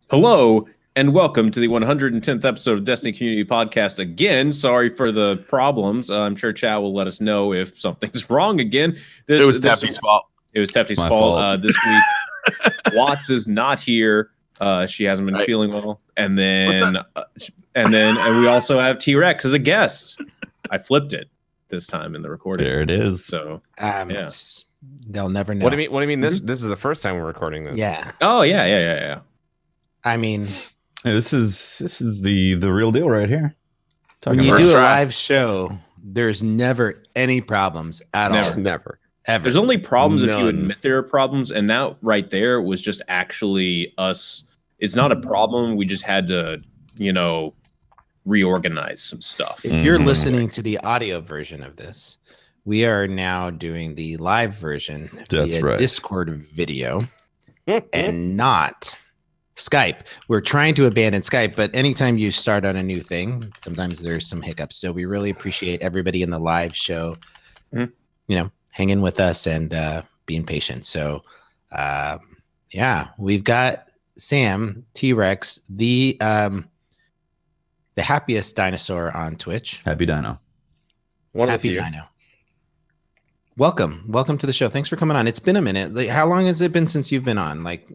Hello and welcome to the 110th episode of Destiny Community Podcast. Again, sorry for the problems. I'm sure chat will let us know if something's wrong again. It was Teffy's fault. It was Teffy's fault. This week, Watts is not here. She hasn't been feeling well, and then we also have T-Rex as a guest. I flipped it this time in the recording. There it is. So yeah. They'll never know. What do you mean? This is the first time we're recording this. Yeah. Oh yeah. I mean, hey, this is the real deal right here. When you do a live show, there's never any problems at all. Never. Ever. There's only problems if you admit there are problems, and that right there was just actually us. It's not a problem. We just had to, reorganize some stuff. If you're listening to the audio version of this, we are now doing the live version via Discord video and not Skype. We're trying to abandon Skype, but anytime you start on a new thing, sometimes there's some hiccups. So we really appreciate everybody in the live show, hanging with us and being patient. So, we've got Sam T-Rex, the happiest dinosaur on Twitch. Happy Dino. Happy Dino. Welcome to the show. Thanks for coming on. It's been a minute. Like, how long has it been since you've been on? Like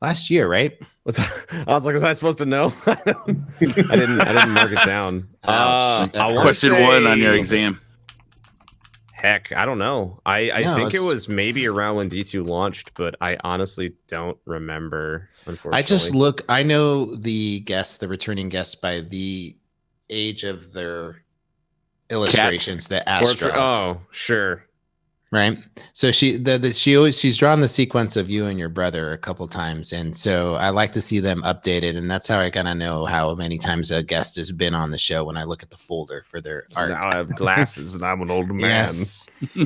last year, right? Was I supposed to know? I didn't mark it down. Question 1 on your exam. Heck, I don't know. I think it was maybe around when D2 launched, but I honestly don't remember, unfortunately. I know the returning guests by the age of their illustrations that Ash draws. Oh, sure. Right. So she's drawn the sequence of you and your brother a couple times. And so I like to see them updated. And that's how I kind of know how many times a guest has been on the show when I look at the folder for their art. Now I have glasses and I'm an old man. Yes. You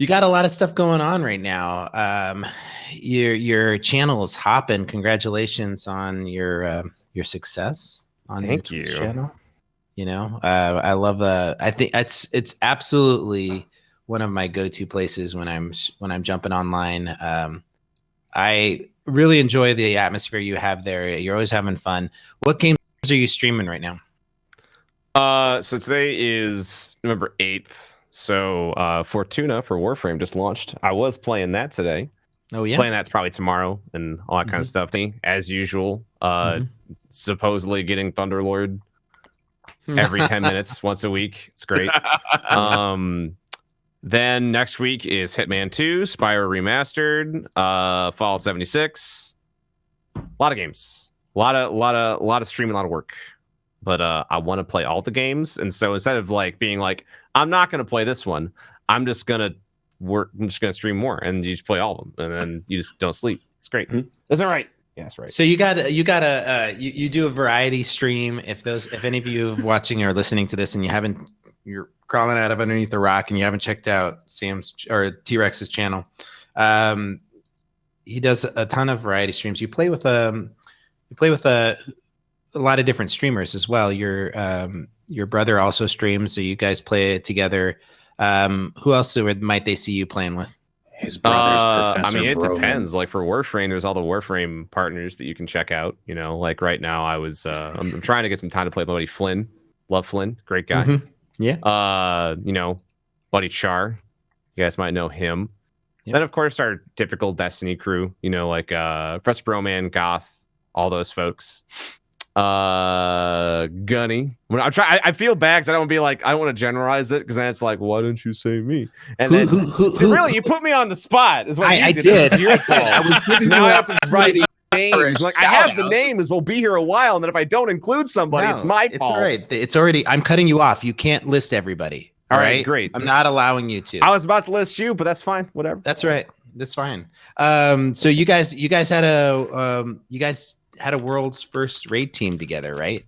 got a lot of stuff going on right now. Your channel is hopping. Congratulations on your success on your Twitch channel. I love I think it's absolutely one of my go-to places when I'm jumping online. I really enjoy the atmosphere you have there. You're always having fun. What games are you streaming right now? So today is November 8th. So Fortuna for Warframe just launched. I was playing that today. Oh yeah. Playing that's probably tomorrow and all that kind of stuff. As usual. Supposedly getting Thunderlord every 10 minutes once a week. It's great. Then next week is Hitman 2, Spyro Remastered, Fallout 76. A lot of games. A lot of streaming, a lot of work. But I want to play all the games, and so instead of being like, I'm not going to play this one, I'm just going to stream more, and you just play all of them, and then you just don't sleep. It's great. Isn't that right? Yeah, that's right. So you do a variety stream. If any of you watching or listening to this and you're crawling out of underneath the rock and you haven't checked out Sam's or T-Rex's channel, he does a ton of variety streams. You play with a lot of different streamers as well. Your brother also streams, so you guys play it together. Who else might they see you playing with? His brother's Professor it Broman. depends. Like for Warframe, there's all the Warframe partners that you can check out. Like right now, I'm trying to get some time to play with my buddy Flynn. Love Flynn, great guy. Mm-hmm. Yeah. Buddy Char, you guys might know him. Yep. Then of course our typical Destiny crew. Professor Broman, Goth, all those folks. Gunny. I feel bad because I don't want to be like, I don't want to generalize it because then it's like, why didn't you say me? And then really, you put me on the spot. Is what I did. It's your fault. I was giving now you I have to write names. Like I have the out. names. We'll be here a while, and then if I don't include somebody, it's my fault. It's all right. It's already. I'm cutting you off. You can't list everybody. All right, great. I'm not allowing you to. I was about to list you, but that's fine. Whatever. That's right. That's fine. So you guys had a world's first raid team together, right?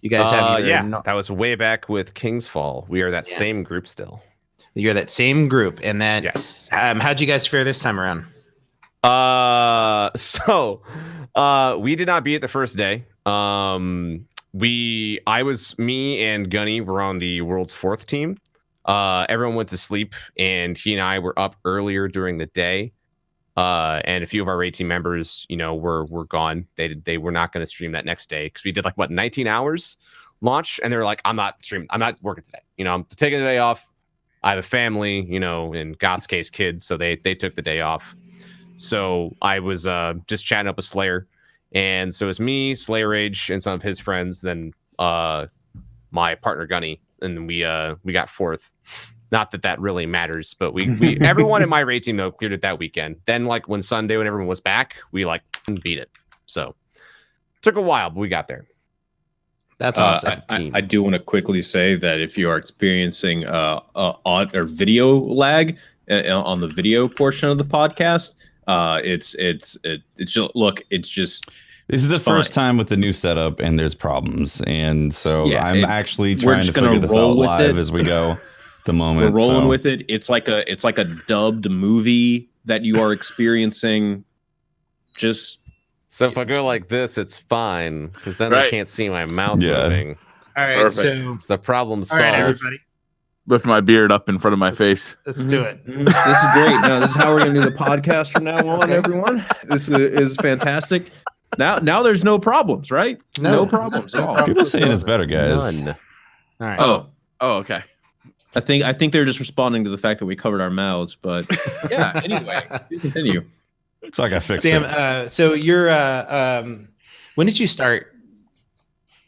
You guys have that was way back with King's Fall. We are that same group still. You're that same group, and then yes. How'd you guys fare this time around? So we did not beat it the first day. Me and Gunny were on the world's 4th team. everyone went to sleep, and he and I were up earlier during the day. And a few of our raid team members, were gone. They were not going to stream that next day because we did 19 hours launch, and they were like, I'm not streaming. I'm not working today. I'm taking the day off. I have a family, in God's case, kids, so they took the day off. So I was just chatting up with Slayer, and so it was me, Slayer Rage, and some of his friends. Then my partner Gunny, and we got fourth. Not that really matters, but we everyone in my raid team cleared it that weekend. Then when Sunday, when everyone was back, we beat it. So took a while, but we got there. That's awesome. I do want to quickly say that if you are experiencing video lag on the video portion of the podcast, it's just. This is the first time with the new setup, and there's problems, and so I'm actually trying to figure this out live as we go. The moment we're rolling with it. It's like a dubbed movie that you are experiencing. Just so if I go like this, it's fine because then I can't see my mouth moving. All right, perfect. so it's the problem solved. All right, everybody. Lift my beard up in front of my face. Let's do it. This is great. No, this is how we're gonna do the podcast from now on, everyone. This is fantastic. Now there's no problems, right? No problems at all. People saying it's better, guys. None. All right. Oh, okay. I think they're just responding to the fact that we covered our mouths, but yeah. Anyway, continue. Looks like I fixed Sam, it. so you're when did you start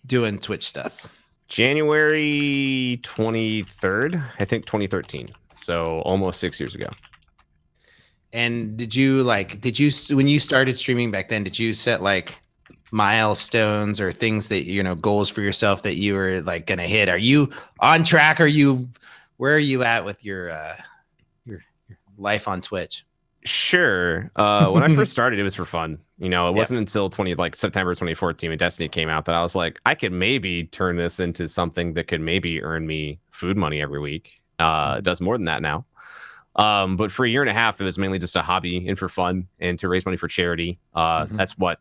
doing Twitch stuff? January 23rd, I think 2013. So almost 6 years ago. And did you when you started streaming back then, did you set milestones or things that goals for yourself that you were gonna hit? Are you on track? Where are you at with your life on Twitch? Sure. When I first started, it was for fun. It wasn't until September 2014 when Destiny came out that I was like, I could maybe turn this into something that could maybe earn me food money every week. It does more than that now. But for a year and a half, it was mainly just a hobby and for fun and to raise money for charity. That's what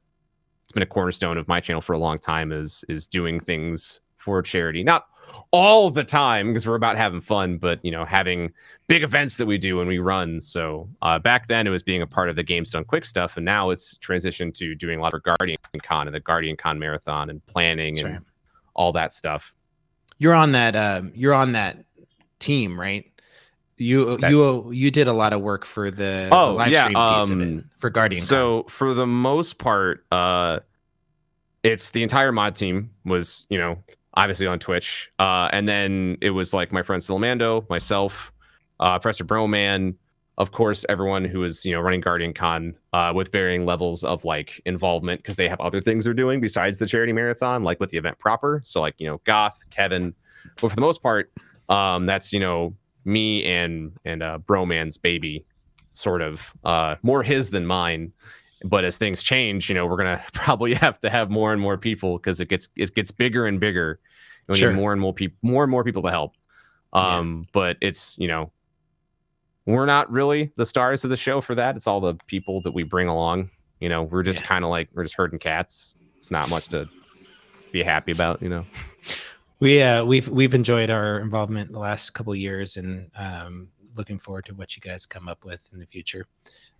it's been a cornerstone of my channel for a long time is doing things for charity. Not all the time because we're about having fun, but having big events that we do and we run. So back then it was being a part of the Games Done Quick stuff, and now it's transitioned to doing a lot of Guardian Con and the Guardian Con marathon and planning and all that stuff. You're on that team, right? You did a lot of work for the live stream piece of it for Guardian Con. So for the most part, it's the entire mod team was obviously on Twitch, and then it was my friend Silamando, myself, Professor Broman, of course, everyone who is running Guardian Con with varying levels of involvement because they have other things they're doing besides the charity marathon, with the event proper. So Goth, Kevin, but for the most part, that's me and Broman's baby, sort of more his than mine. But as things change, we're gonna probably have to have more and more people because it gets bigger and bigger. We need more and more people to help. But it's we're not really the stars of the show for that. It's all the people that we bring along. We're just kind of we're just herding cats. It's not much to be happy about. We've enjoyed our involvement the last couple of years, and looking forward to what you guys come up with in the future.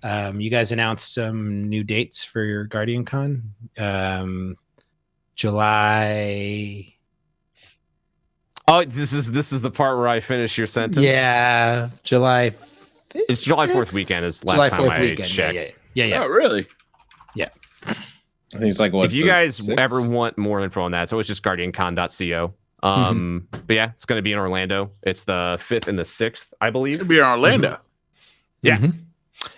You guys announced some new dates for your Guardian Con. July. Oh, this is the part where I finish your sentence. Yeah, July. 5th, it's July 4th weekend. Is last time I checked. Yeah. Oh, really? Yeah. I think it's what, if you guys ever want more info on that, so it's just guardiancon.co. But yeah, it's going to be in Orlando. It's the 5th and the 6th, I believe. It'll be in Orlando. Yeah. And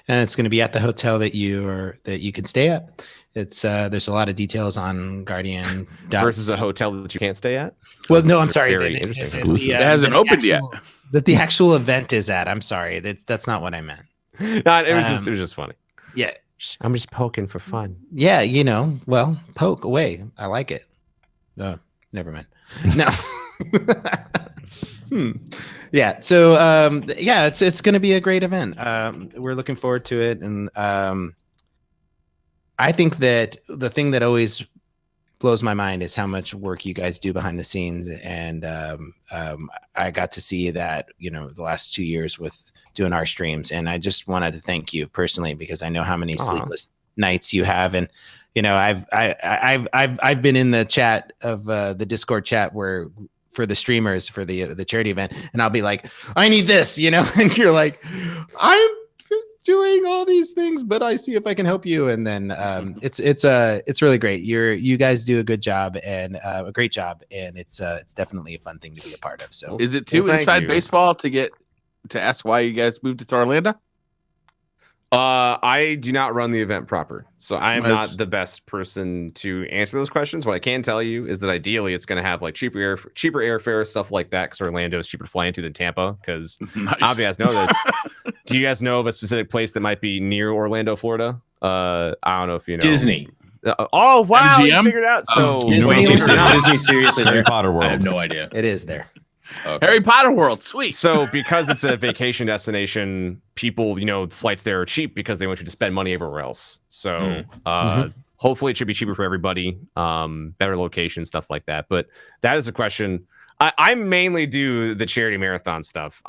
it's going to be at the hotel that you can stay at. It's there's a lot of details on Guardian versus a hotel that you can't stay at. Well, no, I'm sorry. It hasn't opened yet. That the actual event is at. I'm sorry. That's not what I meant. No, it was just funny. Yeah, I'm just poking for fun. Yeah, well, poke away. I like it. Never mind. No. Yeah. So it's going to be a great event. We're looking forward to it, and I think that the thing that always blows my mind is how much work you guys do behind the scenes. And I got to see that, the last 2 years with doing our streams. And I just wanted to thank you personally, because I know how many sleepless nights you have. And, I've been in the chat of the Discord chat where for the streamers for the charity event, and I'll be like, I need this, and you're like, I'm doing all these things, but I see if I can help you. And then it's really great. You guys do a good job and a great job, and it's definitely a fun thing to be a part of. So is it too inside baseball to ask why you guys moved to Orlando? I do not run the event proper, so I am not the best person to answer those questions. What I can tell you is that ideally it's going to have like cheaper airfare, stuff like that, because Orlando is cheaper to fly into than Tampa. Because obviously, you guys know this. Do you guys know of a specific place that might be near Orlando, Florida? I don't know if you know. Disney. Oh wow, MGM? you figured it out. So Disney seriously Harry Potter World. I have no idea. it is there. Okay. Harry Potter World, sweet. So because it's a vacation destination, people, flights there are cheap because they want you to spend money everywhere else. So hopefully it should be cheaper for everybody, better location, stuff like that. But that is a question. I mainly do the charity marathon stuff.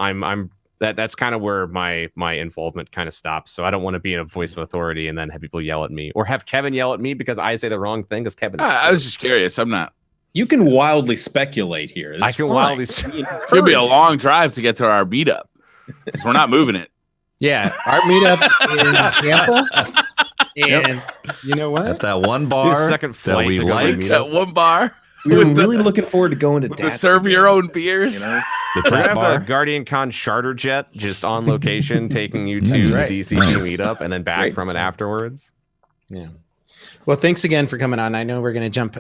That's kind of where my involvement kind of stops. So I don't want to be in a voice of authority and then have people yell at me, or have Kevin yell at me because I say the wrong thing, because Kevin is I was just curious. I'm not. You can wildly speculate here. I can wildly. It's gonna be a long drive to get to our meetup, because we're not moving it. Yeah, our meetups in Tampa, and you know what? At that one bar second that flight we to go like. meet That one bar. We were with really looking forward to going to that. serve your own beers. the We're gonna top have bar. a Guardian Con charter jet just on location, taking you to That's the right. DCP Nice. meetup and then back Great. from it afterwards. Yeah. Well, thanks again for coming on. I know we're going to jump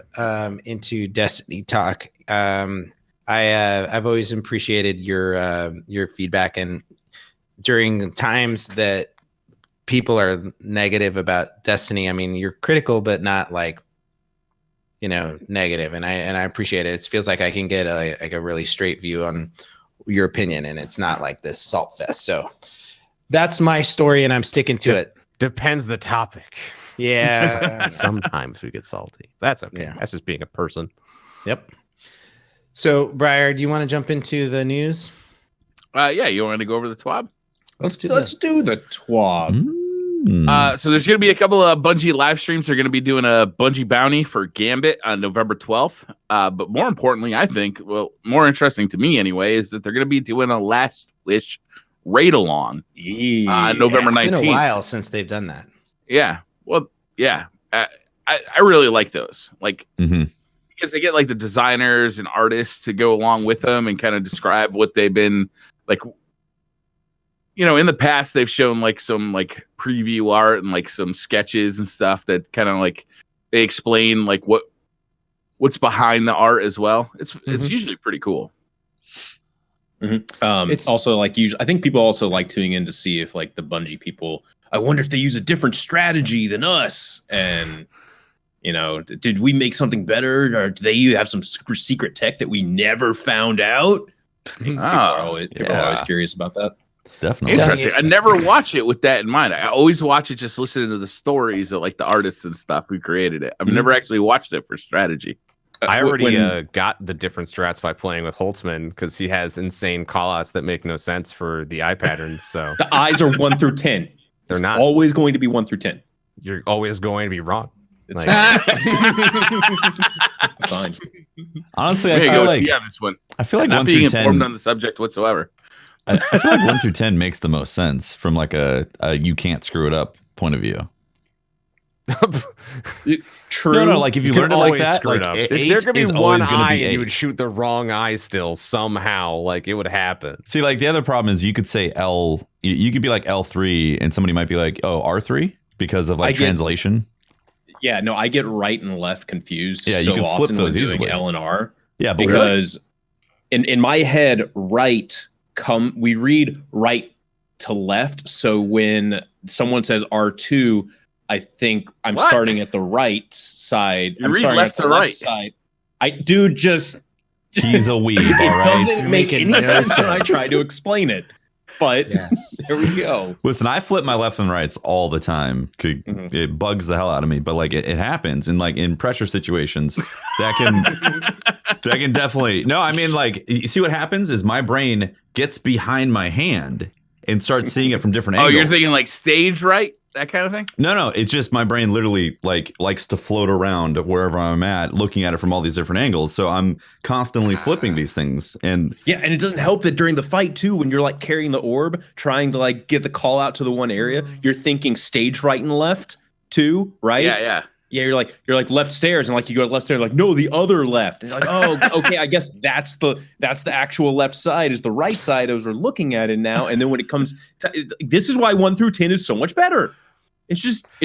into Destiny talk. I've always appreciated your feedback, and during times that people are negative about Destiny, I mean, you're critical, but not like, negative. And I appreciate it. It feels like I can get a really straight view on your opinion, and it's not like this salt fest. So that's my story, and I'm sticking to it. Depends the topic. Yeah. Sometimes we get salty. That's okay. Yeah. That's just being a person. Yep. So, Briar, do you want to jump into the news? Yeah, you want to go over the TWAB? Let's do the TWAB. So there's going to be a couple of Bungie live streams. They're going to be doing a Bungie bounty for Gambit on November 12th. But more importantly, I think, more interesting to me anyway, is that they're going to be doing a Last Wish raid along on November 19th. It's been a while since they've done that. Yeah. Well, yeah. I really like those. Like, because they get like the designers and artists to go along with them and kind of describe what they've been like. In the past, they've shown like some like preview art and like some sketches and stuff that kind of like they explain like what's behind the art as well. It's usually pretty cool. It's also like usually, I think people also like tuning in to see if like the Bungie people, I wonder if they use a different strategy than us, and did we make something better, or do they have some secret tech that we never found out? People are always curious about that. Definitely interesting. I never watch it with that in mind. I always watch it just listening to the stories of like the artists and stuff who created it. I've never actually watched it for strategy. I already got the different strats by playing with Holtzman, because he has insane callouts that make no sense for the eye patterns. So the eyes are 1 through 10. They're not always going to be 1 through 10. You're always going to be wrong. It's fine. Honestly, I feel like this one. I feel like not 1 being through informed 10 on the subject whatsoever. I feel like 1 through 10 makes the most sense from like a you can't screw it up point of view. True. No, like if you learn it like that, like there could be one eye and you would 8. shoot the wrong eye still somehow. Like it would happen. See, like the other problem is you could say L. You could be like L3, and somebody might be like, oh, R3 because of like translation. Yeah, no, I get right and left confused. Yeah, so you can often flip those when doing easily. L and R. Yeah, but because in my head, we read right to left. So when someone says R2, I think I'm starting at the right side. I'm read starting left at the to left right. side. Just he's a weeb, all it right? doesn't make any sense when I try to explain it. But there we go. Listen, I flip my left and rights all the time. It bugs the hell out of me, but like it happens. And like in pressure situations, that can definitely. No, I mean, like, you see what happens is my brain gets behind my hand and starts seeing it from different angles. Oh, you're thinking like stage right? That kind of thing? No, it's just my brain literally likes to float around wherever I'm at, looking at it from all these different angles. So I'm constantly flipping these things. And and it doesn't help that during the fight too, when you're like carrying the orb, trying to like get the call out to the one area, you're thinking stage right and left too, right? Yeah. You're like left stairs, and like you go to left stairs, like no, the other left. And you're like, oh, okay, I guess that's the actual left side is the right side as we're looking at it now. And then when it comes to, this is why 1 through 10 is so much better. It's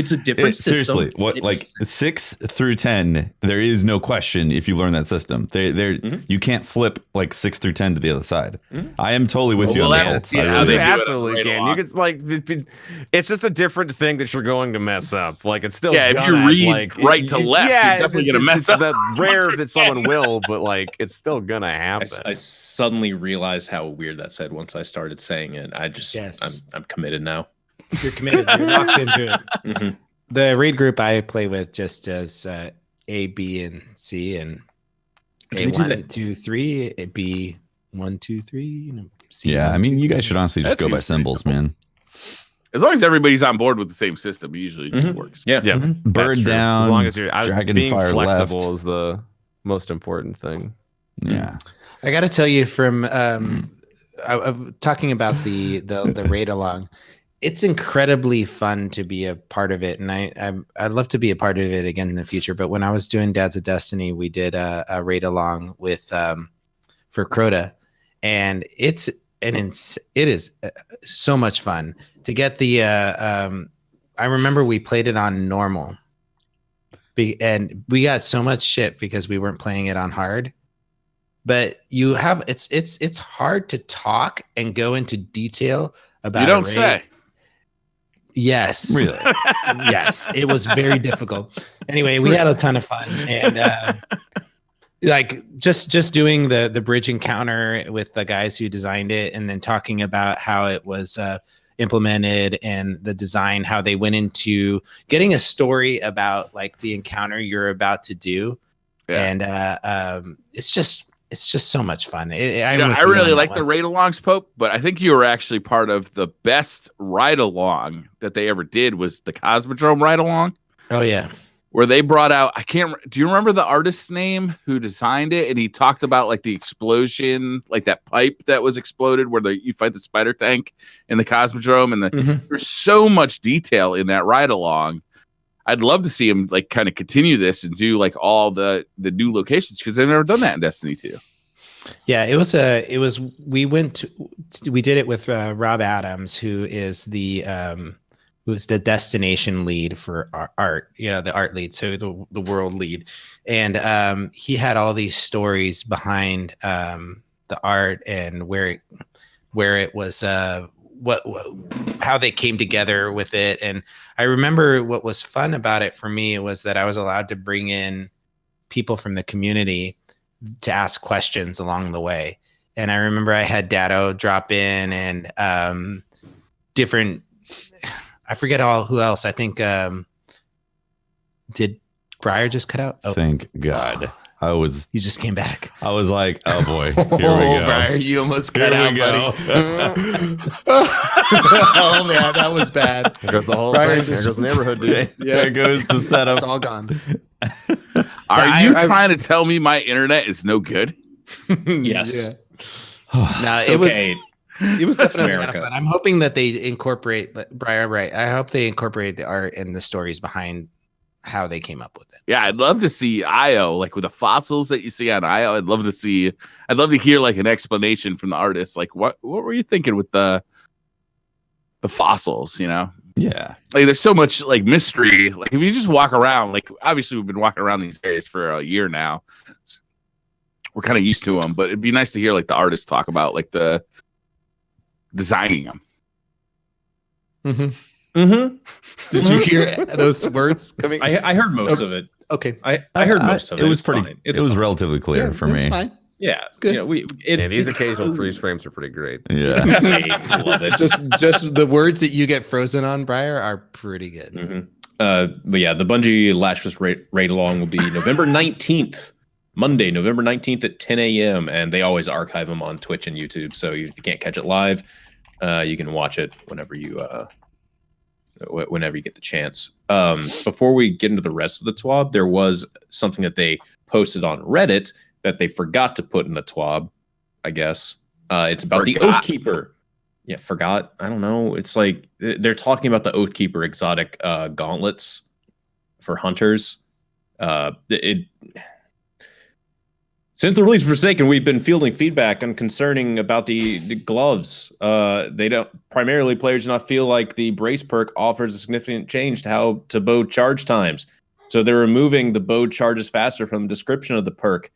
a different system. Seriously, like 6 through 10, there is no question if you learn that system. You can't flip like 6 through 10 to the other side. I am totally with you on that. You absolutely can. You can like, it's just a different thing that you're going to mess up. Like it's still if you read like, right to left, you're definitely gonna mess up. That rare that someone will, but like it's still gonna happen. I suddenly realized how weird that said once I started saying it. I'm committed now. You're committed. You're locked into it. The raid group I play with just does A, B, and C, and A 1, 2, 3, B 1, 2, 3. C. Yeah, 1, I mean, 2, you guys should honestly just go by symbols, man. As long as everybody's on board with the same system, it usually just works. Yeah. Bird down. As long as you're dragonfire being flexible left is the most important thing. Yeah, I got to tell you, from talking about the raid along. It's incredibly fun to be a part of it, and I'd love to be a part of it again in the future. But when I was doing Dads of Destiny, we did a raid along with for Crota, and it is so much fun to get the. I remember we played it on normal, and we got so much shit because we weren't playing it on hard. But it's hard to talk and go into detail about. You don't say. Yes. Really? Yes. It was very difficult. Anyway, we had a ton of fun, and like just doing the bridge encounter with the guys who designed it, and then talking about how it was implemented and the design, how they went into getting a story about like the encounter you're about to do. Yeah. And it's just so much fun. I really like the raid alongs, Pope, but I think you were actually part of the best ride along that they ever did was the Cosmodrome ride along. Oh yeah. Where they brought out, do you remember the artist's name who designed it? And he talked about like the explosion, like that pipe that was exploded where you fight the spider tank in the Cosmodrome. And there's so much detail in that ride along. I'd love to see him like kind of continue this and do like all the new locations because they've never done that in Destiny 2. Yeah, we did it with Rob Adams, who is the destination lead for art, the art lead, so the world lead, and he had all these stories behind the art and where it was. How they came together with it. And I remember what was fun about it for me was that I was allowed to bring in people from the community to ask questions along the way. And I remember I had Dado drop in and different, I forget who else. I think, did Briar just cut out? Oh. Thank God. You just came back. I was like, oh boy, here we go. Briar, you almost cut out, buddy. Oh man, that was bad. There goes the whole thing. There goes the neighborhood, dude. Yeah, there goes the setup. It's all gone. Are you trying to tell me my internet is no good? Yes. No, it was definitely a lot of fun. I'm hoping that they incorporate Briar. Right. I hope they incorporate the art and the stories behind how they came up with it. Yeah, I'd love to see Io, like with the fossils that you see on Io. I'd love to hear like an explanation from the artist. Like, what were you thinking with the fossils? Yeah, like there's so much like mystery. Like if you just walk around, like obviously we've been walking around these areas for a year now. We're kind of used to them, but it'd be nice to hear like the artist talk about like the designing them. Did you hear those words coming? I heard most of it. Okay. I heard most of it. It was pretty. It was relatively clear for me. Fine. Yeah, good. These occasional freeze frames are pretty great. Yeah, I love it. Just the words that you get frozen on, Briar, are pretty good. Mm-hmm. But yeah, the Bungie Lashless raid along will be November 19th, Monday, November 19th at 10 a.m. And they always archive them on Twitch and YouTube. So if you can't catch it live, you can watch it whenever you get the chance. Before we get into the rest of the TWAB, there was something that they posted on Reddit that they forgot to put in the TWAB, I guess. It's about the Oathkeeper. Yeah, forgot. I don't know. It's like they're talking about the Oathkeeper exotic gauntlets for hunters. Since the release of Forsaken, we've been fielding feedback and concerning about the gloves. They don't primarily players do not feel like the brace perk offers a significant change to bow charge times. So they're removing the bow charges faster from the description of the perk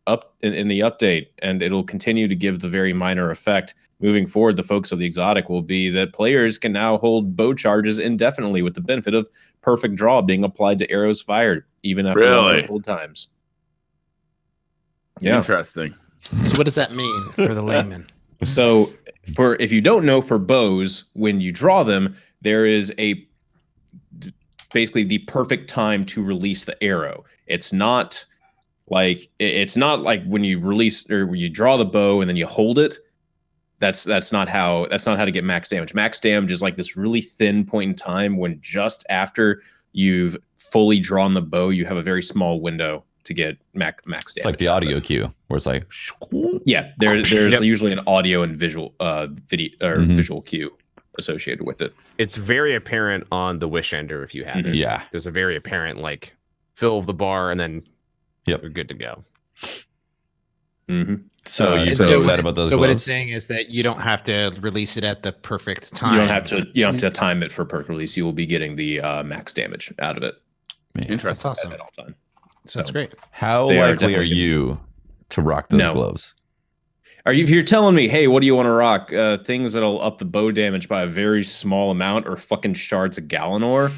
up in the update, and it'll continue to give the very minor effect. Moving forward, the focus of the exotic will be that players can now hold bow charges indefinitely with the benefit of perfect draw being applied to arrows fired, even after longer hold times. Yeah. Interesting. So what does that mean for the layman? So if you don't know, for bows, when you draw them, there is basically the perfect time to release the arrow. It's not like when you release or when you draw the bow and then you hold it. That's not how to get max damage. Max damage is like this really thin point in time when just after you've fully drawn the bow, you have a very small window to get max damage. It's like the audio cue where it's like, yeah, there's usually an audio and visual video or visual cue associated with it. It's very apparent on the Wish Ender if you have it. Yeah, there's a very apparent like fill of the bar and then you're good to go. So you're so excited about those. So gloves? what it's saying is that you don't have to release it at the perfect time. You don't have to time it for perfect release. You will be getting the max damage out of it. Man, that's awesome. At all time. So that's great. How likely are you to rock those gloves? If you're telling me, hey, what do you want to rock? Things that'll up the bow damage by a very small amount, or fucking shards of Galanor?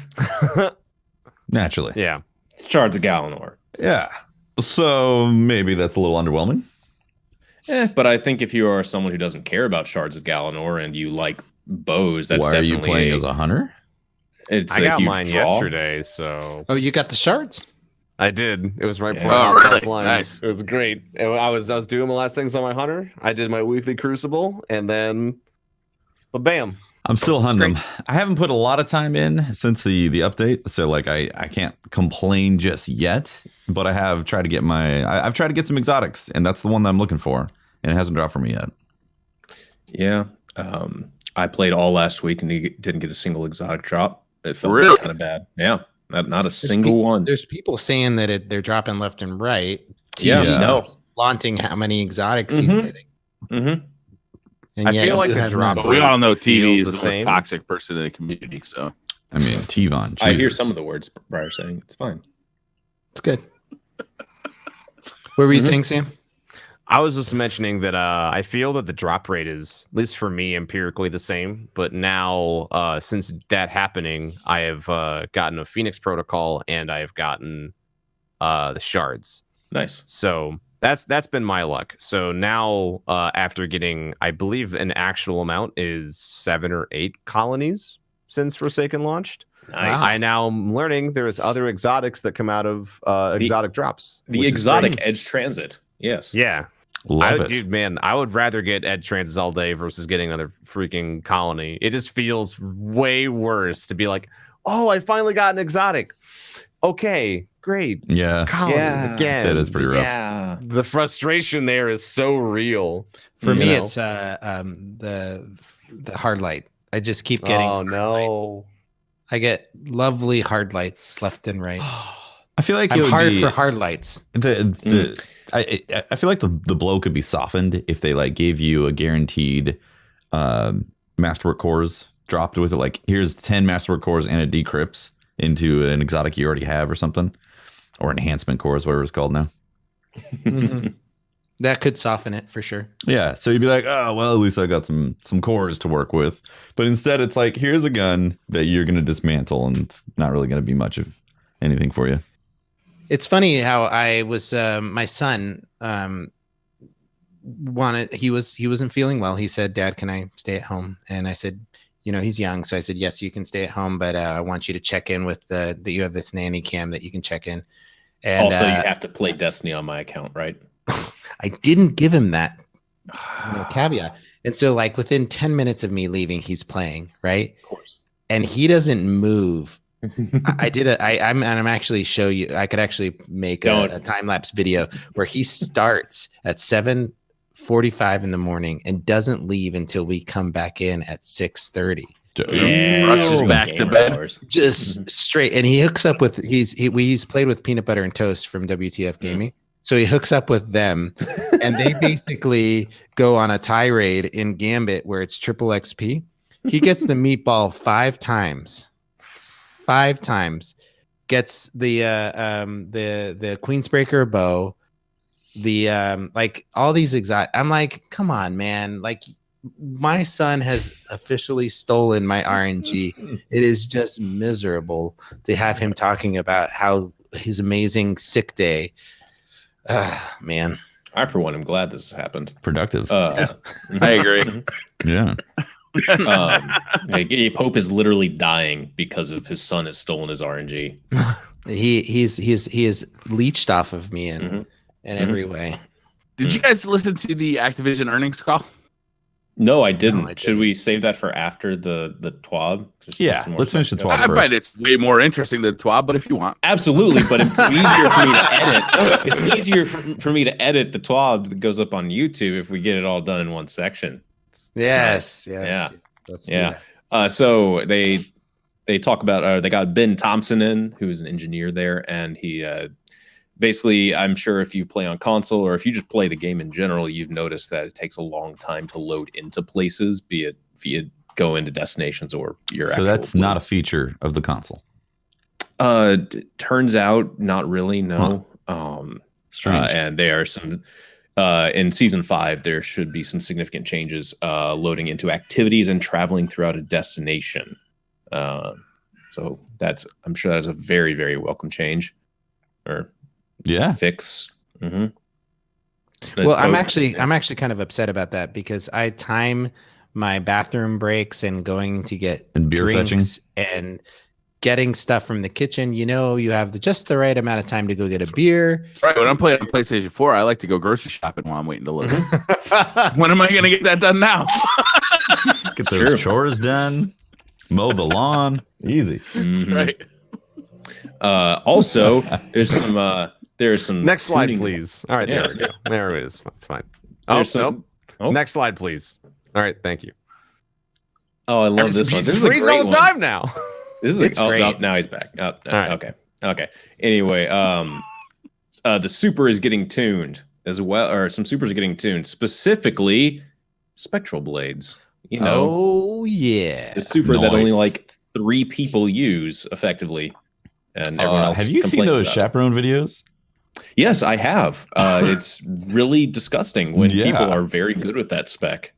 Naturally. Yeah. Shards of Galanor. Yeah. So maybe that's a little underwhelming. But I think if you are someone who doesn't care about shards of Galanor and you like bows, that's Why are you playing as a hunter? I got mine yesterday, so. Oh, you got the shards? I did. It was right before I was offline. Nice. It was great. I was doing the last things on my hunter. I did my weekly crucible, and then, bam. I'm still hunting them. I haven't put a lot of time in since the update, so like I can't complain just yet. But I have tried to get I've tried to get some exotics, and that's the one that I'm looking for, and it hasn't dropped for me yet. Yeah, I played all last week and didn't get a single exotic drop. It felt kind of bad. Yeah. Not a single one. There's people saying that they're dropping left and right. Flaunting how many exotics he's getting. And I feel like the drop. But we all know TV is the most toxic person in the community. So I mean, T-Von. I hear some of the words Briar saying. It's fine. It's good. What were you saying, Sam? I was just mentioning that I feel that the drop rate is, at least for me, empirically the same. But now, since that happening, I have gotten a Phoenix Protocol and I have gotten the shards. Nice. So that's been my luck. So now, after getting, I believe an actual amount is 7 or 8 colonies since Forsaken launched. Nice. I now am learning there's other exotics that come out of exotic drops. The exotic Edge Transit. Yes. Yeah. Love it. Dude, man, I would rather get Edge Transits all day versus getting another freaking colony. It just feels way worse to be like, oh, I finally got an exotic. Okay, great. Yeah. Colony again. That is pretty rough. Yeah. The frustration there is so real. For me, it's the hard light. I just keep getting. Oh no. I get lovely hard lights left and right. I feel like I'm hard for hard lights. I feel like the blow could be softened if they like gave you a guaranteed masterwork cores dropped with it. Like here's 10 masterwork cores and a decrypts into an exotic you already have or something, or enhancement cores, whatever it's called now. That could soften it for sure. Yeah, so you'd be like, oh well, at least I got some cores to work with. But instead, it's like here's a gun that you're going to dismantle, and it's not really going to be much of anything for you. It's funny how I was my son he wasn't feeling well. He said, "Dad, can I stay at home?" And I said, he's young, so I said, "Yes, you can stay at home, but I want you to check in with that you have this nanny cam that you can check in." And also, you have to play Destiny on my account, right? I didn't give him that caveat. And so like within 10 minutes of me leaving, he's playing, right? Of course. And he doesn't move. I'm actually show you. I could actually make a time-lapse video where he starts at 7:45 in the morning and doesn't leave until we come back in at 6:30. Yeah, rushes back to bed. Hours. Just straight. And he hooks up with he's played with Peanut Butter and Toast from WTF Gaming. So he hooks up with them, and they basically go on a tirade in Gambit where it's triple XP. He gets the meatball 5 times. 5 times. Gets the Queensbreaker bow. The like all these exotic. I'm like, come on, man! Like my son has officially stolen my RNG. It is just miserable to have him talking about how his amazing sick day. Man, I for one am glad this happened. Productive. I agree. Yeah. Pope is literally dying because of his son has stolen his RNG. He is leached off of me in every way. Did you guys listen to the Activision earnings call? No, I didn't. Should we save that for after the TWAB? Yeah, let's finish the TWAB I first. find it's way more interesting than TWAB, but if you want. Absolutely, but it's easier for me to edit. It's easier for me to edit the TWAB that goes up on YouTube if we get it all done in one section. Yes. Yeah. Let's so they talk about they got Ben Thompson in, who is an engineer there, and he basically, I'm sure if you play on console or if you just play the game in general, you've noticed that it takes a long time to load into places, be it via go into destinations or your So that's not a feature of the console. Turns out not really, no. Strange. And there are some in season 5 there should be some significant changes loading into activities and traveling throughout a destination. So I'm sure that's a very, very welcome change. Or fix. Well, I'm actually kind of upset about that because I time my bathroom breaks and going to get beer drinks fetching and getting stuff from the kitchen. You have just the right amount of time to go get a beer. That's right. When I'm playing on PlayStation 4, I like to go grocery shopping while I'm waiting to load. When am I going to get that done now? Get those chores done. Mow the lawn. Easy. That's right. Also, there's some next slide, please. All right, there we go. There it is. It's fine. Next slide, please. All right, thank you. Oh, I love this one. This is freezing all the time now. This is great. Now he's back. Right. Okay. Anyway, the super is getting tuned as well, or some supers are getting tuned, specifically spectral blades. Oh yeah, the super that only like 3 people use effectively. And everyone else have you seen those chaperone videos? Yes, I have. It's really disgusting when people are very good with that spec.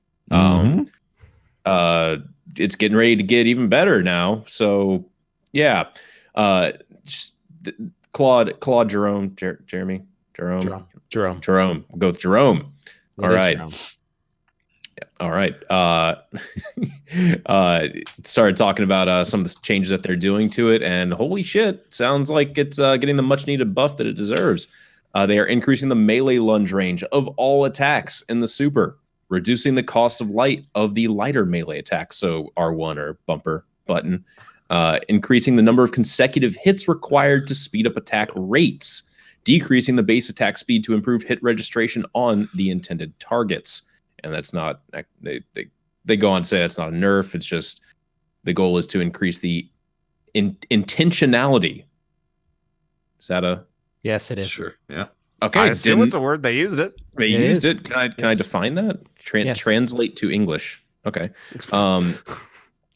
It's getting ready to get even better now. So, yeah. Claude, Jerome. We'll go with Jerome. All right. All right. Started talking about some of the changes that they're doing to it, and holy shit, sounds like it's getting the much needed buff that it deserves. They are increasing the melee lunge range of all attacks in the super, reducing the cost of light of the lighter melee attacks, so R1 or bumper button, increasing the number of consecutive hits required to speed up attack rates, decreasing the base attack speed to improve hit registration on the intended targets. And that's not, they go on to say that's not a nerf. It's just the goal is to increase the intentionality. Is that a? Yes, it is. Sure. Yeah. Okay. I assume it's a word. They used it. They used it. Can I define that? Yes. Translate to English. Okay.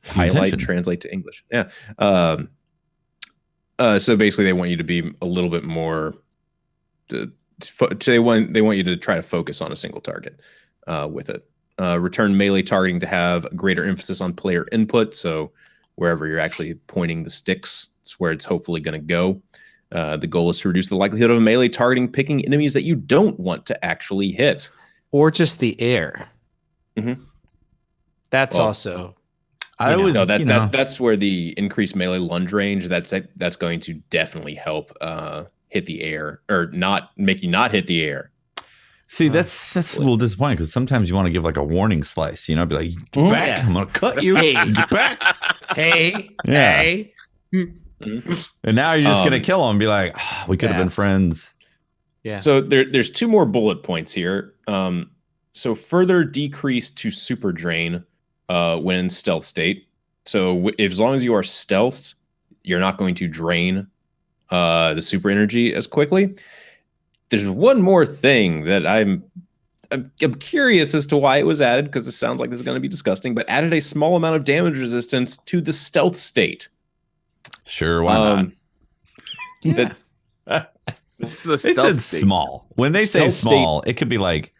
Highlight, translate to English. Yeah. So basically they want you to be a little bit more, they want you to try to focus on a single target. With it. Return melee targeting to have greater emphasis on player input. So wherever you're actually pointing the sticks, it's where it's hopefully going to go. The goal is to reduce the likelihood of melee targeting picking enemies that you don't want to actually hit. or just the air. Mm-hmm. That's also. I was that's where the increased melee lunge range. That's going to definitely help hit the air or not make you not hit the air. See, that's a little disappointing because sometimes you want to give like a warning slice, be like, get back, Yeah. I'm gonna cut you. Hey. Get back. Hey, Yeah. hey. And now you're just gonna kill him and be like, we could have been friends. Yeah. So there's 2 more bullet points here. So further decrease to super drain when in stealth state. So as long as you are stealth, you're not going to drain the super energy as quickly. There's one more thing that I'm curious as to why it was added, because it sounds like this is going to be disgusting, but added a small amount of damage resistance to the stealth state. Sure, why not? Yeah. What's the They said state? small. When they say small, it could be like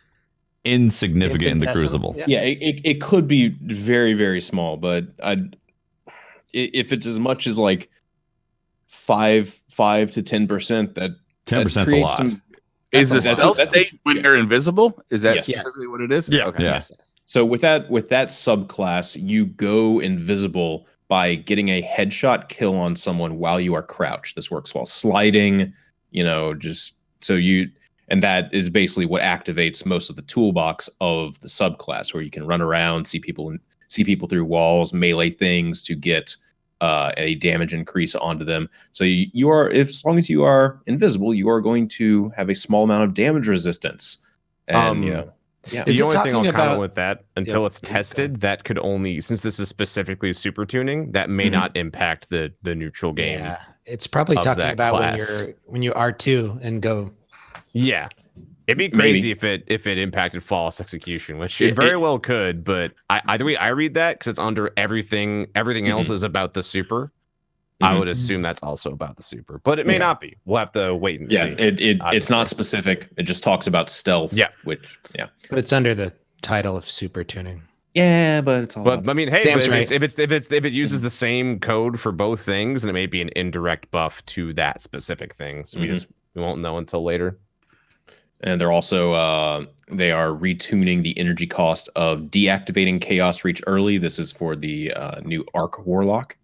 insignificant in the crucible. Yeah, it could be very, very small, but if it's as much as like 5 to 10%, that 10% a lot. Is the stealth state when you're invisible? Is that specifically what it is? Yeah. Okay. Yeah. So with that subclass, you go invisible by getting a headshot kill on someone while you are crouched. This works while sliding, just so and that is basically what activates most of the toolbox of the subclass, where you can run around, see people through walls, melee things to get a damage increase onto them. So you are, as long as you are invisible, you are going to have a small amount of damage resistance. And Yeah. Is The it only thing I'll talking comment about- with that, until it's tested, that could only, since this is specifically super tuning, that may not impact the neutral game. Yeah, it's probably of talking that about class. when you R2 and go. Yeah. It'd be crazy if it impacted flawless execution, which it very well could, but either way, I read that because it's under everything else is about the super. I would assume that's also about the super, but it may not be. We'll have to wait and see. It's not specific. It just talks about stealth. Yeah. But it's under the title of super tuning. Yeah, but it's all. But I mean, hey, Sam's if it uses the same code for both things, then it may be an indirect buff to that specific thing. So we won't know until later. And they're also they are retuning the energy cost of deactivating Chaos Reach early. This is for the new Arc Warlock.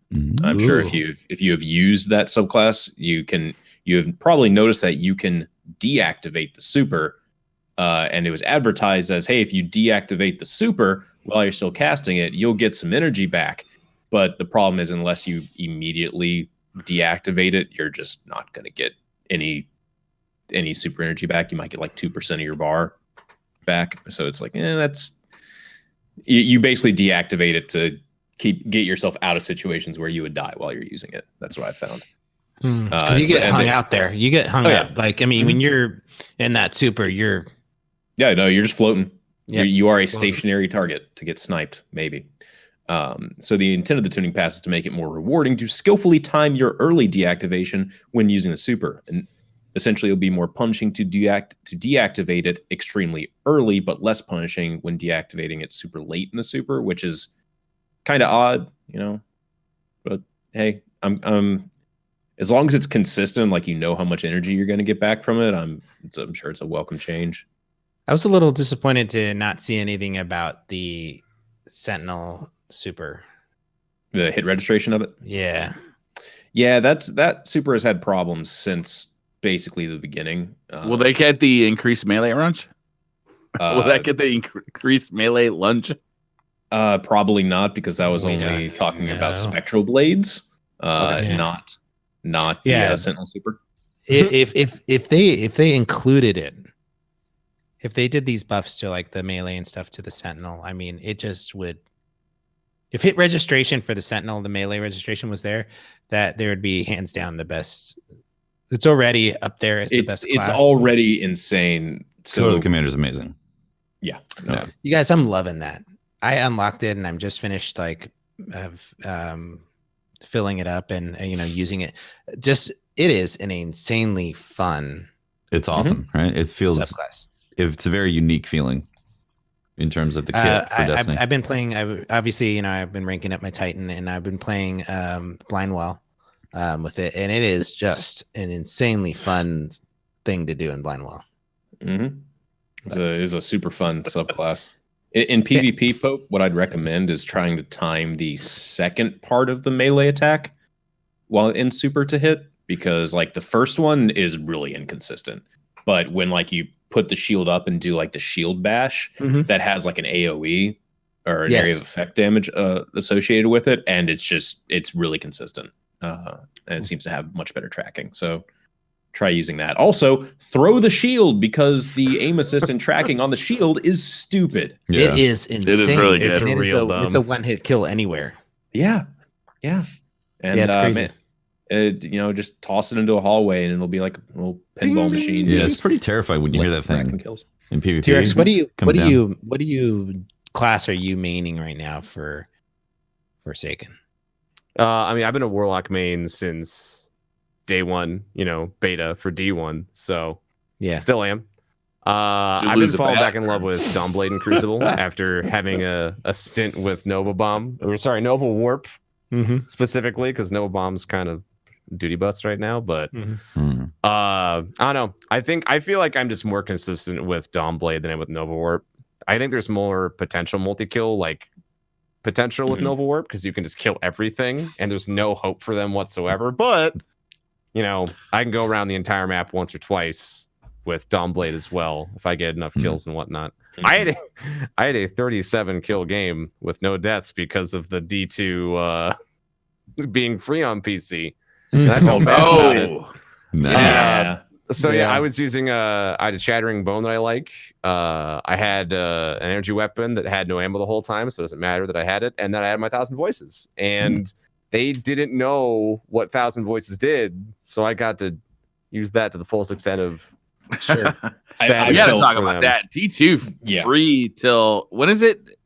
I'm sure if you have used that subclass, you have probably noticed that you can deactivate the super, and it was advertised as, hey, if you deactivate the super while you're still casting it, you'll get some energy back. But the problem is, unless you immediately deactivate it, you're just not going to get any super energy back. You might get like 2% of your bar back. So it's like, that's you basically deactivate it to get yourself out of situations where you would die while you're using it. That's what I found. Because you get hung out there. You get hung out. Like, I mean, when you're in that super, you're just floating. Yep. You are a stationary target to get sniped, maybe. So the intent of the tuning pass is to make it more rewarding to skillfully time your early deactivation when using the super. And essentially, it'll be more punishing to deactivate it extremely early, but less punishing when deactivating it super late in the super, which is kind of odd, But hey, I'm as long as it's consistent, like how much energy you're going to get back from it, I'm sure it's a welcome change. I was a little disappointed to not see anything about the Sentinel super. The hit registration of it? Yeah. Yeah, that super has had problems since basically the beginning. Will they get the increased melee lunge? Will that get the increased melee lunge? Probably not, because that was only talking about spectral blades, not the Sentinel super. If they included it, if they did these buffs to like the melee and stuff to the Sentinel, I mean, it just would. If hit registration for the Sentinel, the melee registration was there, that there would be hands down the best. It's already up there as the best class. It's already insane. So Code of the Commander is amazing. Yeah. You guys, I'm loving that. I unlocked it and I'm just finished filling it up and using it. Just it is an insanely fun. It's awesome, right? It feels subclass. It's a very unique feeling in terms of the kit for Destiny. I've been playing. I've been ranking up my Titan and I've been playing Blindwell with it, and it is just an insanely fun thing to do in Blindwell. It's a super fun subclass. In PvP, Pope, what I'd recommend is trying to time the second part of the melee attack while in super to hit, because like the first one is really inconsistent. But when like you put the shield up and do like the shield bash, that has like an AoE or an area of effect damage associated with it, and it's really consistent. And it seems to have much better tracking. So try using that. Also, throw the shield, because the aim assist and tracking on the shield is stupid. Yeah. It is insane. It is really good. It's a one-hit kill anywhere. Yeah. And it's crazy. Just toss it into a hallway and it'll be like a little pinball machine. Yeah, it's pretty terrifying when you hear that thing kills. in PvP. T-Rex, what do you class are you maining right now for Forsaken? I mean, I've been a Warlock main since day one, beta for D1. So yeah, still am. I've been falling back in love with Dawnblade and Crucible after having a stint with Nova Warp specifically, because Nova Bomb's kind of duty butts right now. But I don't know. I feel like I'm just more consistent with Dawnblade than I am with Nova Warp. I think there's more potential multi-kill potential with Nova Warp, because you can just kill everything and there's no hope for them whatsoever. But I can go around the entire map once or twice with Dawnblade as well if I get enough kills and whatnot. I had a 37 kill game with no deaths because of the D2 being free on PC. And I felt bad about it. Nice. So I was using I had a Shattering Bone that I like. I had an energy weapon that had no ammo the whole time, so it doesn't matter that I had it. And then I had my 1,000 Voices, and they didn't know what 1,000 Voices did, so I got to use that to the fullest extent of. Sure. We got to talk about that. D2 free till when is it?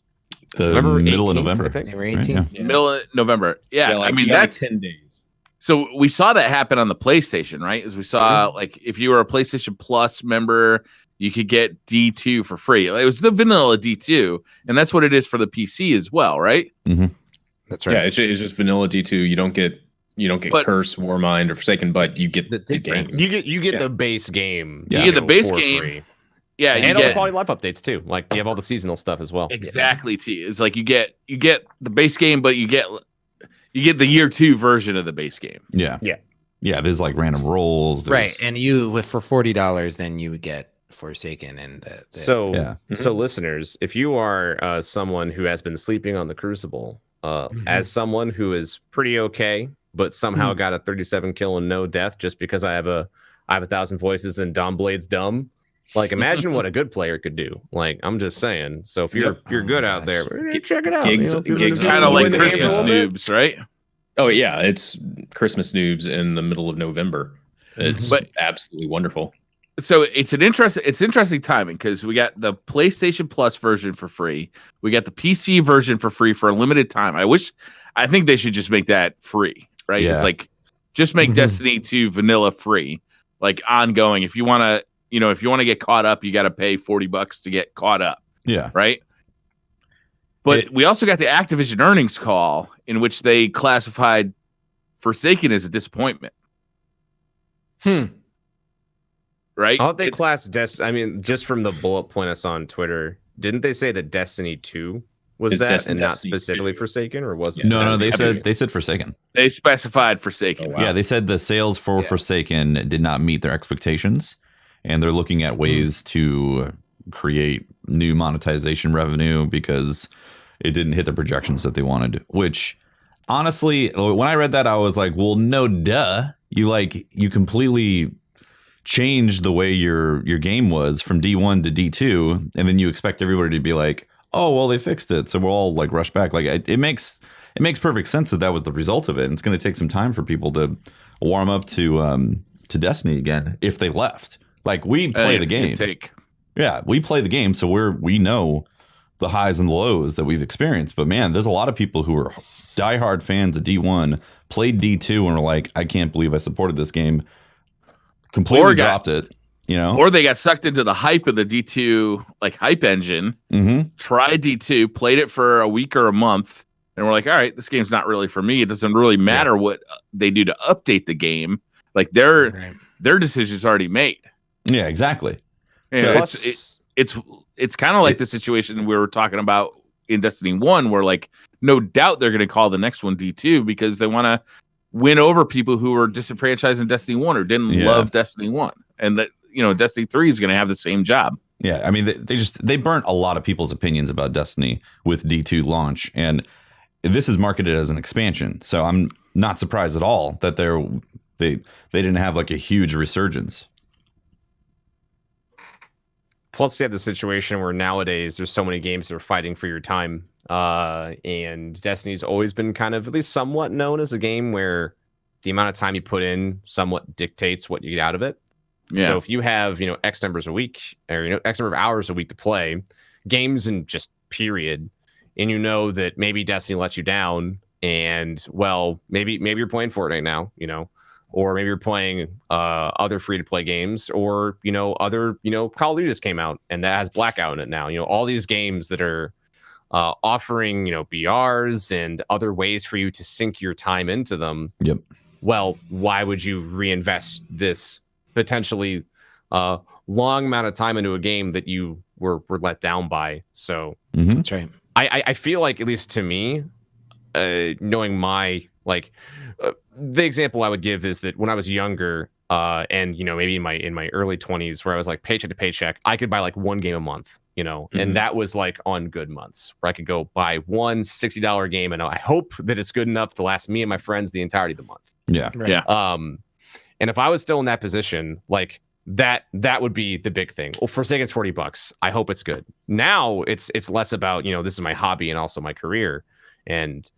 The middle of November. I think. Middle of November. Yeah, I mean that's 10 days. So we saw that happen on the PlayStation, right? As we saw, like if you were a PlayStation Plus member, you could get D2 for free. It was the vanilla D2, and that's what it is for the PC as well, right? That's right. Yeah, it's just vanilla D2. You don't get Curse, Warmind, or Forsaken, but you get the game. You get the base game. You get the base game. Free. Yeah, and all the quality life updates too. Like you have all the seasonal stuff as well. Exactly. It's like you get the base game, but you get the year 2 version of the base game. Yeah. There's like random rolls, right? And for $40, then you would get Forsaken and so listeners, if you are someone who has been sleeping on the Crucible, as someone who is pretty okay, but somehow got a 37 kill and no death just because I have 1,000 Voices and Dawnblade's dumb. Like, imagine what a good player could do. Like, I'm just saying. So if you're good out there, check it out. Gigs kind of like Christmas noobs, right? Oh yeah, it's Christmas noobs in the middle of November. It's absolutely wonderful. So it's interesting timing, because we got the PlayStation Plus version for free. We got the PC version for free for a limited time. I think they should just make that free, right? Yeah. It's like just make Destiny 2 vanilla free, like ongoing. If you want to get caught up, you got to pay $40 to get caught up. Yeah. Right. But we also got the Activision earnings call in which they classified Forsaken as a disappointment. Right? I thought they classed I mean, just from the bullet point I saw on Twitter, didn't they say that Destiny 2 was that and not specifically 2. Forsaken, or was it? No, they said Forsaken. They specified Forsaken. Oh, wow. Yeah, they said the sales for Forsaken did not meet their expectations, and they're looking at ways to create new monetization revenue because it didn't hit the projections that they wanted. Which, honestly, when I read that, I was like, well, no, duh. You completely changed the way your game was from D1 to D2, and then you expect everybody to be like, oh, well, they fixed it, so we'll all like rush back. Like it makes perfect sense that was the result of it, and it's going to take some time for people to warm up to Destiny again if they left. Like we play the game. Yeah, we play the game, so we know the highs and the lows that we've experienced. But man, there's a lot of people who are diehard fans of D1, played D2, and were like, I can't believe I supported this game. Completely dropped it, or they got sucked into the hype of the D2 like hype engine. Tried D2, played it for a week or a month, and we're like, all right, this game's not really for me. It doesn't really matter what they do to update the game. Like their decision's already made. Yeah, exactly. So it's kind of like the situation we were talking about in Destiny 1, where like no doubt they're going to call the next one D2 because they want to win over people who were disenfranchised in Destiny 1 or didn't love Destiny 1. And that, Destiny 3 is going to have the same job. Yeah, I mean, they burnt a lot of people's opinions about Destiny with D2 launch, and this is marketed as an expansion. So I'm not surprised at all that they didn't have like a huge resurgence. Plus, you have the situation where nowadays there's so many games that are fighting for your time, and Destiny's always been kind of at least somewhat known as a game where the amount of time you put in somewhat dictates what you get out of it. Yeah. So if you have, X numbers a week or, X number of hours a week to play games and just period, and that maybe Destiny lets you down and, well, maybe you're playing Fortnite now, or maybe you're playing other free to play games or, other, Call of Duty just came out and that has Blackout in it now, all these games that are offering, BRs and other ways for you to sink your time into them. Yep. Well, why would you reinvest this potentially long amount of time into a game that you were let down by? So that's right. I feel like, at least to me, knowing my the example I would give is that when I was younger, and maybe in my early 20s, where I was like paycheck to paycheck, I could buy like one game a month, and that was like on good months where I could go buy one $60 game, and I hope that it's good enough to last me and my friends the entirety of the month. Yeah, right. Yeah. And if I was still in that position, like that would be the big thing. Well, for sake, it's $40. I hope it's good. Now it's less about, this is my hobby and also my career. And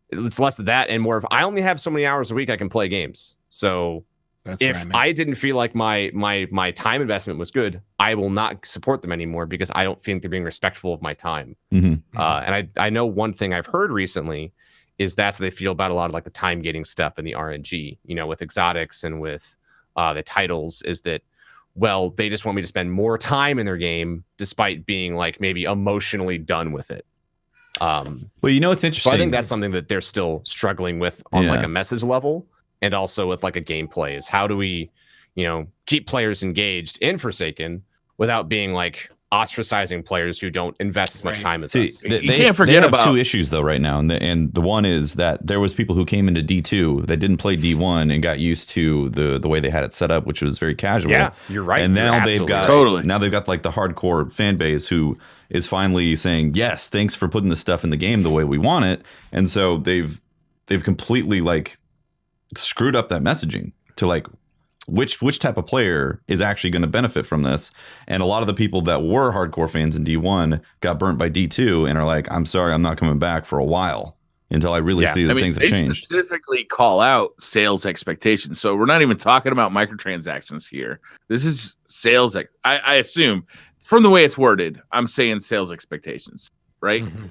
it's less of that and more of, I only have so many hours a week I can play games. So if I didn't feel like my time investment was good, I will not support them anymore because I don't think they're being respectful of my time. And I know one thing I've heard recently is that's how they feel about a lot of like the time gating stuff and the RNG, with exotics and with the titles, is that, well, they just want me to spend more time in their game despite being like maybe emotionally done with it. Well, it's interesting. So I think that's something that they're still struggling with on like a message level and also with like a gameplay, is how do we, keep players engaged in Forsaken without being like ostracizing players who don't invest as much time as us. You can't forget about two issues though right now, and the one is that there was people who came into D2 that didn't play D1 and got used to the way they had it set up, which was very casual. Yeah, you're right. And now they've got like the hardcore fan base who is finally saying, yes, thanks for putting this stuff in the game the way we want it. And so they've completely like screwed up that messaging to like which type of player is actually going to benefit from this. And a lot of the people that were hardcore fans in D1 got burnt by D2 and are like, I'm sorry, I'm not coming back for a while until I really see that things have changed. They specifically call out sales expectations. So we're not even talking about microtransactions here. This is sales. I assume from the way it's worded, I'm saying sales expectations, right? Mm-hmm.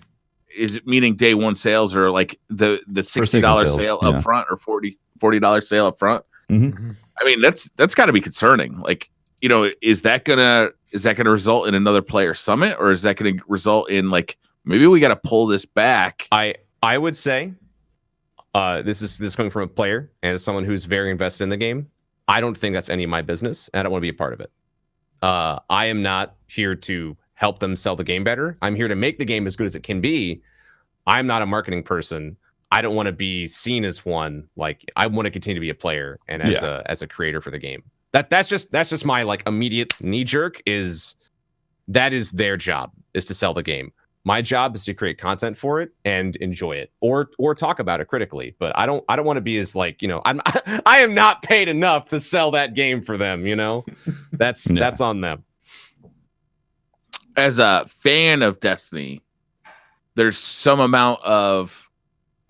Is it meaning day one sales or like the $60 sale up front or $40 sale up front? Mm-hmm. I mean, that's got to be concerning. Like, is that gonna result in another player summit, or is that gonna result in like maybe we got to pull this back? I would say, this is coming from a player and as someone who's very invested in the game. I don't think that's any of my business, and I don't want to be a part of it. I am not here to help them sell the game better. I'm here to make the game as good as it can be. I'm not a marketing person. I don't want to be seen as one. Like, I want to continue to be a player and as a creator for the game. That's just my like immediate knee jerk is that is their job, is to sell the game. My job is to create content for it and enjoy it or talk about it critically. But I don't want to be as like, I am not paid enough to sell that game for them, That's on them. As a fan of Destiny, there's some amount of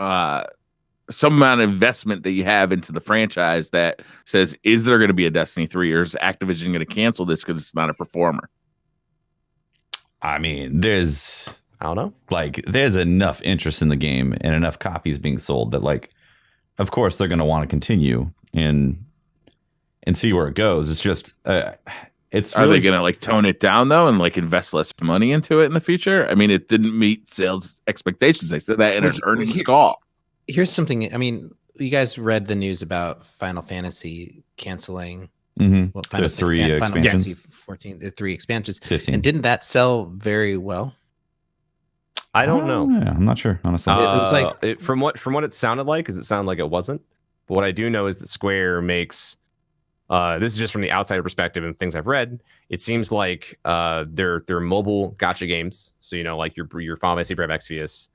investment that you have into the franchise that says, is there going to be a Destiny 3 or is Activision going to cancel this because it's not a performer? I mean, there's enough interest in the game and enough copies being sold that like, of course they're going to want to continue and see where it goes. It's just, are they going to like tone it down though and like invest less money into it in the future? I mean, it didn't meet sales expectations. They said that in an earnings call. Here's something. I mean, you guys read the news about Final Fantasy canceling. Mm-hmm. Well, Final Fantasy 14, the 3 expansions. 15. And didn't that sell very well? I don't know. Yeah, I'm not sure, honestly. It was like from what it sounded like, because it sounded like it wasn't. But what I do know is that Square makes. This is just from the outsider perspective and things I've read. It seems like they're mobile gacha games. So like your Final Fantasy Brave Exvius,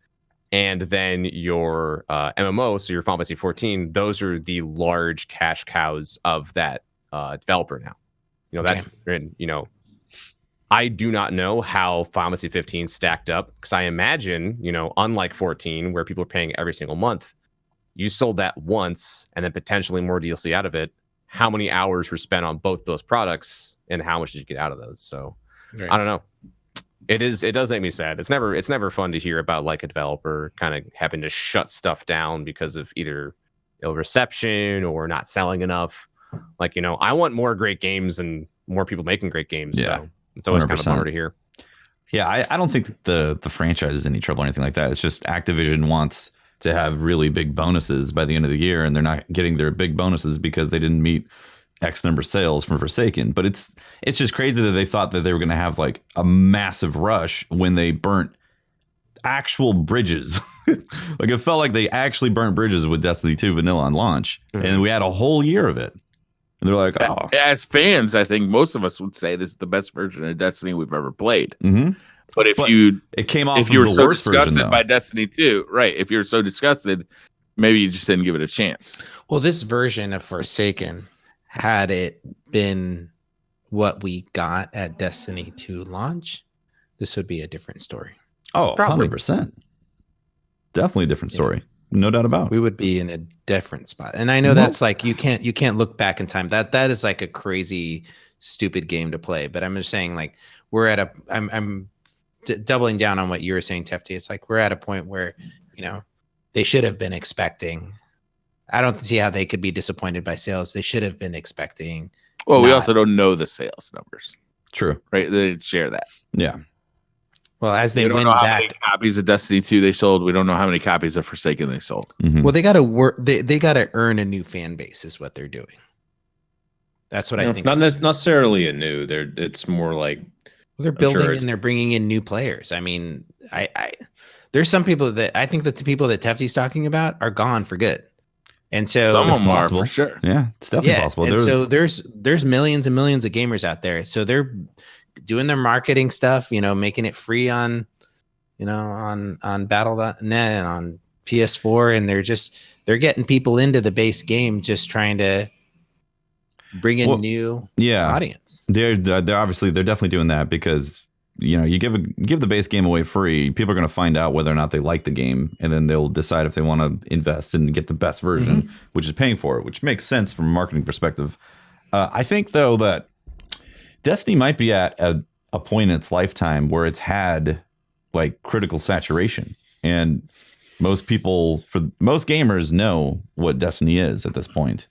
and then your MMO. So your Final Fantasy 14. Those are the large cash cows of that developer now. That's I do not know how Final Fantasy 15 stacked up, because I imagine, unlike 14, where people are paying every single month, you sold that once and then potentially more DLC out of it. How many hours were spent on both those products, and how much did you get out of those? So right. I don't know. It does make me sad. It's never fun to hear about like a developer kind of having to shut stuff down because of either ill reception or not selling enough. Like, I want more great games and more people making great games. Yeah. So it's always 100%. Kind of a bummer to hear. Yeah, I don't think the franchise is in any trouble or anything like that. It's just Activision wants to have really big bonuses by the end of the year, and they're not getting their big bonuses because they didn't meet X number of sales from Forsaken. But it's just crazy that they thought that they were going to have like a massive rush when they burnt actual bridges. Like it felt like they actually burnt bridges with Destiny 2 vanilla on launch, and we had a whole year of it. And they're like, oh. As fans, I think most of us would say this is the best version of Destiny we've ever played. Mm-hmm. But it came off of the so worst version, though. By Destiny 2, right? If you're so disgusted, maybe you just didn't give it a chance. Well, this version of Forsaken, had it been what we got at Destiny 2 launch, this would be a different story. Oh, probably. 100%. Definitely a different story. Yeah. No doubt about it. We would be in a different spot. And I know that's like you can't look back in time. That is like a crazy stupid game to play, but I'm just saying, like, we're at I'm doubling down on what you were saying, Tefty. It's like we're at a point where, they should have been expecting. I don't see how they could be disappointed by sales. They should have been expecting. Well, we also don't know the sales numbers. True. Right? They didn't share that. Yeah. Well, as they don't win know how back, many copies of Destiny 2 they sold. We don't know how many copies of Forsaken they sold. Mm-hmm. Well, they got to work. They got to earn a new fan base, is what they're doing. That's what I think. Not necessarily a new. It's more like they're building and they're bringing in new players. I mean, there's some people that I think that the people that Tefty's talking about are gone for good, and so some of them are for sure. Yeah, it's definitely possible. And so there's millions and millions of gamers out there. So they're doing their marketing stuff, making it free on Battle.net and on PS4, and they're getting people into the base game, just trying to bring in new audience. They're definitely doing that, because you give the base game away free, people are going to find out whether or not they like the game, and then they'll decide if they want to invest and get the best version, which is paying for it, which makes sense from a marketing perspective. I think though that Destiny might be at a point in its lifetime where it's had like critical saturation, and most gamers know what Destiny is at this point.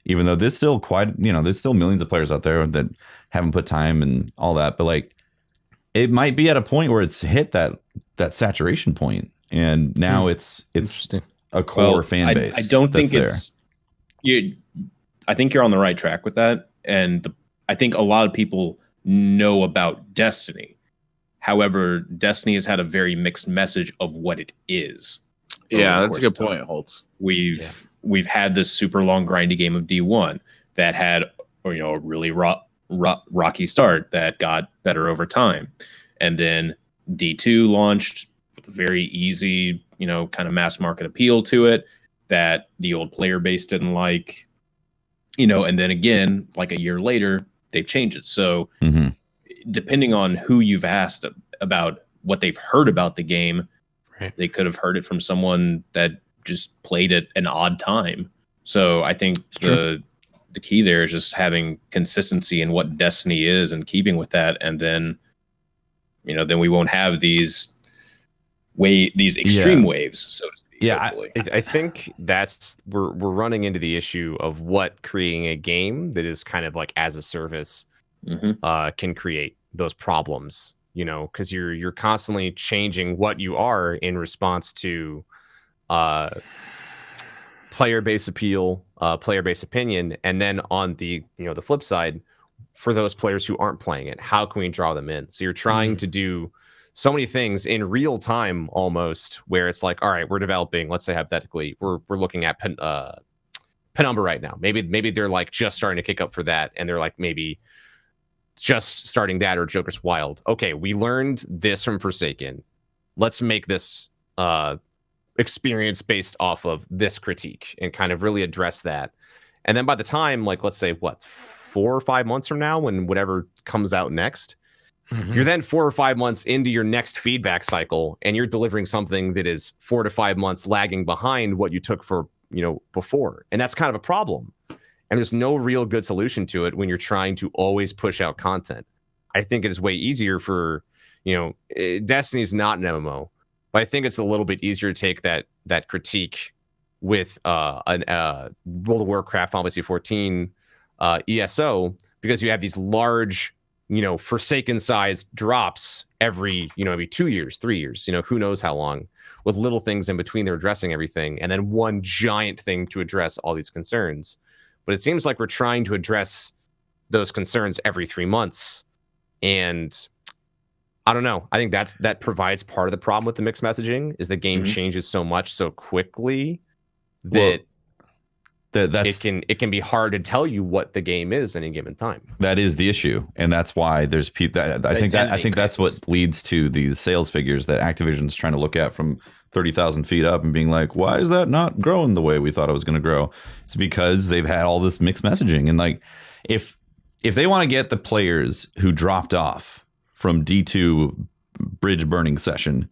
Even though there's still there's still millions of players out there that haven't put time and all that, but like it might be at a point where it's hit that saturation point, and now it's a core fan base. I don't think it's you. I think you're on the right track with that, and I think a lot of people know about Destiny. However, Destiny has had a very mixed message of what it is. Yeah, that's a good point, Holtz. We've had this super long grindy game of D1 that had a really rocky start that got better over time, and then D2 launched with a very easy kind of mass market appeal to it that the old player base didn't like, and then again, like a year later, they changed it. So depending on who you've asked about what they've heard about the game, right, they could have heard it from someone that just played at an odd time. So I think the key there is just having consistency in what Destiny is and keeping with that, and then then we won't have these extreme waves, so to speak. Yeah, I think that's we're running into the issue of what creating a game that is kind of like as a service can create those problems, because you're constantly changing what you are in response to player base appeal, player base opinion, and then on the the flip side, for those players who aren't playing it? How can we draw them in? So you're trying to do so many things in real time almost, where it's like, all right, we're developing, let's say hypothetically, we're looking at Penumbra right now. Maybe they're like just starting to kick up for that, and they're like maybe just starting that, or Joker's Wild. Okay, we learned this from Forsaken. Let's make this experience based off of this critique and kind of really address that. And then by the time, like, let's say what, 4 or 5 months from now, when whatever comes out next, you're then 4 or 5 months into your next feedback cycle, and you're delivering something that is 4 to 5 months lagging behind what you took for, before. And that's kind of a problem. And there's no real good solution to it when you're trying to always push out content. I think it is way easier for, Destiny's not an MMO, but I think it's a little bit easier to take that critique with World of Warcraft, Final Fantasy 14 ESO, because you have these large, Forsaken sized drops every 2 years, 3 years, who knows how long, with little things in between. They're addressing everything, and then one giant thing to address all these concerns. But it seems like we're trying to address those concerns every 3 months. And I don't know. I think that provides part of the problem with the mixed messaging, is the game changes so much so quickly that it can be hard to tell you what the game is at any given time. That is the issue, and that's why there's people. I think that's what leads to these sales figures that Activision's trying to look at from 30,000 feet up and being like, why is that not growing the way we thought it was going to grow? It's because they've had all this mixed messaging, and like if they want to get the players who dropped off from D2 bridge burning session,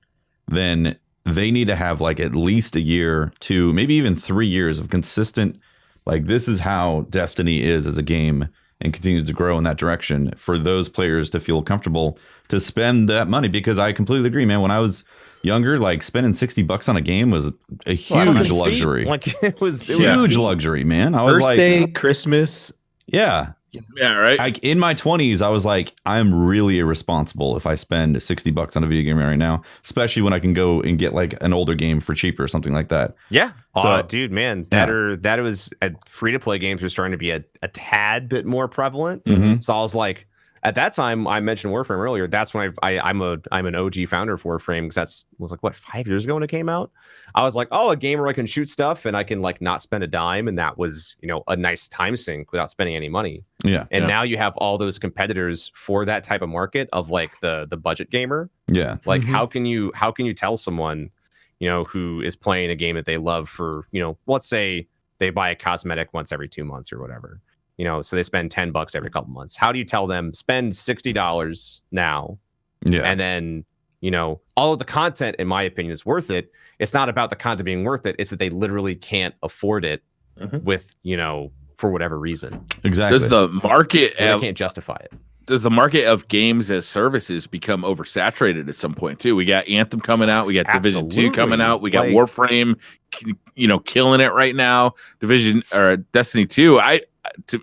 then they need to have like at least a year to maybe even 3 years of consistent, like, this is how Destiny is as a game and continues to grow in that direction, for those players to feel comfortable to spend that money. Because I completely agree, man. When I was younger, like, spending $60 on a game was a huge luxury. Like, it was huge luxury, man. I was birthday, like, Christmas. Yeah. Yeah, right. Like, in my 20s, I was like, I'm really irresponsible if I spend $60 on a video game right now, especially when I can go and get like an older game for cheaper or something like that. Yeah. So, dude, man, that was free to play games were starting to be a tad bit more prevalent. So I was like, at that time, I mentioned Warframe earlier. That's when I'm an OG founder of Warframe, because that was like, what, 5 years ago when it came out. I was like, oh, a game where I can shoot stuff and I can like not spend a dime, and that was a nice time sink without spending any money. Yeah. And now you have all those competitors for that type of market of like the budget gamer. Yeah. Like, how can you tell someone who is playing a game that they love for let's say they buy a cosmetic once every 2 months or whatever. So they spend $10 every couple months. How do you tell them spend $60 now? Yeah. And then, all of the content, in my opinion, is worth it. It's not about the content being worth it. It's that they literally can't afford it with, for whatever reason. Exactly. Does the market they can't justify it? Does the market of games as services become oversaturated at some point too? We got Anthem coming out. We got Division 2 coming out. We got Warframe, killing it right now. Destiny 2.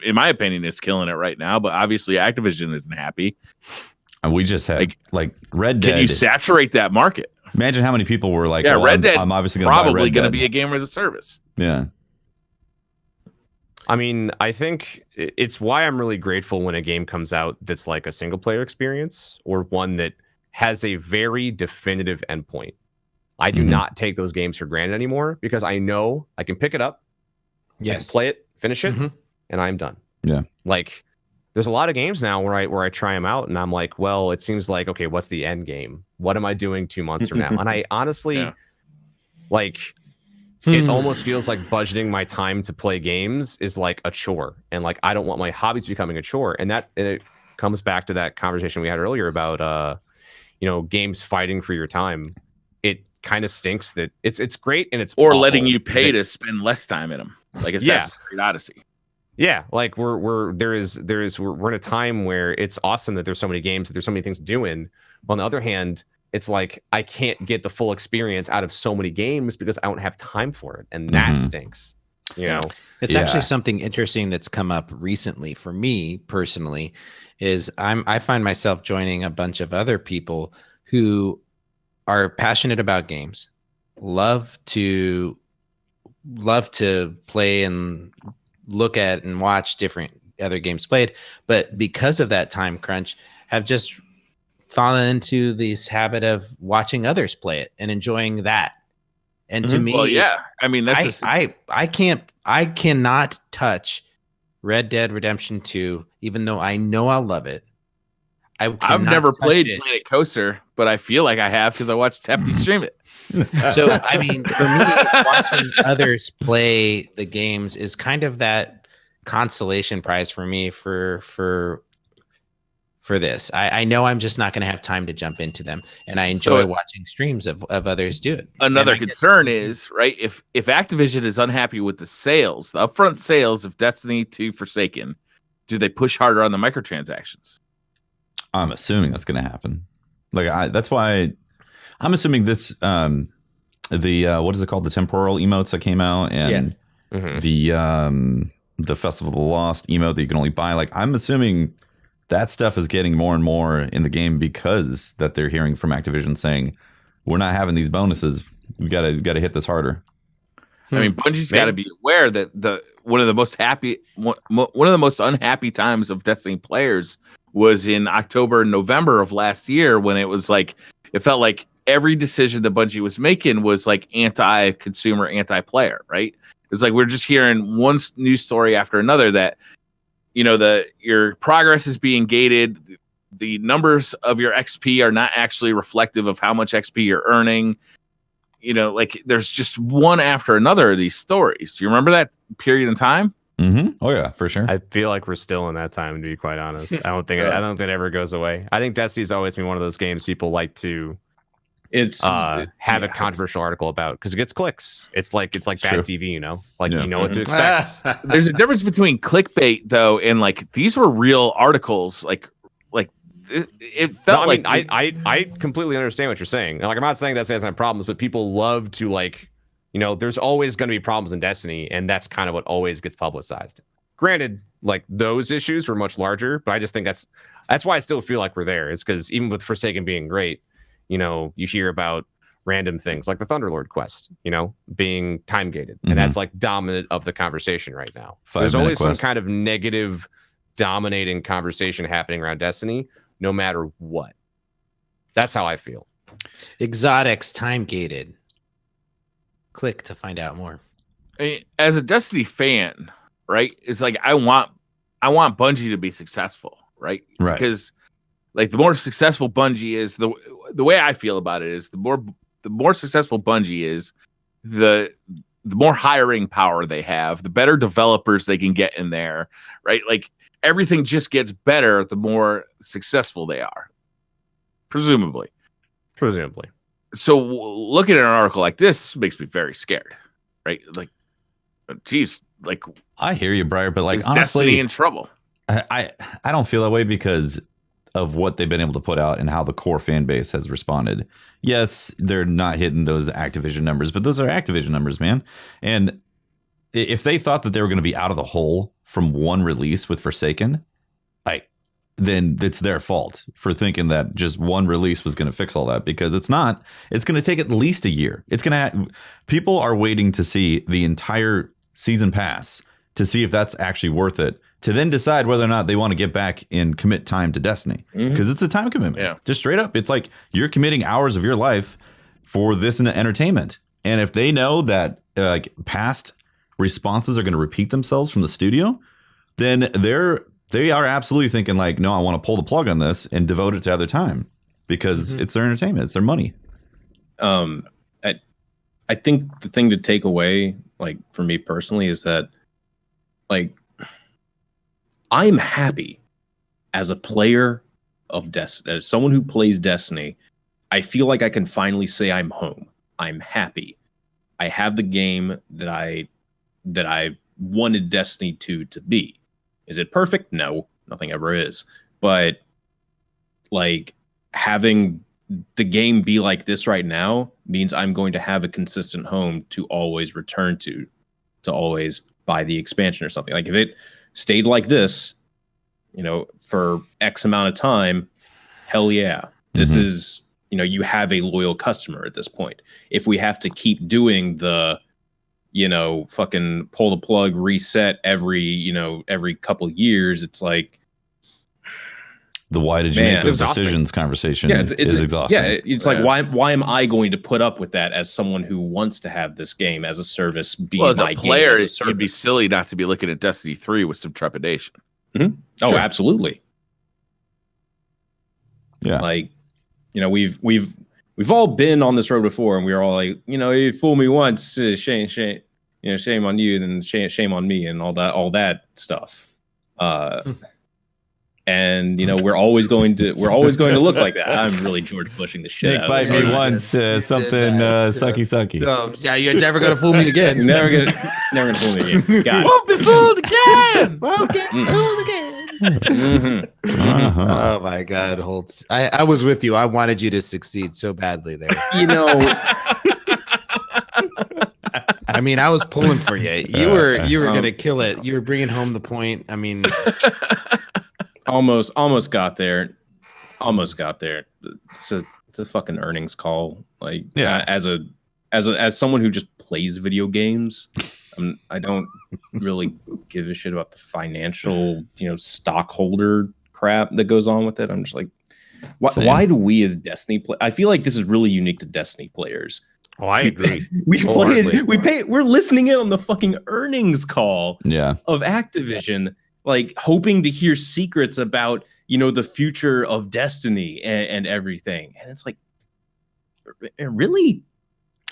In my opinion, it's killing it right now, but obviously Activision isn't happy. And we just had like Red Dead. Can you saturate that market? Imagine how many people were like, Red Dead. I'm obviously probably going to be a game as a service. Yeah. I mean, I think it's why I'm really grateful when a game comes out that's like a single player experience, or one that has a very definitive endpoint. I do not take those games for granted anymore, because I know I can pick it up, play it, finish it, and I'm done. Yeah. Like, there's a lot of games now where I try them out and I'm like, well, it seems like, okay, what's the end game? What am I doing 2 months from now? And I honestly, it almost feels like budgeting my time to play games is like a chore. And like, I don't want my hobbies becoming a chore. And it comes back to that conversation we had earlier about, games fighting for your time. It kind of stinks that it's great, and it's letting you pay to spend less time in them. Like Assassin's Creed Odyssey. Yeah, like we're in a time where it's awesome that there's so many games, that there's so many things doing. But on the other hand, it's like I can't get the full experience out of so many games because I don't have time for it, and that stinks. It's actually something interesting that's come up recently for me personally. Is I find myself joining a bunch of other people who are passionate about games, love to play and look at and watch different other games played, but because of that time crunch, have just fallen into this habit of watching others play it and enjoying that. And to me, well, yeah, I mean, that's I cannot touch Red Dead Redemption 2, even though I know I'll love it. I've never played Planet Coaster, but I feel like I have because I watched Hefty stream it. So, I mean, for me, watching others play the games is kind of that consolation prize for me for this. I know I'm just not going to have time to jump into them, and I enjoy watching streams of others do it. Another concern is, right, if Activision is unhappy with the sales, the upfront sales of Destiny 2 Forsaken, do they push harder on the microtransactions? I'm assuming that's going to happen. Like that's why I'm assuming this. The what is it called? The temporal emotes that came out, and the Festival of the Lost emote that you can only buy. Like I'm assuming that stuff is getting more and more in the game because that they're hearing from Activision saying we're not having these bonuses. We gotta hit this harder. I mean, Bungie's got to be aware that one of the most unhappy times of Destiny players was in October and November of last year, when it was like it felt like every decision that Bungie was making was like anti-consumer, anti-player, right? It's like we're just hearing one news story after another that, you know, your progress is being gated. The numbers of your XP are not actually reflective of how much XP you're earning. You know, like there's just one after another of these stories. Do you remember that period in time? Mm-hmm. Oh yeah, for sure. I feel like we're still in that time, to be quite honest. I don't think it ever goes away. I think Destiny's always been one of those games people like to have a controversial article about because it gets clicks. It's like bad TV, you know, like you know what to expect. There's a difference between clickbait though, and like these were real articles. Like it felt like I completely understand what you're saying. Like I'm not saying Destiny doesn't have problems, but people love to like, you know, there's always going to be problems in Destiny, and that's kind of what always gets publicized. Granted, like those issues were much larger, but I just think that's why I still feel like we're there. It's because even with Forsaken being great, you know, you hear about random things like the Thunderlord quest, you know, being time gated, and that's like dominant of the conversation right now. There's always some kind of negative, dominating conversation happening around Destiny, no matter what. That's how I feel. Exotics time gated. Click to find out more. I mean, as a Destiny fan, right? It's like I want Bungie to be successful, right? Because like the more successful Bungie is, the way I feel about it is the more successful Bungie is, the more hiring power they have, the better developers they can get in there, right? Like everything just gets better the more successful they are, presumably. So looking at an article like this makes me very scared, right? Like, geez, like I hear you, Briar, but like honestly, Destiny in trouble. I don't feel that way because of what they've been able to put out and how the core fan base has responded. Yes, they're not hitting those Activision numbers, but those are Activision numbers, man. And if they thought that they were going to be out of the hole from one release with Forsaken, then it's their fault for thinking that just one release was going to fix all that, because it's not. It's going to take at least a year. It's going to people are waiting to see the entire season pass to see if that's actually worth it, to then decide whether or not they want to get back and commit time to Destiny, because it's a time commitment. Yeah. Just straight up. It's like you're committing hours of your life for this entertainment. And if they know that like past responses are going to repeat themselves from the studio, then they are absolutely thinking like, no, I want to pull the plug on this and devote it to other time, because it's their entertainment. It's their money. I think the thing to take away, like for me personally, is that like I'm happy as a player of Destiny, as someone who plays Destiny. I feel like I can finally say I'm home. I'm happy. I have the game that I wanted Destiny 2 to be. Is it perfect? No, nothing ever is. But like having the game be like this right now means I'm going to have a consistent home to always return to always buy the expansion or something. Like if it stayed like this, you know, for X amount of time, hell yeah. This is, you know, you have a loyal customer at this point. If we have to keep doing the fucking pull the plug, reset every couple years. It's like, the why did you make those decisions conversation is exhausting. Yeah, it's like, why am I going to put up with that as someone who wants to have this game as a service be as my a player, game as a service? It'd be silly not to be looking at Destiny 3 with some trepidation. Mm-hmm. Oh, sure. Absolutely. Yeah. Like, we've all been on this road before, and we were all like, you fool me once, shame on you, then shame on me, and all that stuff. And we're always going to look like that. I'm really George Bushing the shit out of this. Bite me once, something sucky. Oh yeah, you're never gonna fool me again. never gonna fool me again. Got Won't be fooled again. Won't get fooled again. Mm-hmm. Uh-huh. Oh my God, Holtz! I was with you. I wanted you to succeed so badly there. I mean, I was pulling for you. You were gonna kill it. You were bringing home the point. I mean. Almost got there. It's a fucking earnings call. Like, as someone who just plays video games, I don't really give a shit about the financial, stockholder crap that goes on with it. I'm just like, why do we as Destiny play? I feel like this is really unique to Destiny players. Oh, I agree. We're listening in on the fucking earnings call of Activision. Like, hoping to hear secrets about, the future of Destiny and everything. And it's like, really?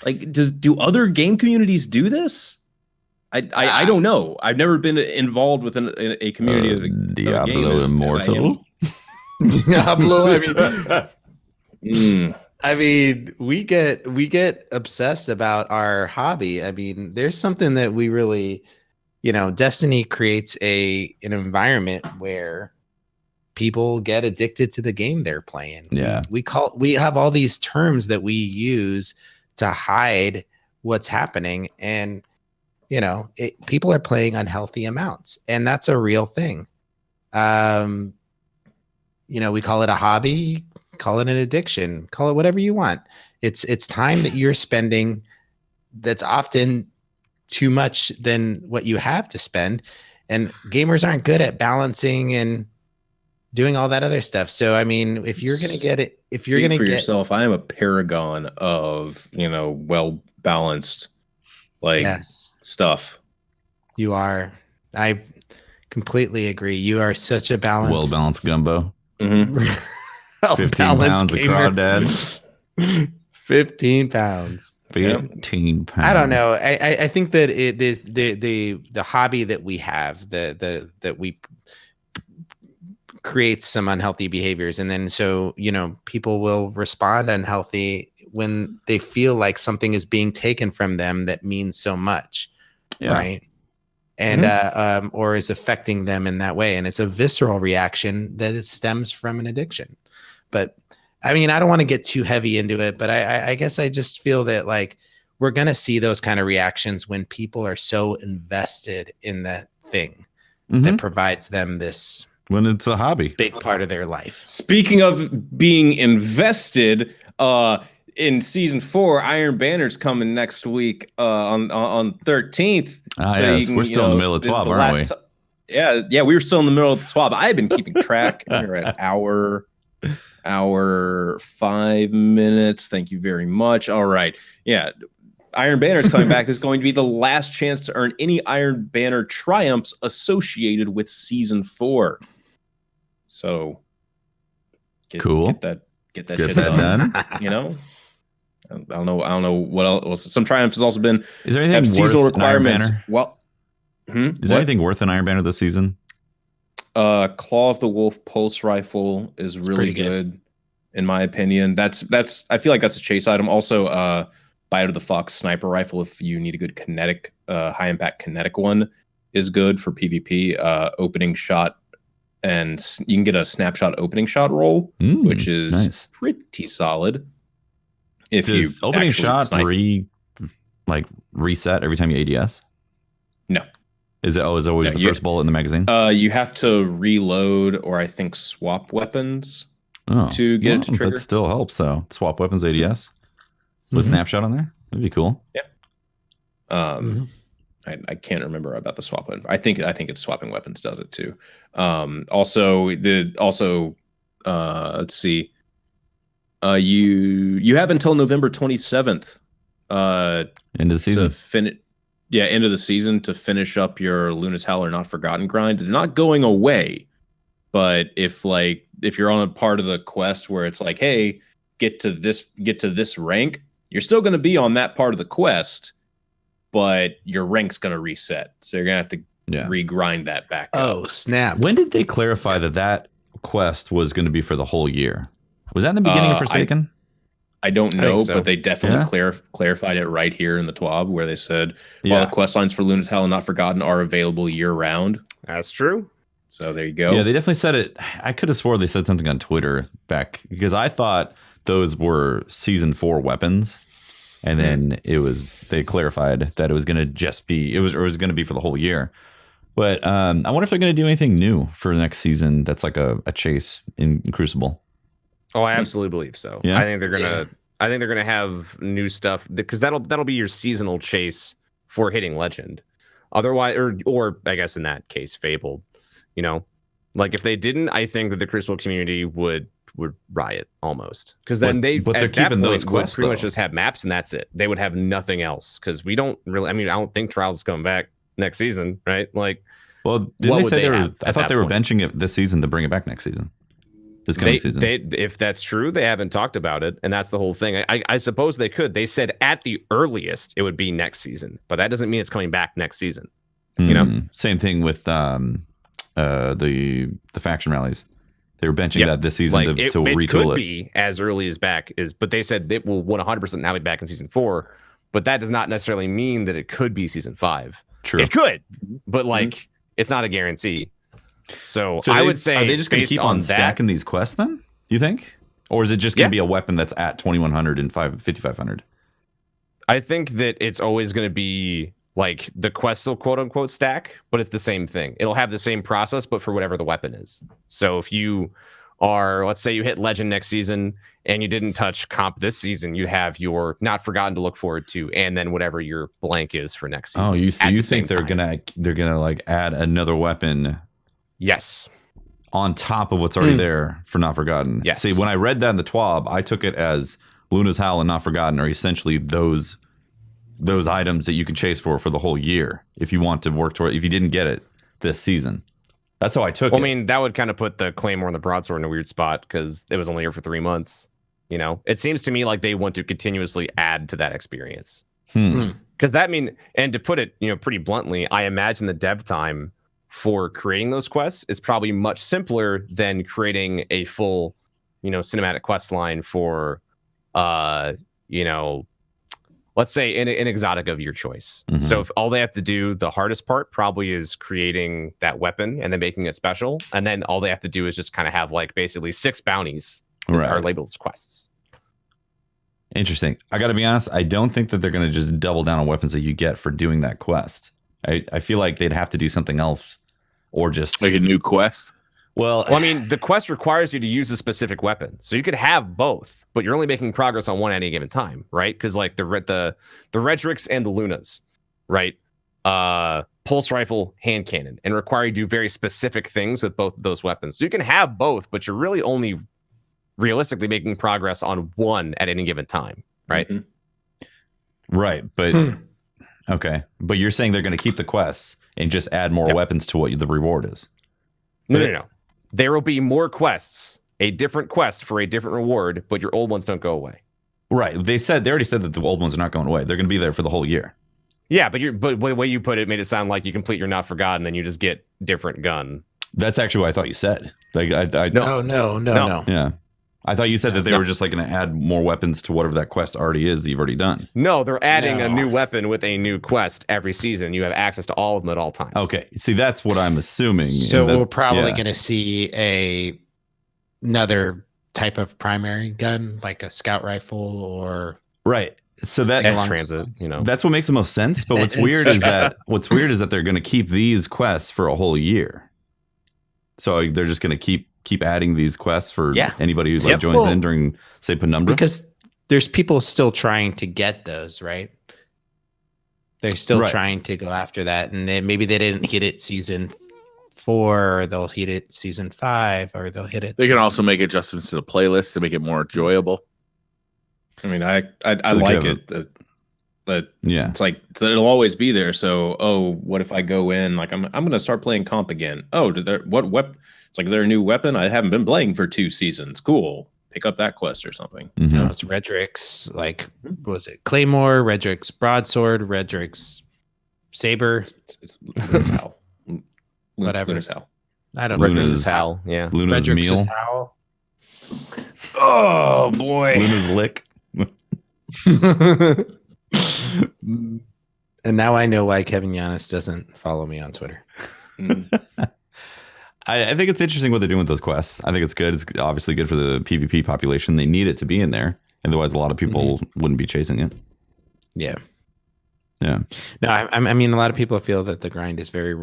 Like, do other game communities do this? I don't know. I've never been involved with a community of Diablo Immortal. Diablo. I mean, we get obsessed about our hobby. I mean, there's something that we really. Destiny creates an environment where people get addicted to the game they're playing. Yeah. We have all these terms that we use to hide what's happening. And, people are playing unhealthy amounts, and that's a real thing. We call it a hobby, call it an addiction, call it whatever you want. It's time that you're spending that's often too much than what you have to spend, and gamers aren't good at balancing and doing all that other stuff. So I mean, if you're gonna get it, yourself, I am a paragon of well balanced stuff. You are. I completely agree. You are such a balanced, well balanced gumbo. Mm-hmm. 15 pounds of crawdads. 15 pounds. 15 pounds. I don't know. I think that the hobby that we have, that we creates some unhealthy behaviors, and then people will respond unhealthy when they feel like something is being taken from them that means so much, right? And or is affecting them in that way, and it's a visceral reaction that it stems from an addiction. But I mean, I don't want to get too heavy into it, but I guess I just feel that like we're going to see those kind of reactions when people are so invested in that thing that provides them this. When it's a hobby. Big part of their life. Speaking of being invested, in season 4, Iron Banner's coming next week on 13th. Yes. We're still in the middle of TWAB, aren't we? Yeah, we were still in the middle of the TWAB. I've been keeping track. We're at hour 5 minutes. Thank you very much. All right. Yeah. Iron Banner's coming back. This is going to be the last chance to earn any Iron Banner triumphs associated with season 4. So cool. Get that shit done. I don't know what else. Some triumphs has also been. Is there anything worth seasonal requirements? Well, is there anything worth an Iron Banner this season? Claw of the Wolf pulse rifle is really good, in my opinion. That's. I feel like that's a chase item. Also, Bite of the Fox sniper rifle, if you need a good kinetic, high impact kinetic one, is good for PvP. Opening shot, and you can get a snapshot opening shot roll, which is pretty solid. Does opening shot reset every time you ADS? No. Is it always the first bullet in the magazine? You have to reload or I think swap weapons to get it to trigger. That still helps though. Swap weapons ADS with snapshot on there. That'd be cool. Yeah. I can't remember about the swap weapon. I think it's swapping weapons does it too. Also, let's see. You have until November 27th. End of the season. End of the season to finish up your Luna's Howl or Not Forgotten grind. They're not going away, but if you're on a part of the quest where it's like, hey, get to this rank, you're still going to be on that part of the quest, but your rank's going to reset. So you're going to have to regrind that back up. Oh, snap. When did they clarify that quest was going to be for the whole year? Was that in the beginning of Forsaken? I don't know, so. But they definitely clarified it right here in the TWAB where they said, while the quest lines for Luna's Howl and Not Forgotten are available year-round. That's true. So there you go. Yeah, they definitely said it. I could have swore they said something on Twitter back, because I thought those were Season 4 weapons. And then they clarified that it was going to just be, it was going to be for the whole year. But I wonder if they're going to do anything new for the next season that's like a chase in Crucible. Oh, I absolutely believe so. Yeah? I think they're gonna have new stuff because that'll be your seasonal chase for hitting Legend. Otherwise, or I guess in that case, Fabled. You know, like if they didn't, I think that the Crucible community would riot almost, because then they're keeping those quests. Pretty much just have maps and that's it. They would have nothing else because we don't really. I mean, I don't think Trials is coming back next season, right? like, well, didn't they say they were? I thought they were benching it this season to bring it back next season. This coming season. If that's true, they haven't talked about it, and that's the whole thing. I suppose they could. They said at the earliest it would be next season, but that doesn't mean it's coming back next season. You know, same thing with the faction rallies. They were benching that this season to retool it. It could be as early as but they said it will 100% now be back in season 4, but that does not necessarily mean that it could be season 5. True, it could, but it's not a guarantee. So I would say, are they just going to keep on stacking these quests then? You think, or is it just going to be a weapon that's at 2100 and 5500? I think that it's always going to be like the quest will quote unquote stack, but it's the same thing. It'll have the same process, but for whatever the weapon is. So if you are, let's say you hit Legend next season and you didn't touch comp this season, you have your Not Forgotten to look forward to, and then whatever your blank is for next season. Oh, you think they're gonna like add another weapon? Yes. On top of what's already there for Not Forgotten. Yes. See, when I read that in the TWAB, I took it as Luna's Howl and Not Forgotten are essentially those items that you can chase for the whole year if you want to work toward, if you didn't get it this season. That's how I took it. I mean, that would kind of put the Claymore and the Broadsword in a weird spot because it was only here for 3 months. You know, it seems to me like they want to continuously add to that experience. Because and to put it, pretty bluntly, I imagine the dev time for creating those quests is probably much simpler than creating a full, cinematic quest line for, let's say an exotic of your choice. So if all they have to do, the hardest part probably is creating that weapon and then making it special. And then all they have to do is just kind of have like basically 6 bounties that are labeled as quests. Interesting. I got to be honest. I don't think that they're going to just double down on weapons that you get for doing that quest. I feel like they'd have to do something else, or just like a new quest. Well, I mean, the quest requires you to use a specific weapon, so you could have both, but you're only making progress on one at any given time, right? Because like the Redrix and the Lunas, right? Pulse rifle, hand cannon, and require you to do very specific things with both of those weapons. So you can have both, but you're really only realistically making progress on one at any given time, right? Right, but okay, but you're saying they're going to keep the quests and just add more weapons to what the reward is. No. There will be more quests, a different quest for a different reward, but your old ones don't go away. Right. They already said that the old ones are not going away. They're going to be there for the whole year. Yeah, but the way you put it made it sound like you complete your Not Forgotten and you just get different gun. That's actually what I thought you said. Like No. Yeah. I thought you said that they were just like going to add more weapons to whatever that quest already is that you've already done. No, they're adding a new weapon with a new quest every season. You have access to all of them at all times. Okay. See, that's what I'm assuming. So we're probably going to see another type of primary gun, like a scout rifle or... Right. So that transit, that's what makes the most sense. But what's weird is that they're going to keep these quests for a whole year. So they're just going to keep adding these quests for anybody who joins in during, say, Penumbra. Because there's people still trying to get those, right? They're still trying to go after that, and maybe they didn't hit it season 4, or they'll hit it season 5, or they'll hit it. They can also make adjustments to the playlist to make it more enjoyable. I mean, I like it, but yeah, it's like it'll always be there. So, what if I go in like I'm going to start playing comp again? Oh, what weapon? It's like, is there a new weapon? I haven't been playing for 2 seasons. Cool, pick up that quest or something. Mm-hmm. You know, it's Redrick's, like, what was it? Claymore, Redrick's broadsword, Redrick's saber. It's Luna's Howl. Whatever. Luna's Howl. I don't know. Luna's Howl. Yeah. Luna's Redrick's meal. Howl. Oh boy. Luna's lick. And now I know why Kevin Giannis doesn't follow me on Twitter. I think it's interesting what they're doing with those quests. I think it's good. It's obviously good for the PvP population. They need it to be in there. Otherwise, a lot of people wouldn't be chasing it. Yeah. Yeah. No, I mean, a lot of people feel that the grind is very,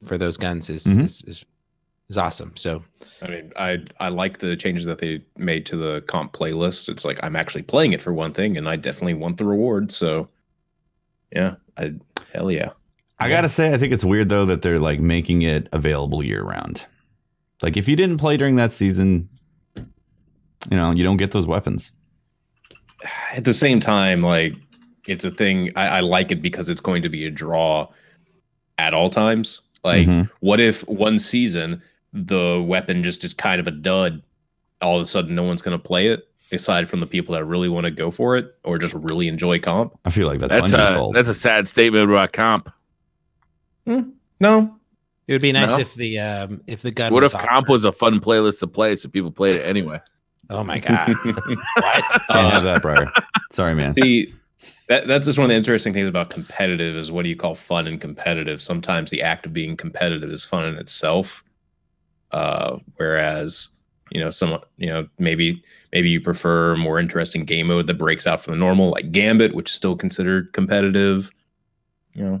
for those guns is awesome. So, I mean, I like the changes that they made to the comp playlist. It's like, I'm actually playing it for one thing, and I definitely want the reward. So, yeah, hell yeah. I gotta say, I think it's weird though that they're like making it available year round. Like, if you didn't play during that season, you don't get those weapons. At the same time, like, it's a thing. I like it because it's going to be a draw at all times. Like, what if one season the weapon just is kind of a dud? All of a sudden, no one's going to play it, aside from the people that really want to go for it or just really enjoy comp. I feel like that's a sad statement about comp. No, it would be nice if the gun. What if comp was a fun playlist to play, so people played it anyway? Oh my god! What? Can't have that, Briar. Sorry, man. See, that's just one of the interesting things about competitive is what do you call fun and competitive? Sometimes the act of being competitive is fun in itself, whereas maybe you prefer a more interesting game mode that breaks out from the normal, like Gambit, which is still considered competitive. Yeah.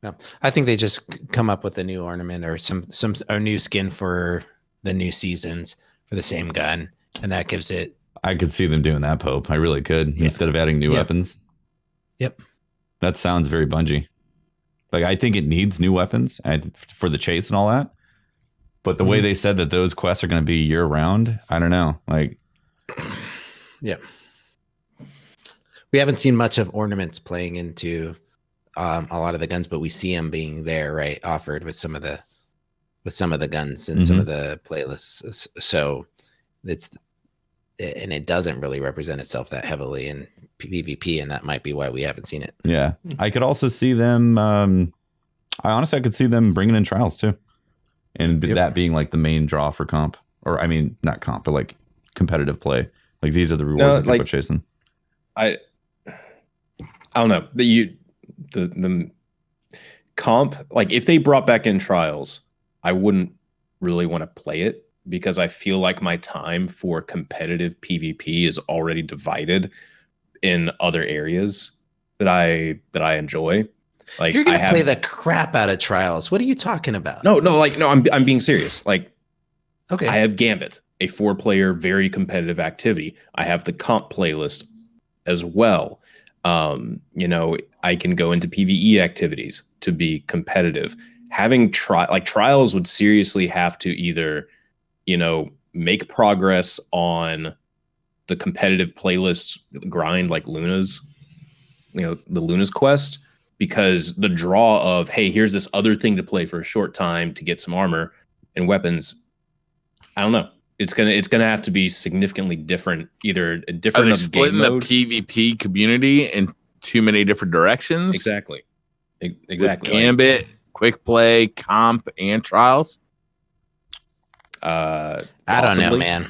No, I think they just come up with a new ornament or some new skin for the new seasons for the same gun, and that gives it. I could see them doing that, Pope. I really could. Yeah. Instead of adding new weapons. Yep. That sounds very Bungie. Like, I think it needs new weapons for the chase and all that. But the way they said that those quests are going to be year round, I don't know. Like, yeah. We haven't seen much of ornaments playing into a lot of the guns, but we see them being there, right? Offered with some of the guns and some of the playlists. So it doesn't really represent itself that heavily in PvP, and that might be why we haven't seen it. Yeah. I could also see them. I could see them bringing in trials too. And that being like the main draw for comp, or I mean, not comp, but like competitive play. Like, these are the rewards that people are chasing. I don't know. The comp, like, if they brought back in trials, I wouldn't really want to play it because I feel like my time for competitive PvP is already divided in other areas that I enjoy. Like, you're gonna play the crap out of trials. What are you talking about? No. I'm being serious. Like, okay, I have Gambit, a 4-player, very competitive activity. I have the comp playlist as well. I can go into PvE activities to be competitive. Having trials would seriously have to either, make progress on the competitive playlist grind, like Luna's, the Luna's quest, because the draw of, hey, here's this other thing to play for a short time to get some armor and weapons. I don't know. It's gonna have to be significantly different. Either a different splitting the PvP community in too many different directions. Exactly. With Gambit, quick play, comp, and trials. I don't know, man.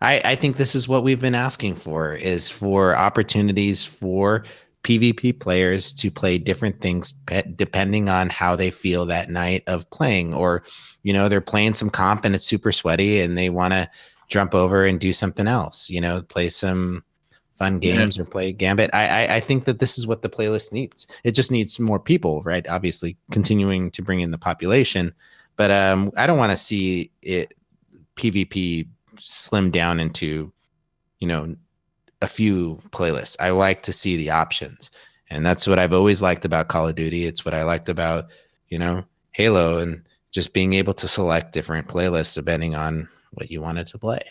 I think this is what we've been asking for, is for opportunities for PvP players to play different things depending on how they feel that night of playing, or they're playing some comp and it's super sweaty and they want to jump over and do something else, play some fun games or play Gambit. I think that this is what the playlist needs. It just needs more people, right? Obviously continuing to bring in the population, but I don't want to see it PvP slim down into a few playlists. I like to see the options. And that's what I've always liked about Call of Duty. It's what I liked about, Halo, and just being able to select different playlists depending on what you wanted to play.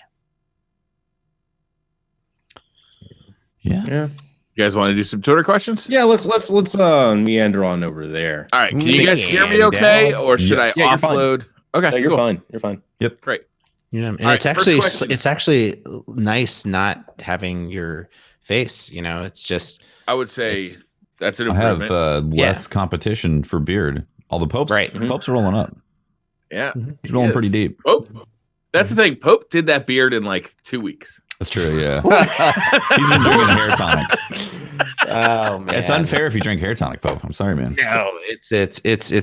Yeah. You guys want to do some Twitter questions? Yeah, let's meander on over there. All right. Can you guys hear me okay, or should I offload? Okay, no, you're fine. You're fine. Yep. Great. Yeah, and All it's actually nice not having your face. It's just. I would say that's an I have improvement. less competition for beard. All the popes, popes are rolling up. Yeah, he's rolling pretty deep. Pope. That's the thing. Pope did that beard in like 2 weeks. That's true. Yeah, he's been drinking hair tonic. Oh man, it's unfair if you drink hair tonic, Pope. I'm sorry, man. No, it's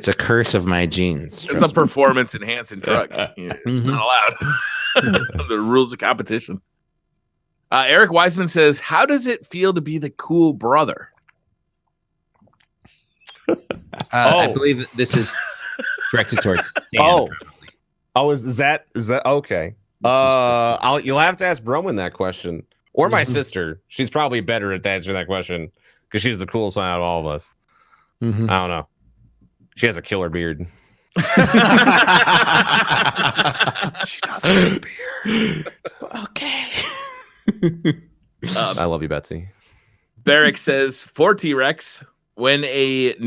a curse of my genes. It's a performance enhancing drug. It's not allowed. The rules of competition. Eric Wiseman says, "How does it feel to be the cool brother?" I believe this is directed towards Dan, is that okay? You'll have to ask Broman that question, or my sister. She's probably better at answering that question because she's the coolest one out of all of us. I don't know. She has a killer beard. She does have a beard. Okay. I love you, Betsy. Barrick says, for T-Rex, when in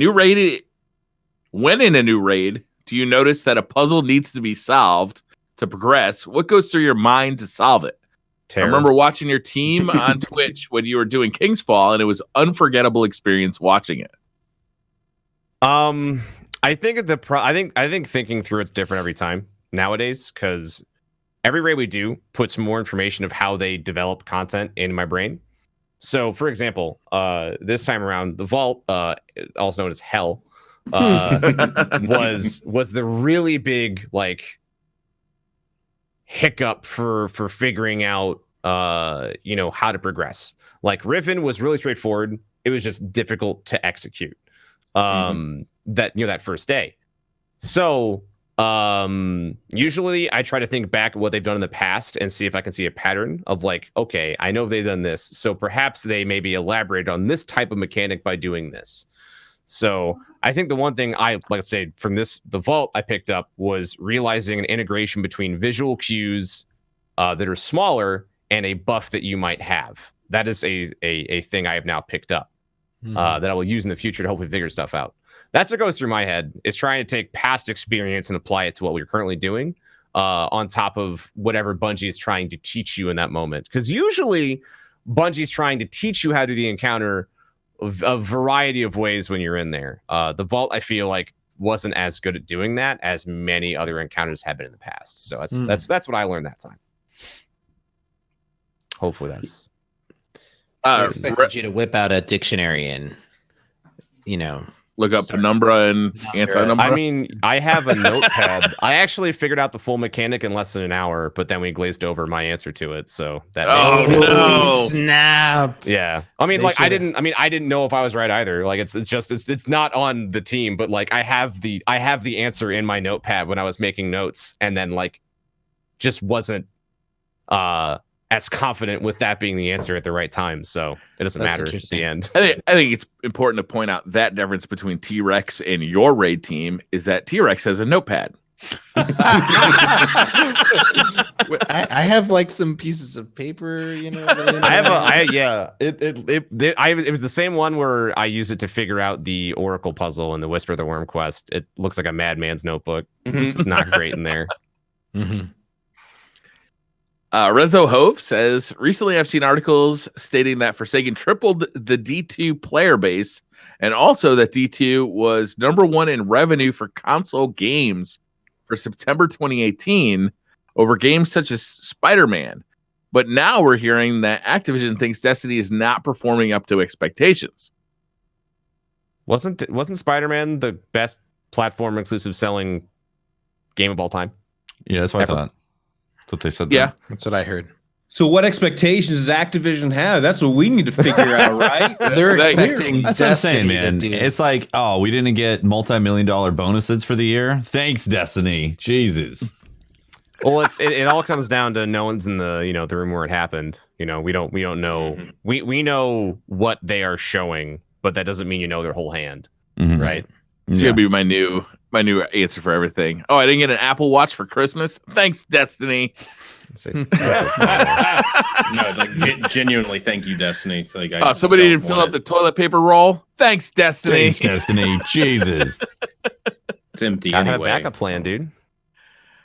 a new raid, do you notice that a puzzle needs to be solved to progress? What goes through your mind to solve it? Terror. I remember watching your team on Twitch when you were doing King's Fall, and it was unforgettable experience watching it. I think I think thinking through it's different every time nowadays, because every raid we do puts more information of how they develop content in my brain. So, for example, this time around, the Vault, also known as Hell, was the really big hiccup for figuring out how to progress. Like Riven was really straightforward. It was just difficult to execute that first day. So usually I try to think back what they've done in the past and see if I can see a pattern of okay, I know they've done this, so perhaps they maybe elaborate on this type of mechanic by doing this. So I think the one thing from the Vault I picked up was realizing an integration between visual cues that are smaller and a buff that you might have. That is a thing I have now picked up that I will use in the future to hopefully figure stuff out. That's what goes through my head, is trying to take past experience and apply it to what we're currently doing on top of whatever Bungie is trying to teach you in that moment. Because usually Bungie's trying to teach you how to do the encounter a variety of ways when you're in there. The Vault, I feel like, wasn't as good at doing that as many other encounters have been in the past. So that's what I learned that time. Hopefully that's. I expected you to whip out a dictionary and, look up penumbra and anti-numbra. I mean, I have a notepad. I actually figured out the full mechanic in less than an hour, but then we glazed over my answer to it. So that. No! Snap! Yeah, I mean, I didn't know if I was right either. It's not on the team, but I have the answer in my notepad when I was making notes, and then just wasn't as confident with that being the answer at the right time. So it doesn't matter at the end. I think it's important to point out that difference between T-Rex and your raid team is that T-Rex has a notepad. I have some pieces of paper, It was the same one where I use it to figure out the Oracle puzzle and the Whisper of the Worm quest. It looks like a madman's notebook. It's not great in there. Rezo Hove says, recently I've seen articles stating that Forsaken tripled the D2 player base, and also that D2 was #1 in revenue for console games for September 2018 over games such as Spider-Man. But now we're hearing that Activision thinks Destiny is not performing up to expectations. Wasn't Spider-Man the best platform exclusive selling game of all time? Yeah, that's what I thought. What they said. Yeah, that's what I heard. So what expectations does Activision have? That's what we need to figure out, right? They're expecting That's what I'm saying, man. It's we didn't get multi-million-dollar bonuses for the year. Thanks, Destiny. Jesus. Well, it all comes down to no one's in the the room where it happened. We don't know. Mhm. We know what they are showing, but that doesn't mean you know their whole hand. Mhm. Right. It's gonna be my new answer for everything. Oh, I didn't get an Apple Watch for Christmas. Thanks, Destiny. No, like genuinely, thank you, Destiny. Like, Somebody didn't fill up the toilet paper roll. Thanks, Destiny. Thanks, Destiny. Jesus. It's empty Gotta have a anyway. backup plan, dude.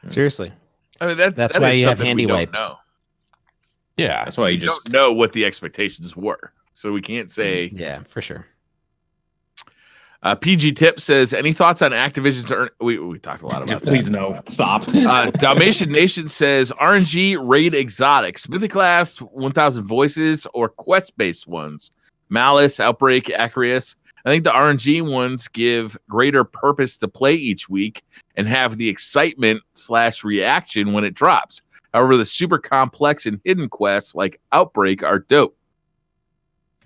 Seriously. I mean, That's that why is you have something handy we don't wipes. know. Yeah. That's why you We just don't know what the expectations were, so we can't say. Yeah, for sure. PG Tip says, any thoughts on Activision's we talked a lot about that. please no, stop. Dalmatian Nation says RNG raid exotics, mythic last 1,000 voices or quest based ones. Malice, Outbreak, Acreus. I think the RNG ones give greater purpose to play each week and have the excitement / reaction when it drops. However, the super complex and hidden quests like Outbreak are dope.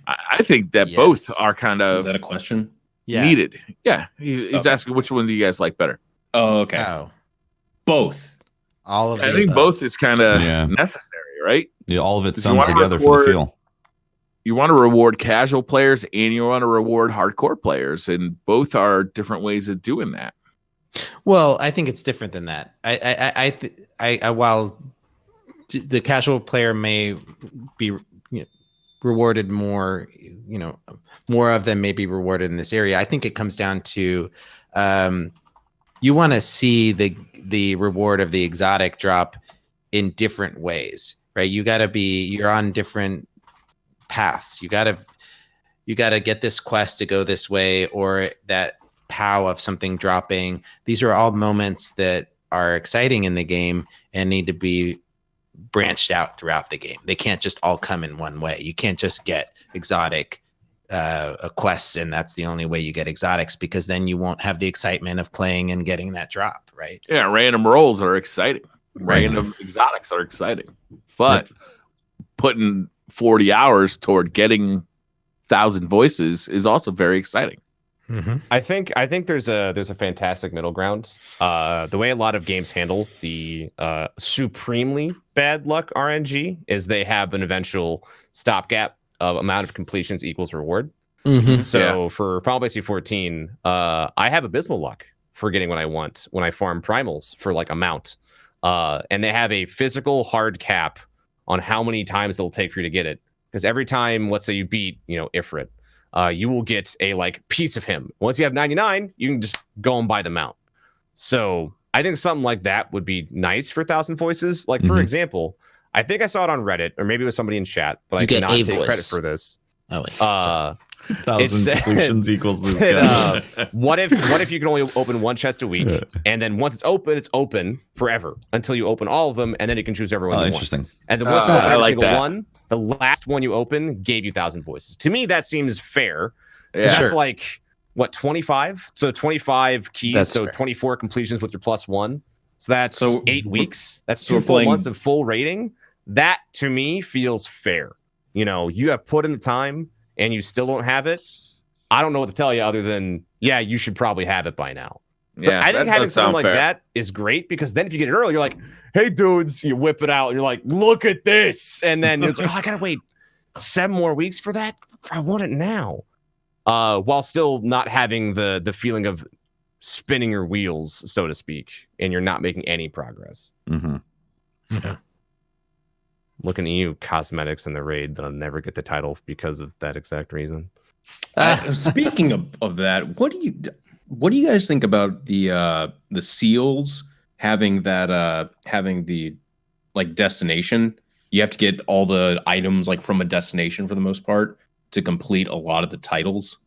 I think that both are kind of Is that a question? needed. Yeah, he's Okay. asking which one do you guys like better? Oh, okay. Oh, Both. all of I the think above. both is kind of Yeah. necessary, right? Yeah, all of it If you sums wanna together for the record- feel. You want to reward casual players and you want to reward hardcore players, and both are different ways of doing that. Well, I think it's different than that. While the casual player may be rewarded more, more of them may be rewarded in this area. I think it comes down to you want to see the reward of the exotic drop in different ways, right? You're on different paths. You gotta get this quest to go this way, or that POW of something dropping. These are all moments that are exciting in the game and need to be branched out throughout the game. They can't just all come in one way. You can't just get exotic quests and that's the only way you get exotics, because then you won't have the excitement of playing and getting that drop, right? Yeah, random rolls are exciting. Right. Random exotics are exciting. But putting 40 hours toward getting 1,000 voices is also very exciting. Mm-hmm. I think there's a fantastic middle ground. The way a lot of games handle the supremely bad luck RNG is they have an eventual stopgap of amount of completions equals reward. Mm-hmm. So for Final Fantasy 14, I have abysmal luck for getting what I want when I farm primals for like a mount. And they have a physical hard cap on how many times it'll take for you to get it. Because every time, let's say you beat, Ifrit, you will get a like piece of him. Once you have 99, you can just go and buy the mount. So I think something like that would be nice for 1,000 voices. Like, for example, I think I saw it on Reddit, or maybe it was somebody in chat, but I cannot take credit for this. Oh, wait. 1,000 completions equals this guy. What if you can only open one chest a week, and then once it's open forever until you open all of them, and then you can choose everyone you Interesting. want. And then once you open I every like single that. one, the last one you open gave you 1,000 voices. To me, that seems fair. Yeah. That's like, what, 25? So 25 keys, That's so fair. 24 completions with your +1. So that's 8 weeks. That's so 2 we're full playing- months of full rating. That, to me, feels fair. You have put in the time, and you still don't have it. I don't know what to tell you other than, yeah, you should probably have it by now. So Yeah, I think that having does something sound like fair. that is great, because then if you get it early, you're like, hey, dudes, you whip it out. And you're like, look at this. And then it's like, oh, I got to wait 7 more weeks for that. I want it now. While still not having the feeling of spinning your wheels, so to speak, and you're not making any progress. Mm-hmm. Looking at you, cosmetics in the raid, that I'll never get the title because of that exact reason. Speaking of that, what do you guys think about the seals having the like destination? You have to get all the items like from a destination for the most part to complete a lot of the titles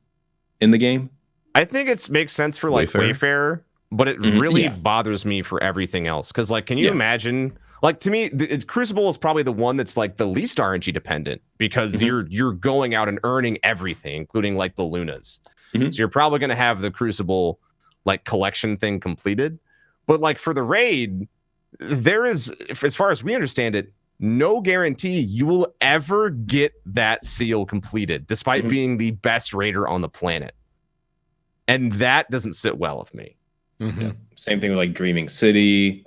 in the game. I think it makes sense for like Wayfarer, but it really bothers me for everything else. Because like, can you imagine? Like, to me, Crucible is probably the one that's like the least RNG dependent, because you're going out and earning everything, including like the Lunas. So you're probably going to have the Crucible like collection thing completed. But like for the raid, there is, as far as we understand it, no guarantee you will ever get that seal completed, despite being the best raider on the planet. And that doesn't sit well with me. Yeah. Same thing with like Dreaming City.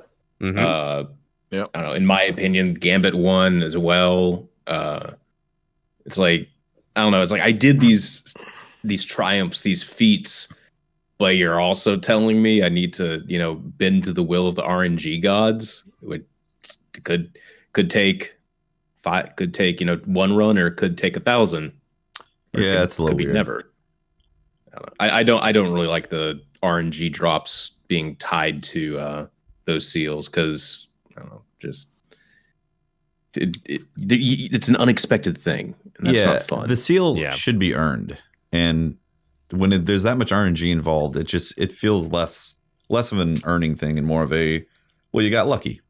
Yeah. I don't know. In my opinion, Gambit won as well. It's like, I don't know. It's like I did these triumphs, these feats, but you're also telling me I need to, bend to the will of the RNG gods, which could take one run, or it could take 1,000. Yeah, that's a little could be weird. Never. I don't really like the RNG drops being tied to those seals, because I don't know, just it's an unexpected thing, and that's not fun. The seal should be earned, and when there's that much RNG involved, it feels less of an earning thing and more of a, well, you got lucky.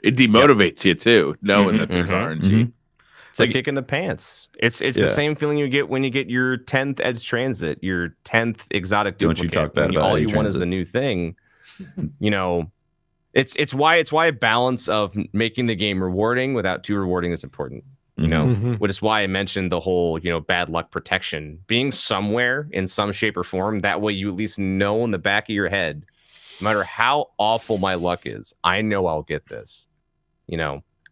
It demotivates you too, knowing that there's RNG. Mm-hmm. It's like kick in the pants. It's the same feeling you get when you get your 10th Edge Transit, your 10th exotic duplicate. Don't you talk bad about all Edge you want is the new thing. It's why a balance of making the game rewarding without too rewarding is important. Which is why I mentioned the whole, bad luck protection being somewhere in some shape or form. That way you at least know in the back of your head, no matter how awful my luck is, I know I'll get this.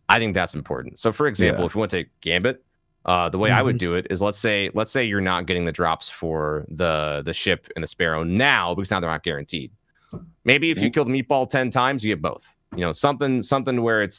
I think that's important. So for example, if you want to take Gambit, the way I would do it is let's say you're not getting the drops for the ship and the Sparrow now, because now they're not guaranteed. Maybe if you kill the meatball 10 times, you get both. Something where it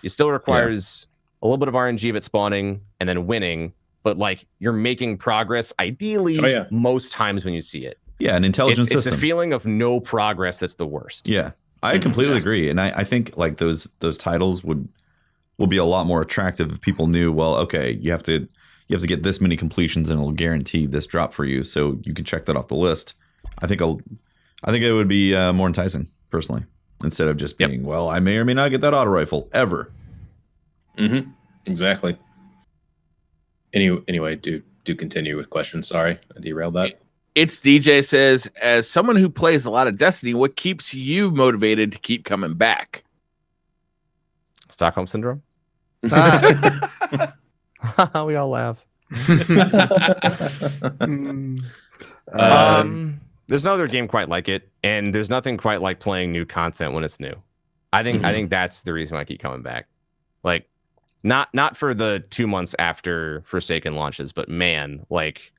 still requires a little bit of RNG of it spawning and then winning, but like you're making progress ideally most times when you see it. Yeah, an intelligent system. It's the feeling of no progress that's the worst. Yeah, I completely agree. And I think like those titles will be a lot more attractive if people knew, well, okay, you have to get this many completions and it'll guarantee this drop for you, so you can check that off the list. I think it would be more enticing, personally, instead of just being, well, I may or may not get that auto rifle ever. Exactly. Anyway, do continue with questions. Sorry, I derailed that. It's DJ says, as someone who plays a lot of Destiny, what keeps you motivated to keep coming back? Stockholm Syndrome. We all laugh. There's no other game quite like it, and there's nothing quite like playing new content when it's new. I think that's the reason why I keep coming back. Like, not for the 2 months after Forsaken launches, but man, like,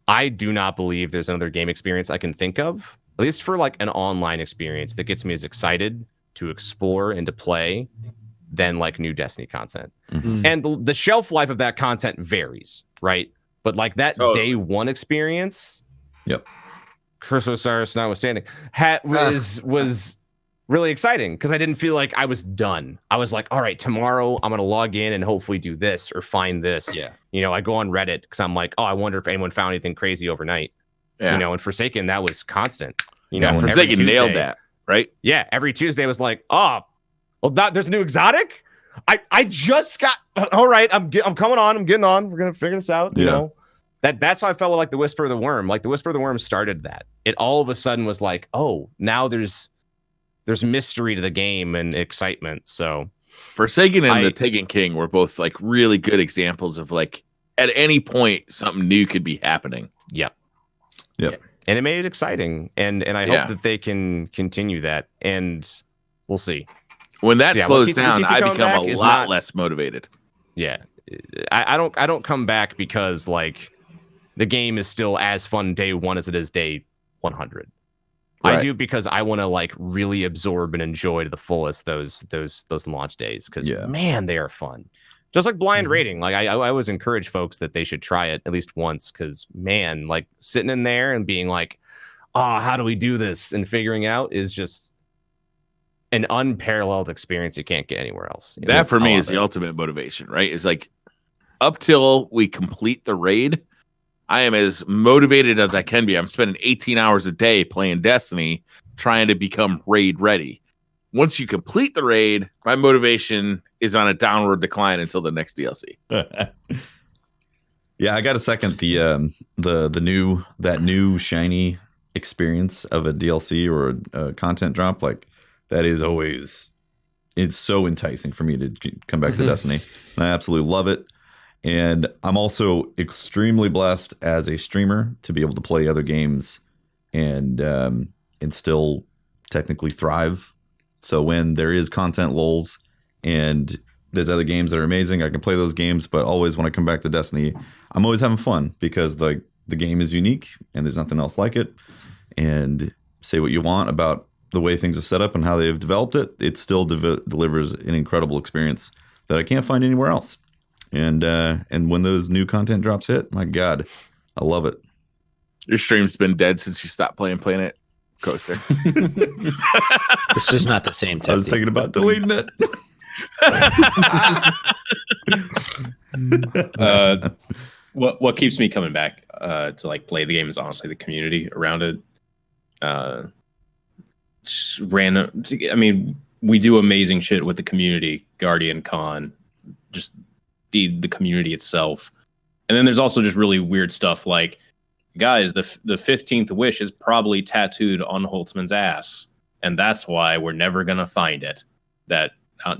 I do not believe there's another game experience I can think of, at least for like an online experience, that gets me as excited to explore and to play than like new Destiny content. And the shelf life of that content varies, right? But like that day one experience, Curse of Osiris notwithstanding, was really exciting because I didn't feel like I was done. I was like, all right, tomorrow I'm gonna log in and hopefully do this or find this. I go on Reddit because I'm like, oh, I wonder if anyone found anything crazy overnight. And Forsaken, that was constant. Forsaken nailed that, right? Yeah, every Tuesday was like, oh, well, there's a new exotic. I just got. All right, I'm coming on. I'm getting on. We're gonna figure this out. You know, that's how I felt with like the Whisper of the Worm. Like the Whisper of the Worm started that. It all of a sudden was like, oh, now there's mystery to the game and excitement. So Forsaken and the Taken King were both like really good examples of like at any point something new could be happening. Yep. And it made it exciting. And I hope that they can continue that. And we'll see. When that slows down, I become a lot less motivated. Yeah. I don't come back because like the game is still as fun day one as it is day 100. Right. I do because I want to like really absorb and enjoy to the fullest those launch days, because man, they are fun. Just like blind rating, like I always encourage folks that they should try it at least once, because man, like sitting in there and being like, oh, how do we do this, and figuring out is just an unparalleled experience you can't get anywhere else. That for me is the ultimate motivation, right? Is like up till we complete the raid, I am as motivated as I can be. I'm spending 18 hours a day playing Destiny, trying to become raid ready. Once you complete the raid, my motivation is on a downward decline until the next DLC. Yeah, I got to second the new shiny experience of a DLC or a content drop. Like that is always, it's so enticing for me to come back to Destiny. And I absolutely love it. And I'm also extremely blessed as a streamer to be able to play other games and still technically thrive So when there is content lulls and there's other games that are amazing, I can play those games. But always when I come back to Destiny, I'm always having fun because the game is unique and there's nothing else like it. And say what you want about the way things are set up and how they've developed it, it still delivers an incredible experience that I can't find anywhere else. And when those new content drops hit, my God, I love it. Your stream's been dead since you stopped playing Planet Coaster. It's just not the same. I was thinking about deleting it. What keeps me coming back to like play the game is honestly the community around it. Just random. I mean, we do amazing shit with the community, Guardian Con, just the community itself, and then there's also just really weird stuff like, guys, the 15th wish is probably tattooed on Holtzman's ass, and that's why we're never gonna find it. That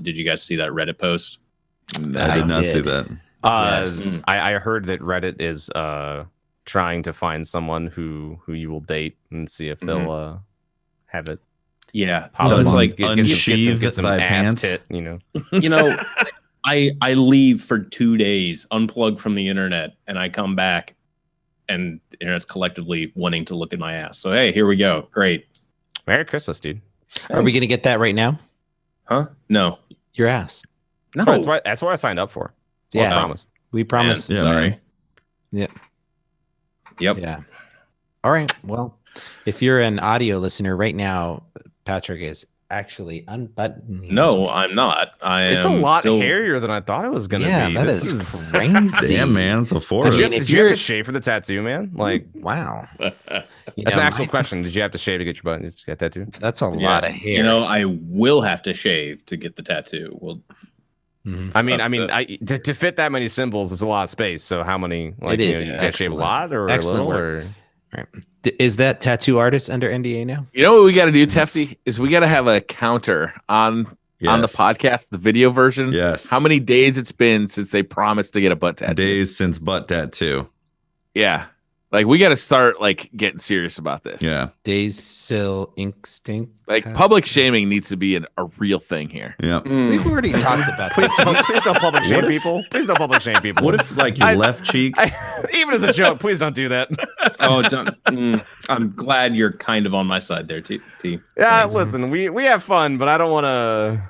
did you guys see that Reddit post? I did not see that. Yes. I heard that Reddit is trying to find someone who you will date and see if they'll have it. Yeah, So it's like unsheathe get some thy ass pants. tit, you know. I leave for 2 days, unplug from the internet, and I come back, and the internet's collectively wanting to look at my ass. So hey, here we go. Great. Merry Christmas, dude. Are we gonna get that right now? Huh? No. Your ass. No. That's what I signed up for. Yeah. I promised. We promised. Man, Yeah, sorry. man. Yeah. Yep. Yeah. All right. Well, if you're an audio listener right now, Patrick is actually unbuttoning. No, I'm not. It's a lot hairier than I thought it was gonna Yeah, be. that This is crazy. Damn, man, it's a Did forest. you, I mean, did if you have you're- to shave for the tattoo, man? Like, Wow. You that's know, an actual question. Did you have to shave to get your button? Just get tattoo? That's a lot of hair. You know, I will have to shave to get the tattoo. Well, Mhm. I mean, to fit that many symbols, it's a lot of space. So how many? Like, It is you gotta shave a excellent. lot or Excellent a little? work. Or Right. Is that tattoo artist under NDA now? You know what we got to do, Tefty? Is we got to have a counter on the podcast, the video version. Yes. How many days it's been since they promised to get a butt tattoo? days since butt tattoo? Yeah. Like we got to start like getting serious about this. Yeah. Days Still Instinct. Like Past- public shaming needs to be a real thing here. Yeah. We've already talked about please this. don't public shame people. Please don't public shame people. What if like your left cheek? Even as a joke, please don't do that. oh, don't, I'm glad you're kind of on my side there, T. Yeah, Thanks. listen, we have fun, but I don't want to.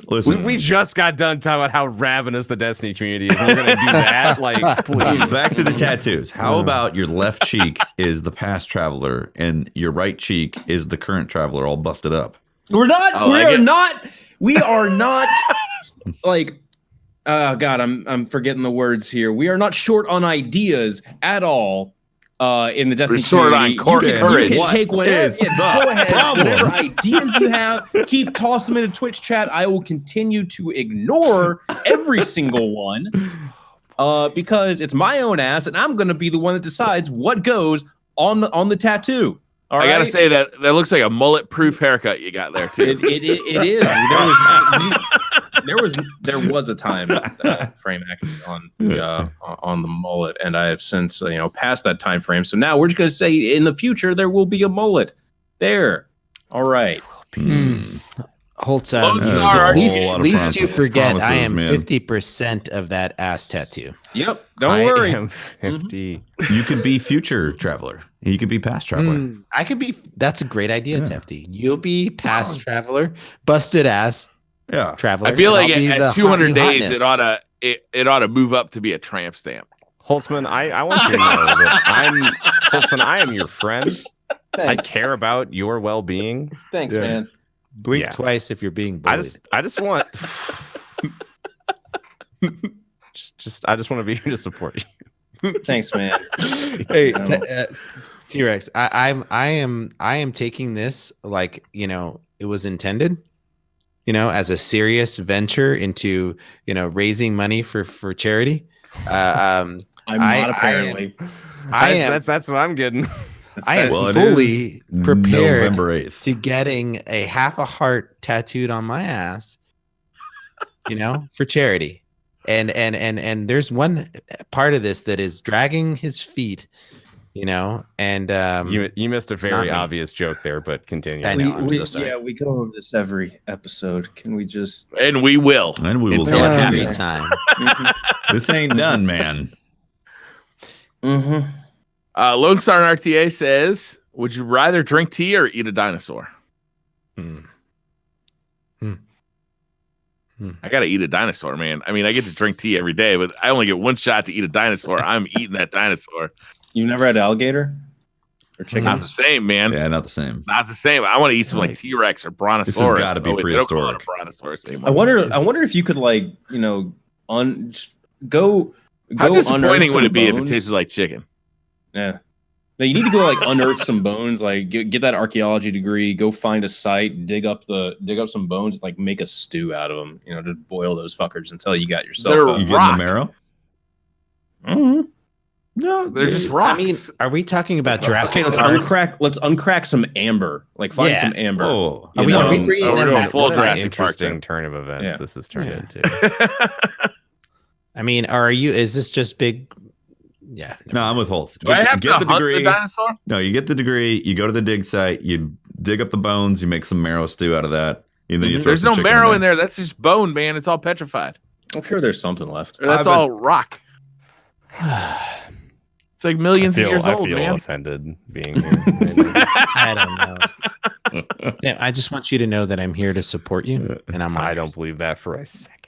Listen, We just got done talking about how ravenous the Destiny community is. And we're gonna do that, like, please. back to the tattoos. How about your left cheek is the past traveler and your right cheek is the current traveler, all busted up? We're not. Oh, we I are get- not. We are not. Like, God, I'm forgetting the words here. We are not short on ideas at all. In the Destiny We're short community, on you courage. can What take whatever. is Yeah, the go ahead. problem? Whatever ideas you have, keep toss them into Twitch chat. I will continue to ignore every single one. Because it's my own ass, and I'm going to be the one that decides what goes on the tattoo. All I gotta right? say that looks like a mullet-proof haircut you got there too. It is. There was a time frame actually on the mullet, and I have since passed that time frame. So now we're just gonna say in the future there will be a mullet. There. All right. Holtz, Loads of at already- least, a lot of least you forget I promises, am man. 50% of that ass tattoo. Yep. Don't I worry. am 50. You could be future traveler. You could be past traveler. I could be. That's a great idea, Yeah. Tefty. You'll be past traveler, busted ass Yeah. traveler. I feel and like I'll be the at 200 new days hotness. it ought to move up to be a tramp stamp. Holtzman, I want you to know that Holtzman, I am your friend. I Thanks. care about your well-being. Thanks, Yeah. man. Blink Yeah. twice if you're being I bullied. just want I just want to be here to support you. Thanks, man. Hey, No. T-Rex, I am taking this like it was intended, as a serious venture into raising money for charity. I'm not apparently. That's what I'm getting. I am Well, it fully is prepared November 8th. to getting a half a heart tattooed on my ass, for charity. And there's one part of this that is dragging his feet you know, and you missed a very obvious joke there, but continue. I know, I'm so sorry. Yeah, we go over this every episode. Can we just? And we will. And we will Until it's continue. every time. This ain't done, man. Mm-hmm. Lone Star in RTA says, "Would you rather drink tea or eat a dinosaur?" I gotta eat a dinosaur, man. I mean, I get to drink tea every day, but I only get one shot to eat a dinosaur. I'm eating that dinosaur. You've never had alligator or chicken? Not the same, man. Yeah, not the same. Not the same. I want to eat some like T-Rex or Brontosaurus. This has got to be They don't call it prehistoric. a Brontosaurus anymore. I wonder if you could like go. How disappointing unearth would some it be if it bones. tasted like chicken? Yeah. No, you need to go like unearth some bones, like get that archaeology degree, go find a site, dig up some bones, like make a stew out of them. You know, just boil those fuckers until you got yourself. They're- You getting Rock. the marrow? Mm-hmm. No, They're just I rocks. mean, are we talking about Jurassic Okay, Park? let's uncrack some amber. Like find Yeah. some amber. Oh, You Are we know? bringing we're them doing back full to Jurassic life? Interesting Park turn of events Yeah. this has turned Yeah. into. I mean, is this just big? Yeah. no, I'm with Holtz. Do I have to Get the hunt degree. the dinosaur? No, you get the degree. You go to the dig site. You dig up the bones. You make some marrow stew out of that. And then you throw There's some no chicken marrow in there. That's just bone, man. It's all petrified. I'm sure there's something left. Or that's I've all rock. It's like millions of years I old, feel man. offended being here. Right now. I don't know. Yeah, I just want you to know that I'm here to support you, and I'm. I don't believe that for a second.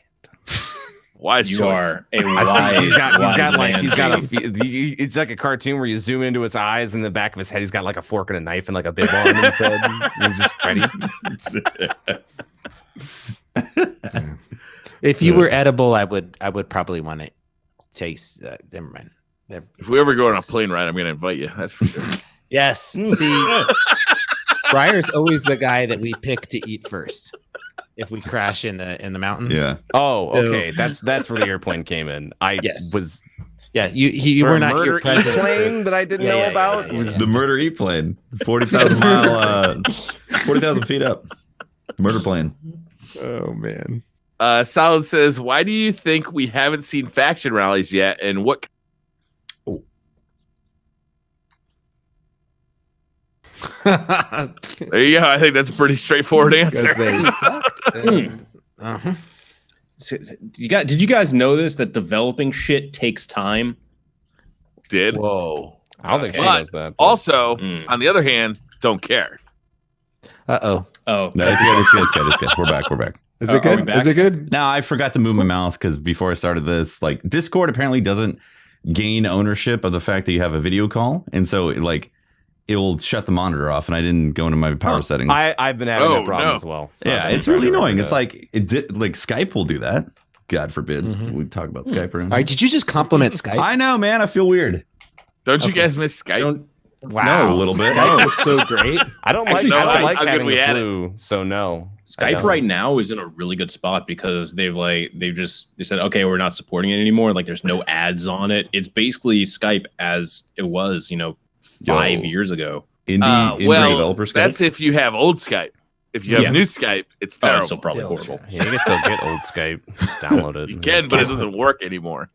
Wise You choice. are a I see wise, he's got like man. he's got it's like a cartoon where you zoom into his eyes and the back of his head he's got like a fork and a knife and like a bib on his head. He's just ready. If you were edible, I would probably want to taste. Never mind. If we ever go on a plane ride, I'm going to invite you. That's for sure. Yes. See, Briar's always the guy that we pick to eat first. If we crash in the mountains. Yeah. Oh, okay. That's where the airplane came in. Yes. Was Yeah, you for were a not murder here present. plane that I didn't Yeah, know yeah, about. yeah, Was The murder E plane, 40,000 mile, 40,000 feet up. Murder plane. oh man. Solid says, "Why do you think we haven't seen faction rallies yet? And what?" There you go. I think that's a pretty straightforward answer. They sucked. Uh-huh. Did you guys know this? That developing shit takes time. Did Whoa. I don't think she But knows that. but- also, Mm. on the other hand, don't care. Uh-oh. Oh, No, it's good. It's good. It's good. It's good. We're back. We're back. Is Are it we good? back? Is it good? Now, I forgot to move my mouse because before I started this, like Discord apparently doesn't gain ownership of the fact that you have a video call. And so like it will shut the monitor off. And I didn't go into my power settings. I've been having Oh, that problem no. as well. So Yeah, I've been it's trying really to annoying. remedy It's that. like Skype will do that. God forbid Mhm. we talk about Skype around. All right, did you just compliment Skype? I know, man. I feel weird. Don't you Okay. guys miss Skype? don't. Wow, No, a little bit. Skype was so great. I don't Actually, like. I no, don't like how good having we the had it. flu. So no. I Skype don't. right now is in a really good spot because they said, okay, we're not supporting it anymore. Like there's no ads on it. It's basically Skype as it was, 5 Yo. years ago. Indie well, developer Skype. that's if you have old Skype. If you have Yeah. new Skype, it's Oh, terrible. it's still probably Still, horrible. Yeah, you can still get old Skype. Just download it. You can, but it doesn't work anymore.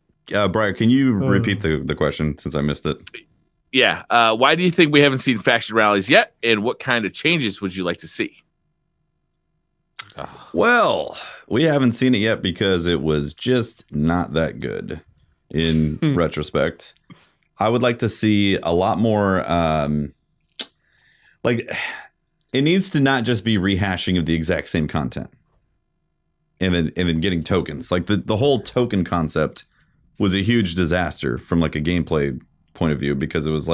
Brian, can you repeat the question since I missed it? Yeah. Why do you think we haven't seen faction rallies yet? And what kind of changes would you like to see? Well, we haven't seen it yet because it was just not that good in retrospect. I would like to see a lot more like it needs to not just be rehashing of the exact same content. And then getting tokens. Like the whole token concept was a huge disaster from like a gameplay point of view because it was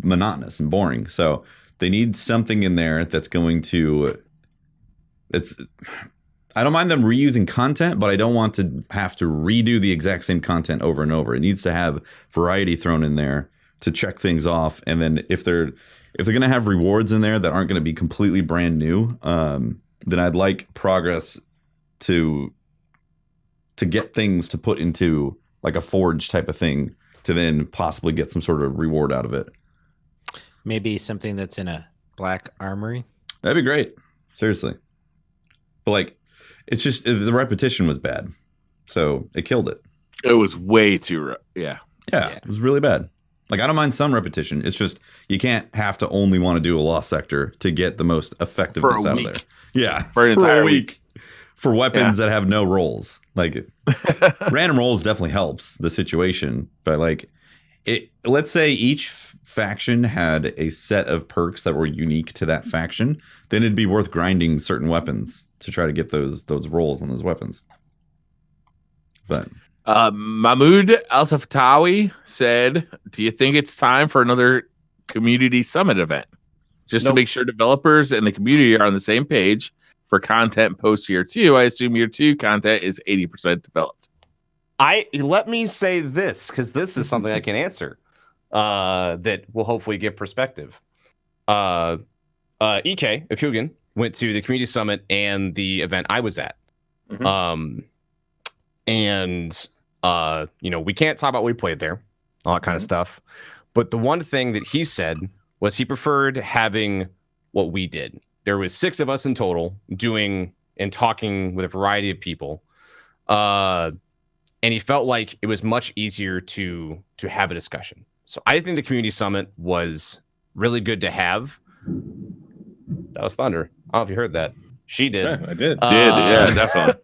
monotonous and boring. So they need something in there that's going to I don't mind them reusing content, but I don't want to have to redo the exact same content over and over. It needs to have variety thrown in there to check things off. And then if they're going to have rewards in there that aren't going to be completely brand new, then I'd like progress to get things to put into like a forge type of thing to then possibly get some sort of reward out of it. Maybe something that's in a black armory. That'd be great. Seriously. But like, it's just the repetition was bad. So it killed it. It was way too. Yeah. Yeah, it was really bad. Like, I don't mind some repetition. It's just you can't have to only want to do a lost sector to get the most effectiveness out of there. Yeah, for an entire week. For weapons that have no rolls. Like, random rolls definitely helps the situation, but like, let's say each faction had a set of perks that were unique to that faction, then it'd be worth grinding certain weapons to try to get those rolls on those weapons. But Mahmoud Al-Saftawi said, do you think it's time for another community summit event? Just to make sure developers and the community are on the same page for content post year 2. I assume year 2 content is 80% developed. Let me say this, because this is something I can answer that will hopefully give perspective. EK Akugan went to the community summit and the event I was at. And we can't talk about what we played there, all that kind of stuff. But the one thing that he said was he preferred having what we did. There was 6 of us in total doing and talking with a variety of people. And he felt like it was much easier to have a discussion. So I think the community summit was really good to have. That was Thunder. I don't know if you heard that. She did. Yeah, I did. Yeah, definitely.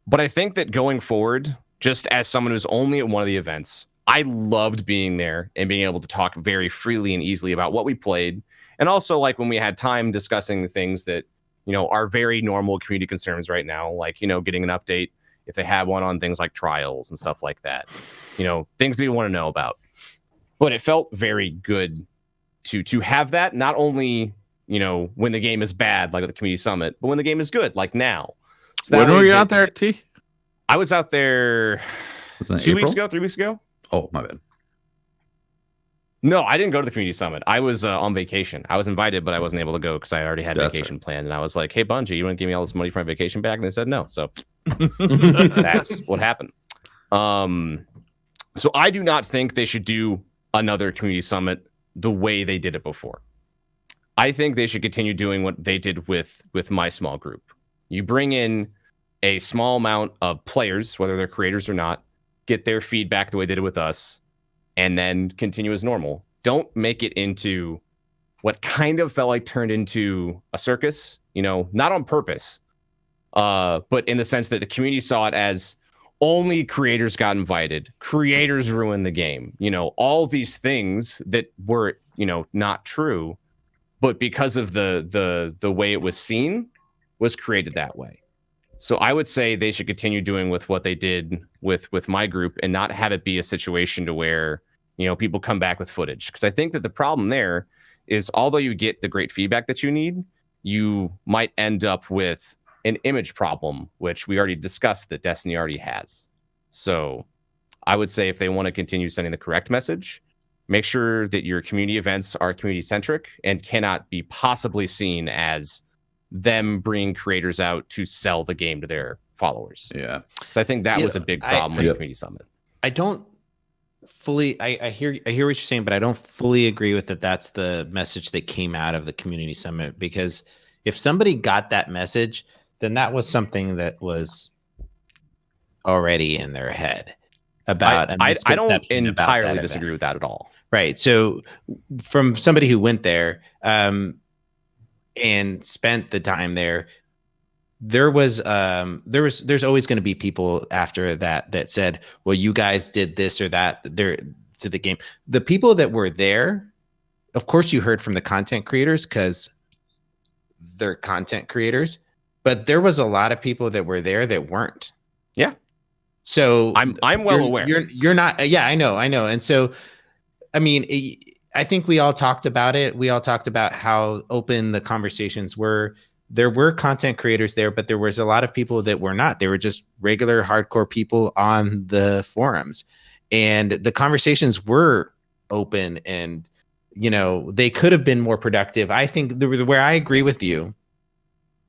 But I think that going forward, just as someone who's only at one of the events, I loved being there and being able to talk very freely and easily about what we played. And also, like, when we had time discussing the things that, are very normal community concerns right now, like, getting an update if they have one on things like trials and stuff like that, things that we want to know about. But it felt very good to have that, not only, when the game is bad, like at the community summit, but when the game is good, like now. So when were you out there, T? I was out there 2 weeks ago, 3 weeks ago. Oh, my bad. No, I didn't go to the community summit. I was on vacation. I was invited, but I wasn't able to go because I already had vacation planned. And I was like, hey, Bungie, you want to give me all this money for my vacation back? And they said no. So that's what happened. So I do not think they should do another community summit the way they did it before. I think they should continue doing what they did with my small group. You bring in a small amount of players, whether they're creators or not, get their feedback the way they did with us, and then continue as normal. Don't make it into what kind of felt like turned into a circus, not on purpose, but in the sense that the community saw it as only creators got invited, creators ruined the game, all these things that were, not true, but because of the way it was seen, was created that way. So I would say they should continue doing with what they did with my group and not have it be a situation to where, people come back with footage. Because I think that the problem there is, although you get the great feedback that you need, you might end up with an image problem, which we already discussed that Destiny already has. So I would say if they want to continue sending the correct message, make sure that your community events are community centric and cannot be possibly seen as them bringing creators out to sell the game to their followers. Yeah. So I think that was a big problem with the community summit. I don't fully, I hear what you're saying, but I don't fully agree with that. That's the message that came out of the community summit, because if somebody got that message, then that was something that was already in their head about. I don't entirely disagree with that at all. Right. So from somebody who went there, and spent the time there, there's always going to be people after that said, well, you guys did this or that there to the game. The people that were there, of course you heard from the content creators because they're content creators, but there was a lot of people that were there that weren't. Yeah. So I'm well aware. You're not. Yeah, I know. And so, I mean, I think we all talked about it. We all talked about how open the conversations were. There were content creators there, but there was a lot of people that were not. They were just regular hardcore people on the forums. And the conversations were open and, they could have been more productive. I think where I agree with you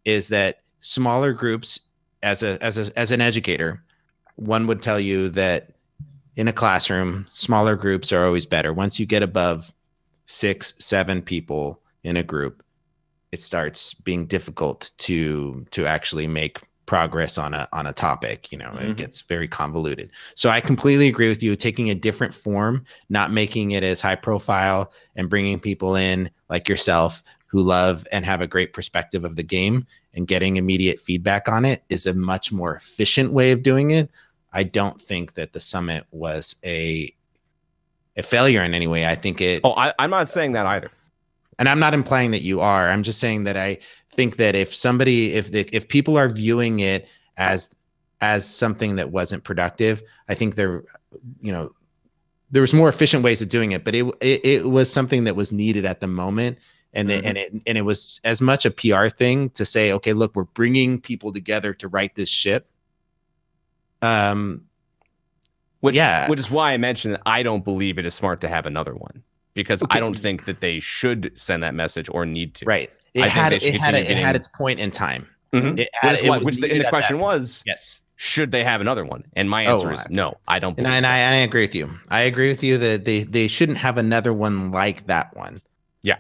is that smaller groups, as an educator, one would tell you that in a classroom, smaller groups are always better. Once you get above 6, 7 people in a group, it starts being difficult to actually make progress on a topic. It gets very convoluted. So I completely agree with you, taking a different form, not making it as high profile, and bringing people in like yourself who love and have a great perspective of the game and getting immediate feedback on it is a much more efficient way of doing it. I don't think that the summit was a failure in any way. I think it. Oh, I'm not saying that either. And I'm not implying that you are. I'm just saying that I think that if people are viewing it as something that wasn't productive, I think there was more efficient ways of doing it, but it was something that was needed at the moment. And it was as much a PR thing to say, okay, look, we're bringing people together to right this ship. Which is why I mentioned that I don't believe it is smart to have another one, because I don't think that they should send that message or need to. Right. It had its point in time. Mm-hmm. The question was, yes, should they have another one? And my answer is no, I don't believe and so. I agree with you. I agree with you that they shouldn't have another one like that one. Yeah.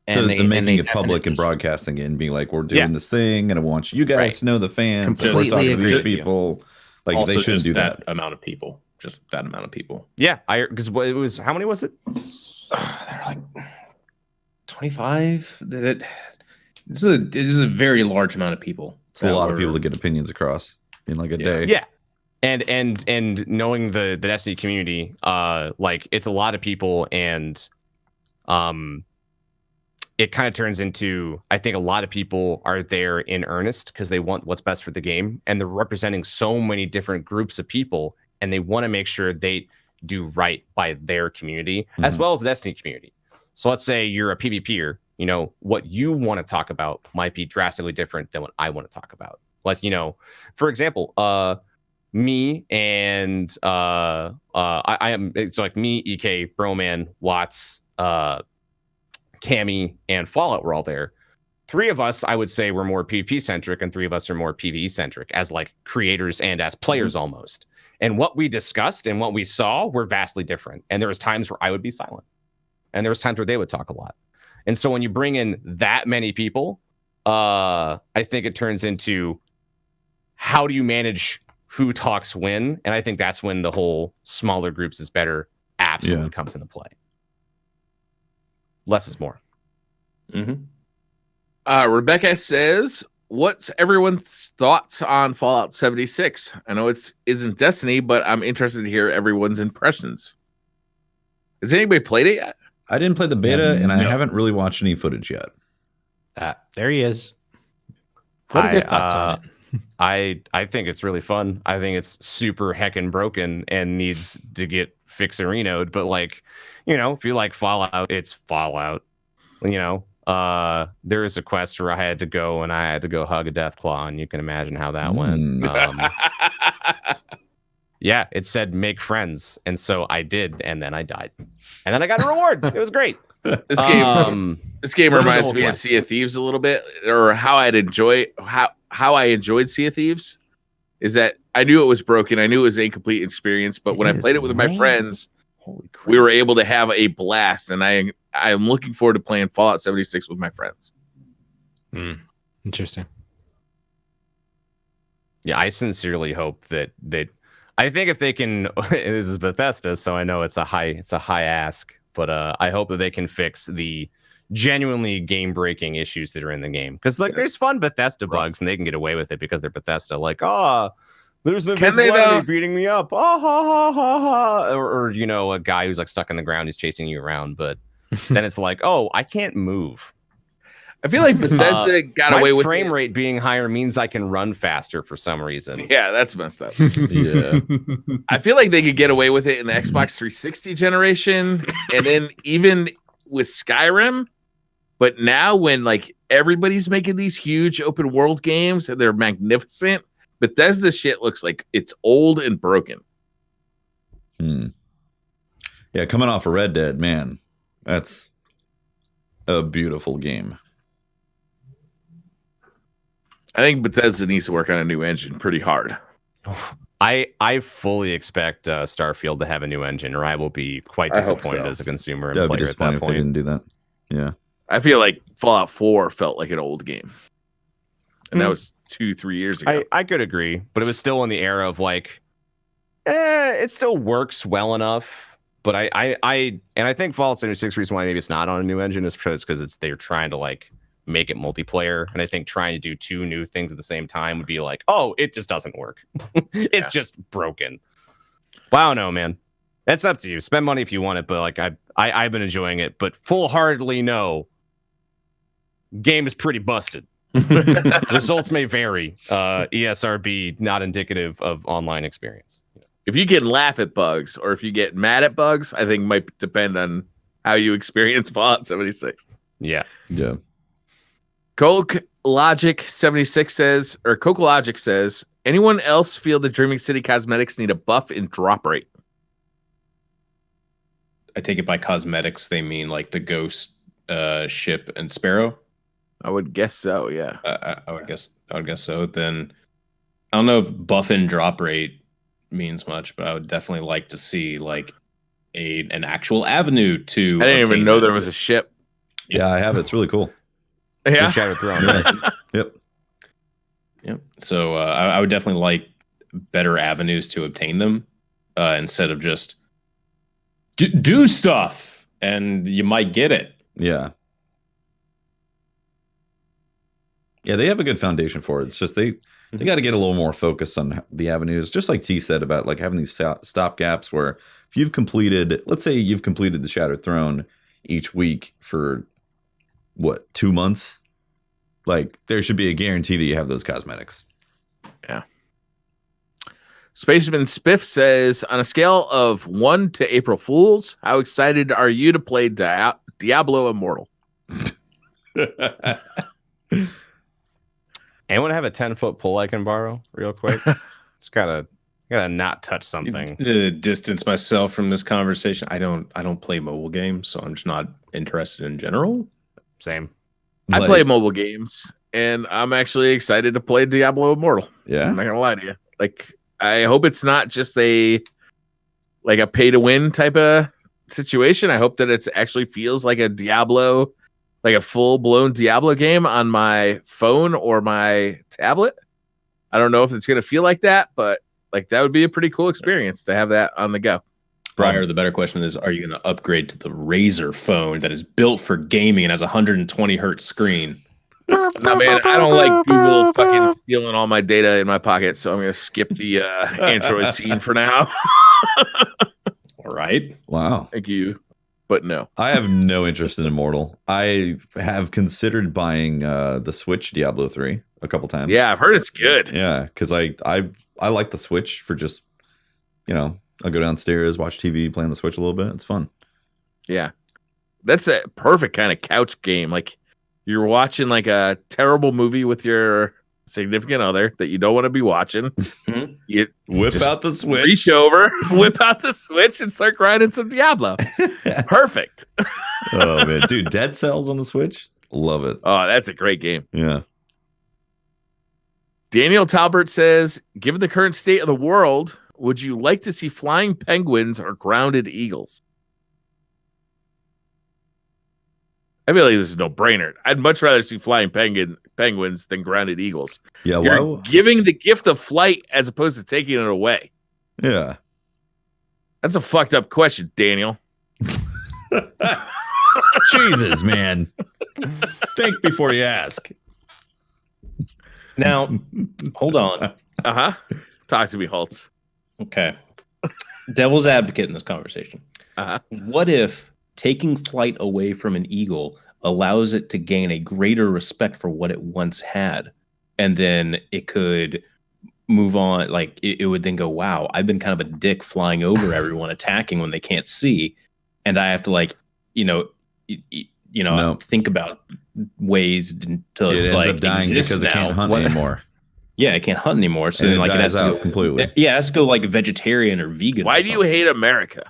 And making it public and broadcasting it and being like, we're doing this thing and I want you guys to know, the fans. Completely we're talking to these with you. people. Like, also, they shouldn't do that amount of people. Just that amount of people. Yeah, because it was, how many was it? They're like 25. It is a very large amount of people. It's a lot of people to get opinions across in like a day. Yeah. And knowing the Destiny community, like, it's a lot of people, and it kind of turns into, I think a lot of people are there in earnest because they want what's best for the game, and they're representing so many different groups of people, and they want to make sure they do right by their community as well as the Destiny community. So let's say you're a PvPer, what you want to talk about might be drastically different than what I want to talk about. Like, for example, me and I am, it's like me, EK, Broman, Watts, Cammy, and Fallout were all there. 3 of us, I would say, were more PvP centric, and 3 of us are more PvE centric as like creators and as players almost. And what we discussed and what we saw were vastly different. And there was times where I would be silent, and there was times where they would talk a lot. And so when you bring in that many people, I think it turns into, how do you manage who talks when? And I think that's when the whole smaller groups is better absolutely comes into play. Less is more. Rebecca says, what's everyone's thoughts on Fallout 76? I know it isn't Destiny, but I'm interested to hear everyone's impressions. Has anybody played it yet? I didn't play the beta, and I haven't really watched any footage yet. There he is. What are your thoughts on it? I think it's really fun. I think it's super heckin' broken and needs to get fixerinoed. But like, if you like Fallout, it's Fallout. There is a quest where I had to go hug a Deathclaw, and you can imagine how that went. Yeah, it said make friends, and so I did, and then I died, and then I got a reward. It was great. This game reminds me of Sea of Thieves a little bit, or how I enjoyed Sea of Thieves. Is that I knew it was broken, I knew it was an incomplete experience, but when I played it with my friends, we were able to have a blast, and I am looking forward to playing Fallout 76 with my friends. Interesting. Yeah, I sincerely hope that I think if they can, this is Bethesda, so I know it's a high ask, but I hope that they can fix the genuinely game-breaking issues that are in the game. Because like, there's fun Bethesda bugs, and they can get away with it because they're Bethesda. Like, there's an invisible enemy beating me up. Or a guy who's like stuck in the ground, he's chasing you around. But then it's like, I can't move. I feel like Bethesda got away with frame rate being higher means I can run faster for some reason. Yeah, that's messed up. Yeah. I feel like they could get away with it in the Xbox 360 generation, and then even with Skyrim. But now when like everybody's making these huge open world games and they're magnificent, Bethesda shit looks like it's old and broken. Yeah, coming off of Red Dead, man, that's a beautiful game. I think Bethesda needs to work on a new engine pretty hard. I fully expect Starfield to have a new engine, or I will be quite disappointed as a consumer and player at that point. If they didn't do that. Yeah. I feel like Fallout 4 felt like an old game. and that was 2-3 years ago. I could agree, but it was still in the era of like, it still works well enough. But I think Fallout 76 reason why maybe it's not on a new engine is because they're trying to like make it multiplayer, and I think trying to do 2 new things at the same time would be like, oh, it just doesn't work. It's just broken. But I don't know, man. That's up to you. Spend money if you want it, but like I've been enjoying it, but full-heartedly no. Game is pretty busted. Results may vary. ESRB not indicative of online experience. If you can laugh at bugs or if you get mad at bugs, I think might depend on how you experience Fallout 76. Yeah. Yeah. Coke Logic 76 says, or Coke Logic says, anyone else feel the Dreaming City cosmetics need a buff in drop rate? I take it by cosmetics they mean like the ghost ship and Sparrow. I would guess so, yeah. I would guess so. Then I don't know if buff and drop rate means much, but I would definitely like to see like an actual avenue to. I didn't even know there was a ship. Yeah, I have. It's really cool. Yeah, Shattered Throne. Yeah. Yep. Yep. So I would definitely like better avenues to obtain them instead of just do stuff and you might get it. Yeah. Yeah, they have a good foundation for it. It's just they got to get a little more focused on the avenues, just like T said about like having these stop gaps where if you've completed, let's say you've completed the Shattered Throne each week for what, 2 months? Like there should be a guarantee that you have those cosmetics. Yeah. Spaceman Spiff says, on a scale of 1 to April Fools, how excited are you to play Diablo Immortal? Anyone have a 10-foot pole I can borrow real quick? Just gotta not touch something. To distance myself from this conversation. I don't play mobile games, so I'm just not interested in general. Same. I play mobile games, and I'm actually excited to play Diablo Immortal. Yeah. I'm not gonna lie to you. Like, I hope it's not just a pay to win type of situation. I hope that it actually feels like a Diablo, like a full blown Diablo game on my phone or my tablet. I don't know if it's gonna feel like that, but like that would be a pretty cool experience to have that on the go. Briar, the better question is, are you going to upgrade to the Razer phone that is built for gaming and has a 120 hertz screen? No, man, I don't like Google fucking stealing all my data in my pocket, so I'm going to skip the Android scene for now. All right. Wow. Thank you. But no. I have no interest in Immortal. I have considered buying the Switch Diablo 3 a couple times. Yeah, I've heard it's good. Yeah, because I like the Switch for just, I'll go downstairs, watch TV, play on the Switch a little bit. It's fun. Yeah. That's a perfect kind of couch game. Like you're watching like a terrible movie with your significant other that you don't want to be watching. You whip out the Switch. Reach over, whip out the Switch, and start grinding some Diablo. Perfect. Oh, man. Dude, Dead Cells on the Switch? Love it. Oh, that's a great game. Yeah. Daniel Talbert says, given the current state of the world, would you like to see flying penguins or grounded eagles? I feel like this is no brainer. I'd much rather see flying penguins than grounded eagles. Yeah, You're giving the gift of flight as opposed to taking it away. Yeah. That's a fucked up question, Daniel. Jesus, man. Think before you ask. Now, hold on. Uh-huh. Talk to me, Holtz. Okay. Devil's advocate in this conversation. Uh-huh. What if taking flight away from an eagle allows it to gain a greater respect for what it once had? And then it could move on. Like it would then go, wow, I've been kind of a dick flying over everyone, attacking when they can't see. And I have to think about ways to it like ends up dying because it can't hunt anymore. Yeah, it can't hunt anymore. So and then, it like, dies it has to out go completely. Yeah, it has to go like vegetarian or vegan. Why do you hate America?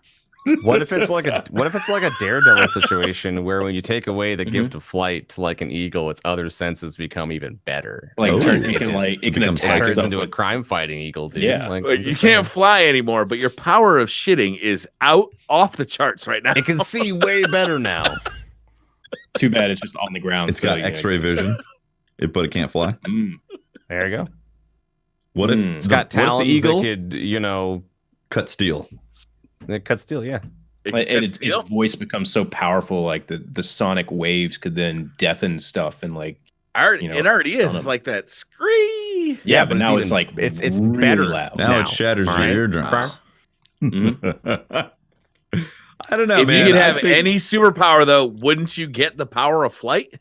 What if it's like a Daredevil situation where when you take away the gift of flight to like an eagle, its other senses become even better? Like it can attack turns stuff into a with, crime fighting eagle, dude. Yeah. Like You can't fly anymore, but your power of shitting is off the charts right now. it can see way better now. Too bad it's just on the ground. It's got X-ray vision, but it can't fly. There you go. What if It's got talons what if the eagle that could, cut steel? It cut steel, yeah. And its voice becomes so powerful, like the sonic waves could then deafen stuff and like. It already is. It's like that scream. Yeah, but now it's like it's really better loud. Now it shatters your eardrums. Mhm. I don't know, If man. you could have any superpower, though, wouldn't you get the power of flight?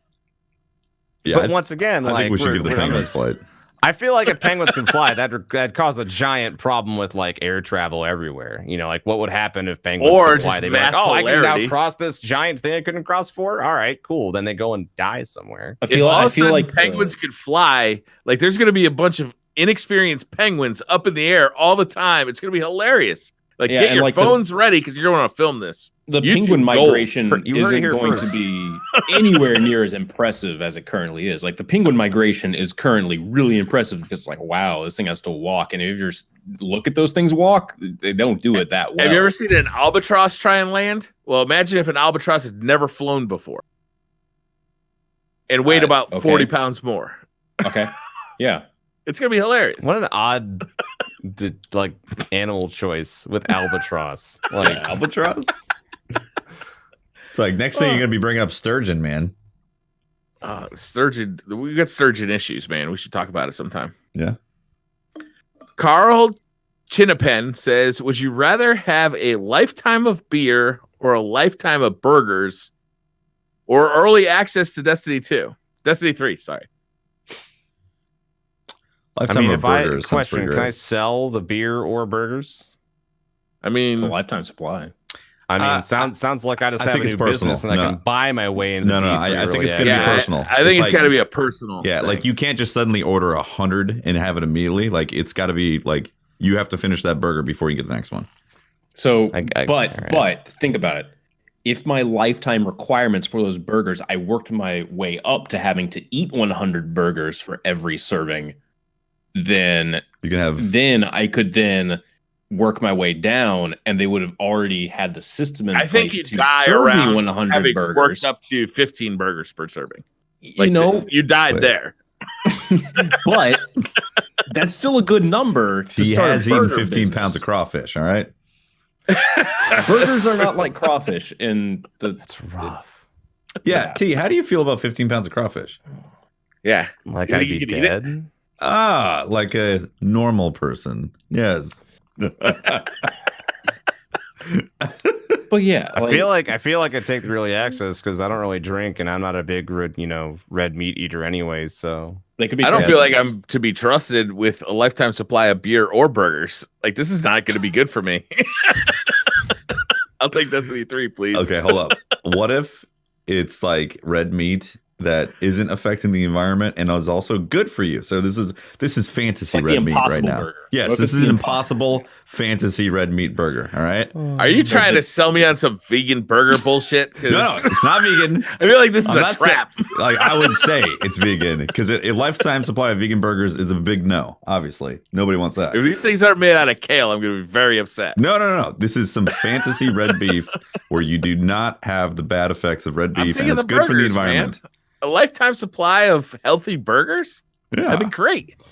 Yeah, But once again, I think we should give the we're penguins flight. I feel like if penguins can fly, that'd cause a giant problem with like air travel everywhere. Like what would happen if penguins Or could fly? just They'd be like, mass oh, I can hilarity. now cross this giant thing I couldn't cross before. All right, cool. Then they go and die somewhere. I feel like penguins could fly. Like there's going to be a bunch of inexperienced penguins up in the air all the time. It's going to be hilarious. Like get your phones ready because you're going to film this. The penguin migration isn't going to be anywhere near as impressive as it currently is. Like the penguin migration is currently really impressive because it's like, wow, this thing has to walk. And if you just look at those things walk, they don't do it that well. Have you ever seen an albatross try and land? Well, imagine if an albatross had never flown before and weighed about 40 pounds more. Okay. Yeah. It's going to be hilarious. What an odd animal choice with albatross. Like albatross? It's like next thing you're gonna be bringing up sturgeon, man. Sturgeon. We got sturgeon issues, man. We should talk about it sometime. Yeah. Carl Chinapen says, "Would you rather have a lifetime of beer or a lifetime of burgers, or early access to Destiny 3? Sorry. Lifetime of burgers. Question: can I sell the beer or burgers? I mean, it's a lifetime supply. I mean, sounds like I just have a new business and I can buy my way into. I think it's gonna be personal. I think it's gotta be a personal. Yeah, thing. like you can't just suddenly order 100 and have it immediately. Like it's got to be like you have to finish that burger before you get the next one. So, but think about it. If my lifetime requirements for those burgers, I worked my way up to having to eat 100 burgers for every serving, then you can have. Then I could work my way down, and they would have already had the system in place to serve me 100 burgers. Worked up to 15 burgers per serving. You died there. But that's still a good number. He has eaten 15 pounds of crawfish. All right. Burgers are not like crawfish. That's rough. Yeah, T. How do you feel about 15 pounds of crawfish? Yeah, like I'd be dead. Like a normal person. Yes. But yeah, I feel like I take the early access because I don't really drink and I'm not a big red meat eater anyway. So they could be. I don't feel like I'm to be trusted with a lifetime supply of beer or burgers. Like this is not going to be good for me. I'll take Destiny 3, please. Okay, hold up. What if it's like red meat that isn't affecting the environment and is also good for you? So this is fantasy like red meat right now. Burger. Yes, this is an impossible fantasy red meat burger. All right. Are you trying to sell me on some vegan burger bullshit? No, it's not vegan. I feel like this is a trap. Like I would say it's vegan because a lifetime supply of vegan burgers is a big no. Obviously, nobody wants that. If these things aren't made out of kale, I'm going to be very upset. No. This is some fantasy red beef where you do not have the bad effects of red beef, and it's good for the environment. Man. A lifetime supply of healthy burgers? Yeah. That'd be great.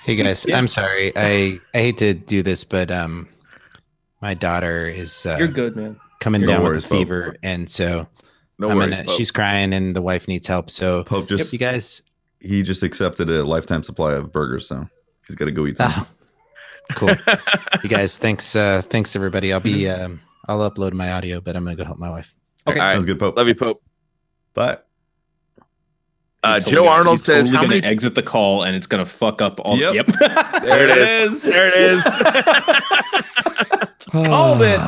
Hey guys, I'm sorry. I hate to do this, but my daughter is you're good, man. Coming down with a fever, and so she's crying and the wife needs help. So Pope you guys, he just accepted a lifetime supply of burgers, so he's got to go eat some. Oh, cool. You guys, thanks everybody. I'll upload my audio, but I'm gonna go help my wife. Okay, sounds good, Pope. Love you, Pope. Bye. Joe Arnold says, "How many exit the call and it's gonna fuck up all?" Yep. There it is. There it is. Called it.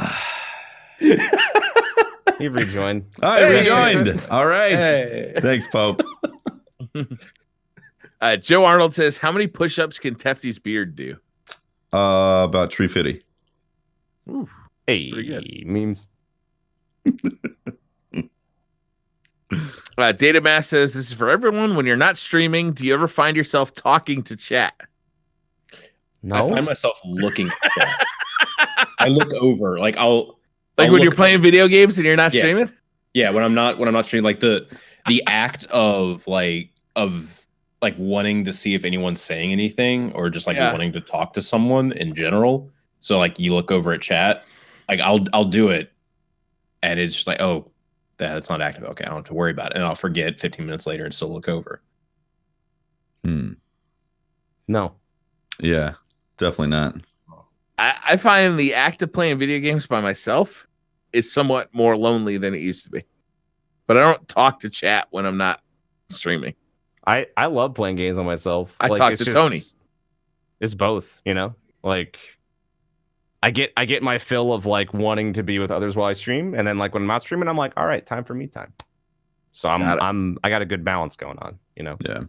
He rejoined. Rejoined. All right. Hey. Thanks, Pope. Joe Arnold says, "How many push-ups can Tefty's beard do?" About 350. Ooh. Hey, pretty good. Memes. Datamass says, "This is for everyone. When you're not streaming, do you ever find yourself talking to chat?" No, I find myself looking at chat. I look over, like I'll when you're playing video games and you're not streaming. Yeah, when I'm not streaming, like the act of like wanting to see if anyone's saying anything or just like wanting to talk to someone in general. So like you look over at chat, like I'll do it, and it's just like, oh, that's not active. Okay, I don't have to worry about it, and I'll forget 15 minutes later and still look over. No. Yeah, definitely not. I find the act of playing video games by myself is somewhat more lonely than it used to be. But I don't talk to chat when I'm not streaming. I love playing games on myself. I talk to Tony. It's both, you know? Like I get my fill of like wanting to be with others while I stream, and then like when I'm not streaming, I'm like, all right, time for me time. So I got a good balance going on, you know? Yeah.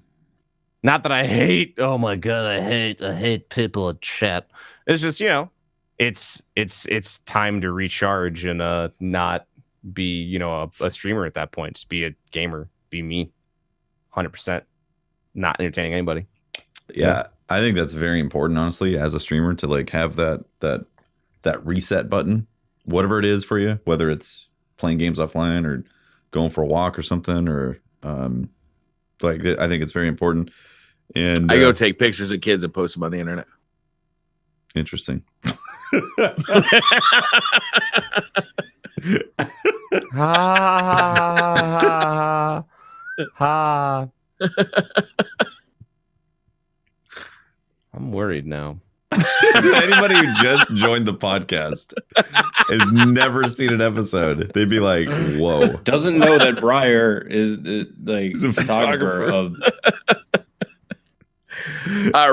Not that I hate, oh my god, I hate people in chat. It's just, you know, it's time to recharge and not be, you know, a streamer at that point. Just be a gamer, be me. 100%. Not entertaining anybody. Yeah, I think that's very important, honestly, as a streamer, to like have that reset button, whatever it is for you, whether it's playing games offline or going for a walk or something, or like I think it's very important. And I go take pictures of kids and post them on the internet. Interesting. Ha ha. I'm worried now. Anybody who just joined the podcast has never seen an episode. They'd be like, "Whoa!" Doesn't know that Briar is like He's a photographer of.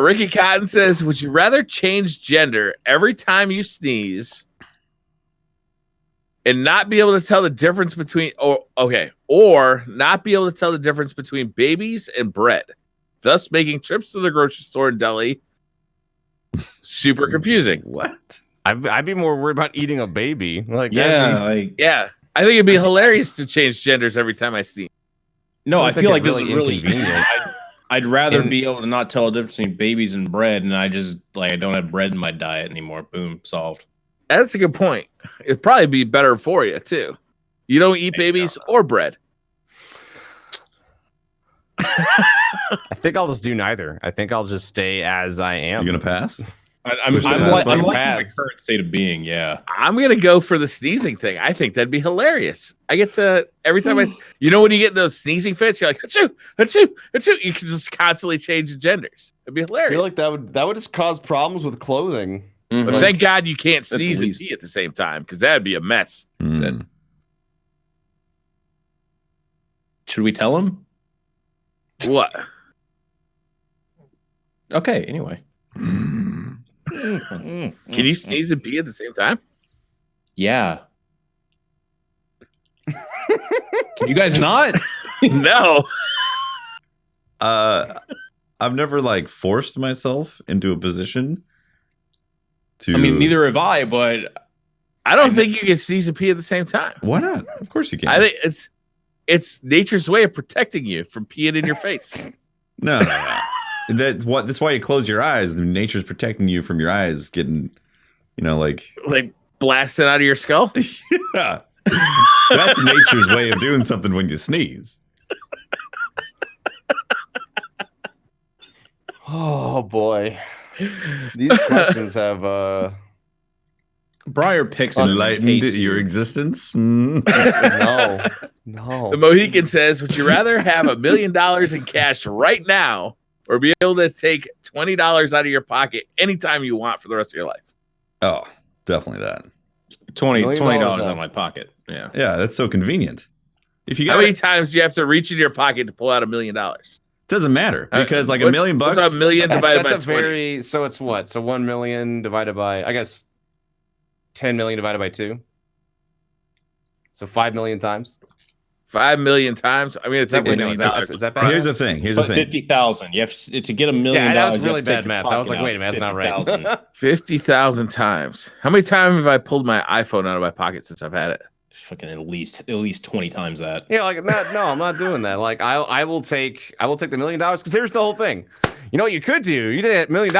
Ricky Cotton says, "Would you rather change gender every time you sneeze, and not be able to tell the difference between, or not be able to tell the difference between babies and bread, thus making trips to the grocery store and deli super confusing?" What? I'd be more worried about eating a baby. Like, I think it'd be hilarious to change genders every time I sneeze. No, I feel like this is really really inconvenient. I'd rather be able to not tell the difference between babies and bread, and I just like I don't have bread in my diet anymore. Boom, solved. That's a good point. It'd probably be better for you too. You don't eat babies or bread. I think I'll just do neither. I think I'll just stay as I am. You gonna pass? I'm like my current state of being. Yeah, I'm gonna go for the sneezing thing. I think that'd be hilarious. I get to every time you know when you get those sneezing fits, you're like achoo, achoo, achoo. You can just constantly change the genders. It'd be hilarious. I feel like that would just cause problems with clothing. Mm-hmm. But thank God you can't sneeze and pee at the same time, because that'd be a mess. Should we tell him? What? Okay. Anyway. Can you sneeze and pee at the same time? Yeah. Can you guys not? No. I've never like forced myself into a position to. I mean, neither have I, but I don't think you can sneeze and pee at the same time. Why not? Of course you can. I think it's nature's way of protecting you from peeing in your face. No. That's why you close your eyes. Nature's protecting you from your eyes getting, like blasting out of your skull. Yeah, that's nature's way of doing something when you sneeze. Oh boy, these questions have Briar picks enlightened your existence. No. The Mohican says, "Would you rather have $1 million in cash right now, or be able to take $20 out of your pocket anytime you want for the rest of your life?" Oh, definitely that. $20 out of my pocket. Yeah. Yeah, that's so convenient. If you How many times do you have to reach in your pocket to pull out $1 million? Doesn't matter, because like $1 million bucks. What's $1 million divided by 20? So it's what? So 1 million divided by, I guess, 10 million divided by 2. So 5 million times. 5 million times. I mean, it's like $1 million. Is that bad? Here's the thing. 50,000. You have to get $1 million. Yeah, that was really bad math. I was like, wait a minute, that's not right. 50,000 times. How many times have I pulled my iPhone out of my pocket since I've had it? Fucking at least 20 times that. Yeah, like that. No, I'm not doing that. Like I will take the $1 million, because here's the whole thing. You know what you could do? You take $1 million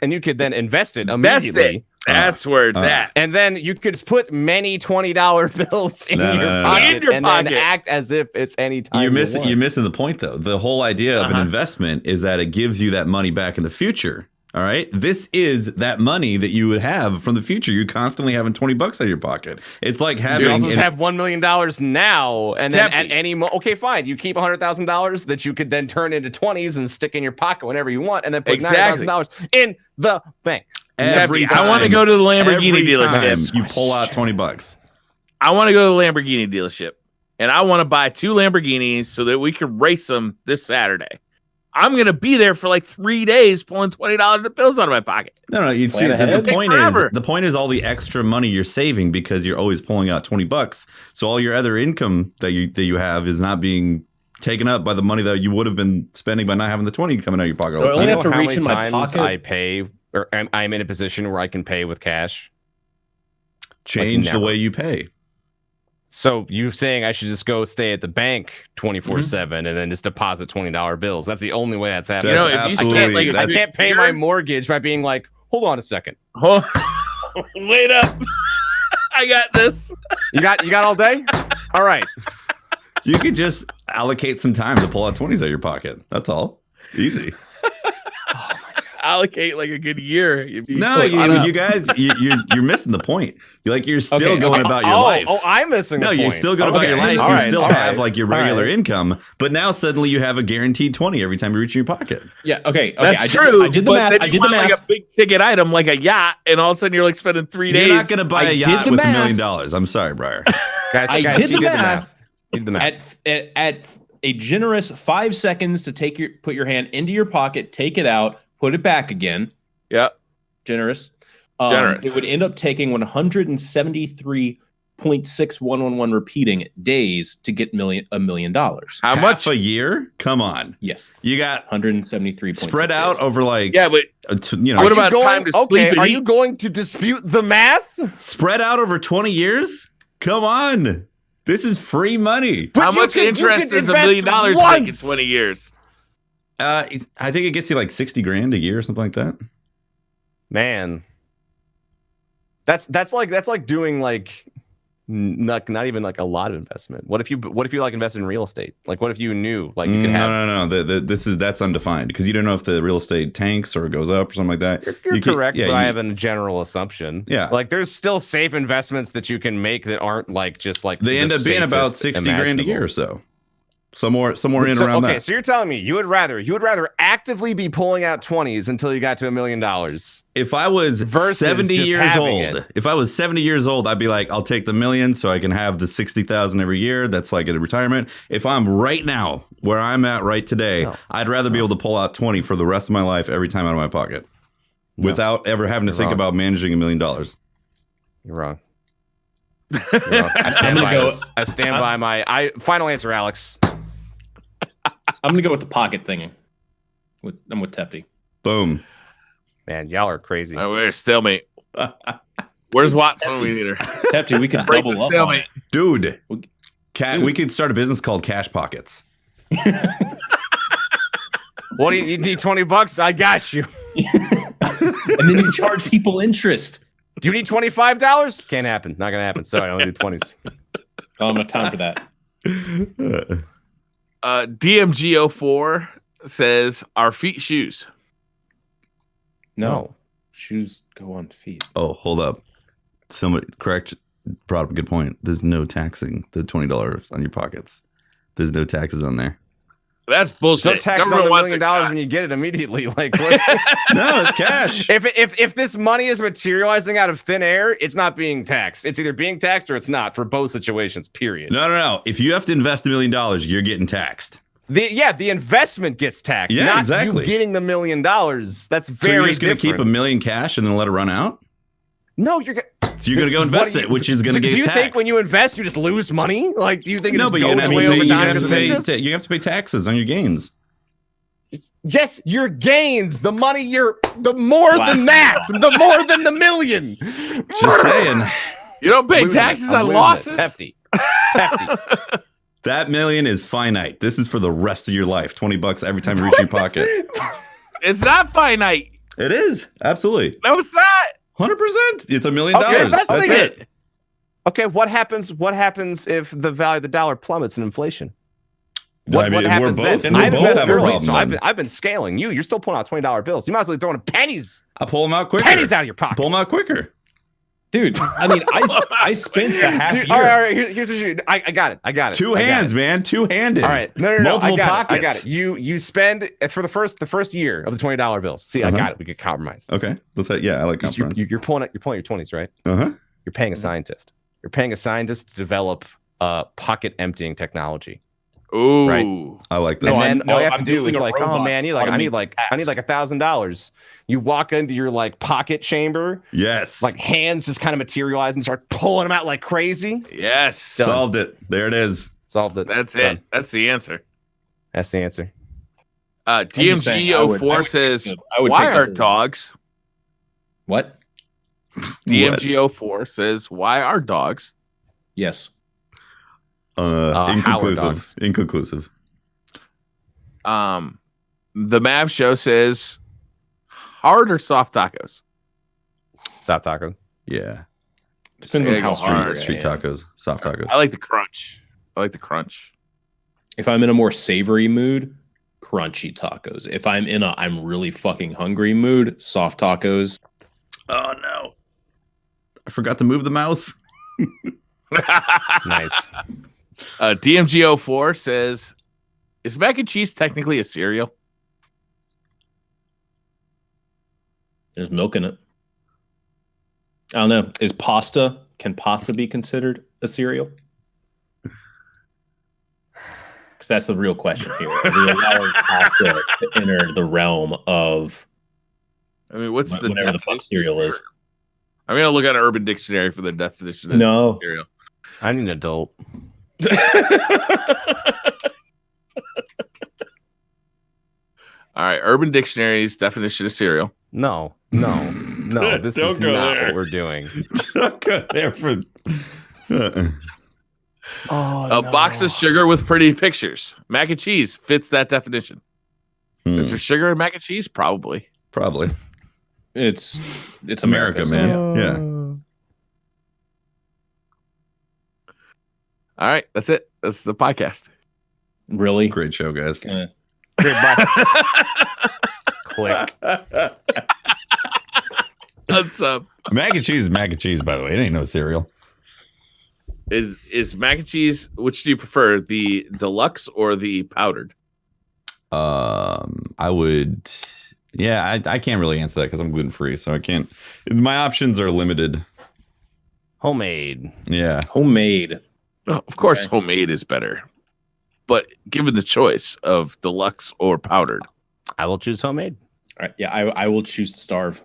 and you could then invest it immediately. That's where it's at. And then you could just put many $20 bills in your pocket and then act as if it's any time. You're missing the point, though. The whole idea of an investment is that it gives you that money back in the future. All right. This is that money that you would have from the future. You're constantly having $20 out of your pocket. It's like having. You also have $1 million now, and then at any okay, fine. You keep $100,000 that you could then turn into 20s and stick in your pocket whenever you want, and then put $9,000 in the bank. I want to go to the Lamborghini dealership. You pull out $20. I want to go to the Lamborghini dealership, and I want to buy 2 Lamborghinis so that we can race them this Saturday. I'm going to be there for like 3 days pulling $20 bills out of my pocket. No, you'd see the point is all the extra money you're saving because you're always pulling out $20. So all your other income that you have is not being taken up by the money that you would have been spending by not having the 20 coming out of your pocket. So I only have to how reach many in my times pocket. I pay, or I'm in a position where I can pay with cash. Change the way you pay. So you saying I should just go stay at the bank 24/7 and then just deposit $20 bills? That's the only way that's happening. I can't pay my mortgage by being like, hold on a second. Wait up. I got this. You got all day? All right. You could just allocate some time to pull out 20s out of your pocket. That's all. Easy. Allocate like a good year. You guys, you're missing the point. You're still going about your life. Oh, I'm missing. No, you're still going about your life. You still have like your regular income, but now suddenly you have a guaranteed 20 every time you reach in your pocket. Yeah. Okay. That's true. I did the math. I did the math. Like a big ticket item, like a yacht, and all of a sudden you're like spending 3 days. You're not going to buy a yacht with $1 million. I'm sorry, Briar. I did the math. At a generous 5 seconds to put your hand into your pocket, take it out. Put it back again. Yeah. Generous. It would end up taking 173.6111 repeating days to get $1 million. How much a year? Come on. Yes. You got 173. Spread out days. Over like but what about time to sleep? Are you going to dispute the math? Spread out over 20 years? Come on. This is free money. But how much interest does $1 million make in 20 years? I think it gets you like $60,000 a year or something like that. Man, that's like doing like not even like a lot of investment. What if you like invested in real estate? Like what if you knew like you could have? No. That's undefined because you don't know if the real estate tanks or goes up or something like that. You're correct, but I have a general assumption. Yeah, like there's still safe investments that you can make that aren't like just like they end up being about $60,000 a year or so. Somewhere in around that. Okay, so you're telling me you would rather actively be pulling out 20s until you got to $1 million. If I was 70 years old, I'd be like, I'll take the $1 million so I can have the 60,000 every year. That's like a retirement. If I'm right now where I'm at right today, I'd rather be able to pull out 20 for the rest of my life every time out of my pocket without ever having to think about managing $1 million. You're wrong. I stand by my final answer, Alex. I'm gonna go with the pocket thingy. I'm with Tefty. Boom. Man, y'all are crazy. We're stalemate. Where's Watson when we need her? Tefty, we could double up on it. Dude, we could start a business called Cash Pockets. What do you need? $20? I got you. And then you charge people interest. Do you need $25? Can't happen. Not gonna happen. Sorry, I only do 20s. I don't have enough time for that. DMG04 says, "Are feet shoes?" No, shoes go on feet. Oh, hold up. Somebody brought up a good point. There's no taxing the $20 on your pockets. There's no taxes on there. That's bullshit. No tax on the $1 million when you get it immediately. Like, what? No, it's cash. If this money is materializing out of thin air, it's not being taxed. It's either being taxed or it's not for both situations. Period. No. If you have to invest $1 million, you're getting taxed. The investment gets taxed. Yeah, not exactly. You getting the $1 million. That's very. So you're just going to keep $1 million cash and then let it run out? No, you're. So you're going to go invest it, which is going to get taxed. Do you think when you invest, you just lose money? Like, do you think it just goes away over time because of interest? You have to pay taxes on your gains. Yes, your gains. The money the more than that. The more than the $1 million. Just saying. You don't pay taxes on losses. Hefty. That $1 million is finite. This is for the rest of your life. $20 every time you reach your pocket. It's not finite. It is. Absolutely. No, it's not. 100%. It's $1 million. Okay, That's it. Okay, what happens if the value of the dollar plummets in inflation? I mean, what happens we're both, then? we I've both invested have a early, problem. so then. I've been scaling. You're still pulling out $20 bills. You might as well be throwing pennies. I pull them out quicker. Pennies out of your pocket. Pull them out quicker. Dude, I mean, I spent the half year. All right. Here's what you do. I got it. Two hands, man. Two-handed. All right. No. Multiple I got pockets. it. You spend for the first year of the $20 bills. See, I got it. We could compromise. Okay. Let's say, yeah, I like compromise. You're pulling your 20s, right? Uh-huh. You're paying a scientist. You're paying a scientist to develop pocket emptying technology. Ooh. Right. I like this. And then all you have to I'm do is building a like, oh robot man, I need like $1,000. You walk into your like pocket chamber, Yes. like hands just kind of materialize and start pulling them out like crazy. Yes. Solved it. There it is. Solved it. That's Done. it. That's the answer. That's the answer. just saying, I would DMG04 take says, I would why take the are whole- dogs? What? DMG04 says, why are dogs? Yes. Inconclusive. Inconclusive. The Mav show says, hard or soft tacos? Soft taco. Yeah. Depends on how Street- hard. Street tacos. Soft tacos. I like the crunch. If I'm in a more savory mood, crunchy tacos. If I'm in a I'm really fucking hungry mood, soft tacos. Oh, no. I forgot to move the mouse. Nice. DMG04 says, is mac and cheese technically a cereal? There's milk in it. I don't know. Can pasta be considered a cereal? Because that's the real question here. Are we allowing pasta to enter the realm of I mean, what's the whatever the fuck cereal is? I'm going to look at Urban Dictionary for the definition of No. cereal. I need an adult. All right, Urban Dictionary's definition of cereal. No. This Don't is go not there. what we're doing. Don't go there for. Oh, A box of sugar with pretty pictures. Mac and cheese fits that definition. Is there sugar in mac and cheese? Probably. Probably. It's America, so man. yeah. Yeah. All right, that's it. That's the podcast. Really? Great show, guys. Uh, Click. That's Mac and cheese is mac and cheese, by the way. It ain't no cereal. is mac and cheese. Which do you prefer, the deluxe or the powdered? I would. Yeah, I can't really answer that because I'm gluten free, so I can't. My options are limited. Homemade. Yeah. homemade. Oh, of course, Okay. homemade is better. But given the choice of deluxe or powdered, I will choose homemade. All right, yeah, I will choose to starve.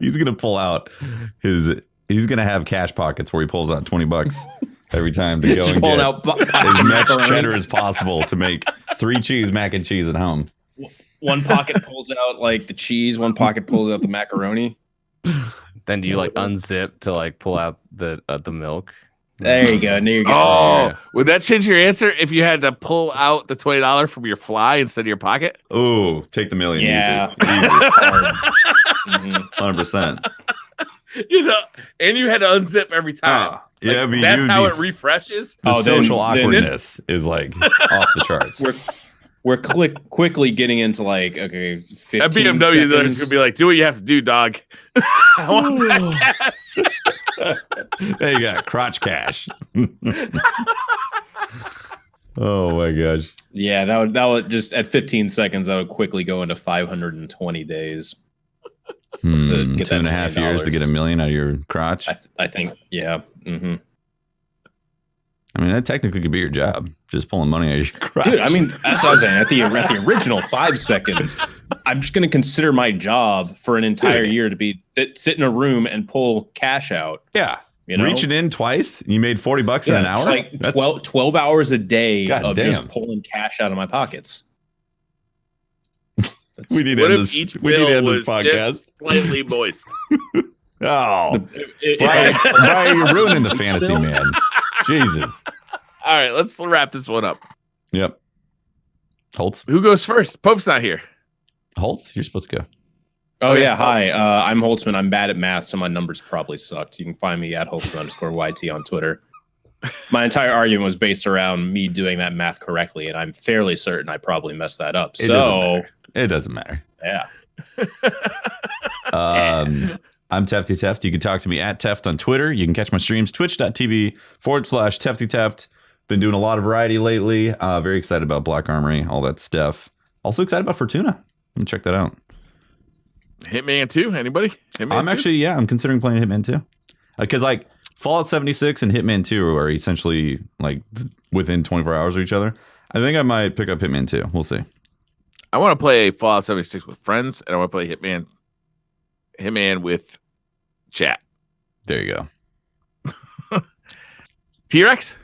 He's gonna pull out his. He's gonna have cash pockets where he pulls out $20 every time to go and Pulling get out as much macaroni. cheddar as possible to make 3 cheese mac and cheese at home. One pocket pulls out like the cheese, one pocket pulls out the macaroni. Then do you like unzip to like pull out the milk? There you go. Now you're getting oh, yeah. would that change your answer if you had to pull out the $20 from your fly instead of your pocket? Oh, take the million. Yeah. Easy. 100%. You know, and you had to unzip every time. Ah, yeah, but that's you'd how be it refreshes. The Oh, then- social then- awkwardness is like off the charts. We're quickly getting into like, okay, 15 At BMW, they're just seconds. gonna be like, "Do what you have to do, dog." I want that cash. There you go, crotch cash. Oh my gosh. Yeah, that would just at 15 seconds, that would quickly go into 520 days. To get that 2.5 $1 million. years to get $1 million out of your crotch. I think, yeah. Mm-hmm. I mean, that technically could be your job, just pulling money out of your crotch. Dude, I mean, that's what I was saying. At the original 5 seconds, I'm just going to consider my job for an entire year to be sit in a room and pull cash out. yeah. You know? Reaching in twice, you made $40 in an hour. It's like 12 hours a day God of damn. just pulling cash out of my pockets. We need to What end if this. each We need to bill end this was podcast. just slightly moist? Oh, Brian, you're ruining the fantasy, man. Jesus. All right, let's wrap this one up. Yep. Holtz. Who goes first? Pope's not here. Holtz, you're supposed to go. Oh yeah, hi. I'm Holtzman. I'm bad at math, so my numbers probably sucked. You can find me at Holtzman_YT on Twitter. My entire argument was based around me doing that math correctly, and I'm fairly certain I probably messed that up. It doesn't matter. Yeah. I'm Tefty Teft. You can talk to me at Teft on Twitter. You can catch my streams, twitch.tv/Tefty Teft. Been doing a lot of variety lately. Very excited about Black Armory, all that stuff. Also excited about Fortuna. Let me check that out. Hitman 2? Anybody? Hitman I'm considering playing Hitman 2. Because like Fallout 76 and Hitman 2 are essentially like within 24 hours of each other. I think I might pick up Hitman 2. We'll see. I want to play Fallout 76 with friends, and I want to play Hitman with chat. There you go. T-Rex?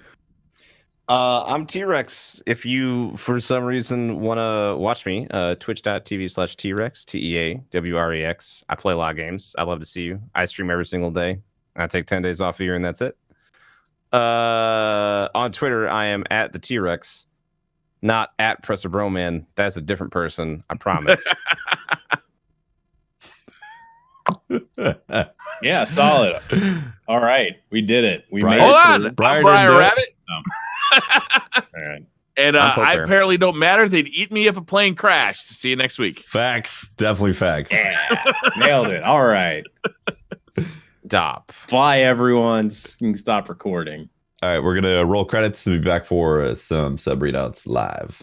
I'm T-Rex. If you, for some reason, want to watch me, twitch.tv/T-Rex, TEAWREX. I play a lot of games. I love to see you. I stream every single day. I take 10 days off a year, and that's it. On Twitter, I am at the T-Rex, not at Presser Broman. That's a different person. I promise. Yeah, solid. All right, we did it. We Brian, made Hold it. on. I'm Brian Rabbit. All right. And I apparently don't matter. They'd eat me if a plane crashed. See you next week. Facts. Definitely facts. Yeah, nailed it. All right. Stop. Bye, everyone. You can stop recording. All right, we're going to roll credits and be back for some sub readouts live.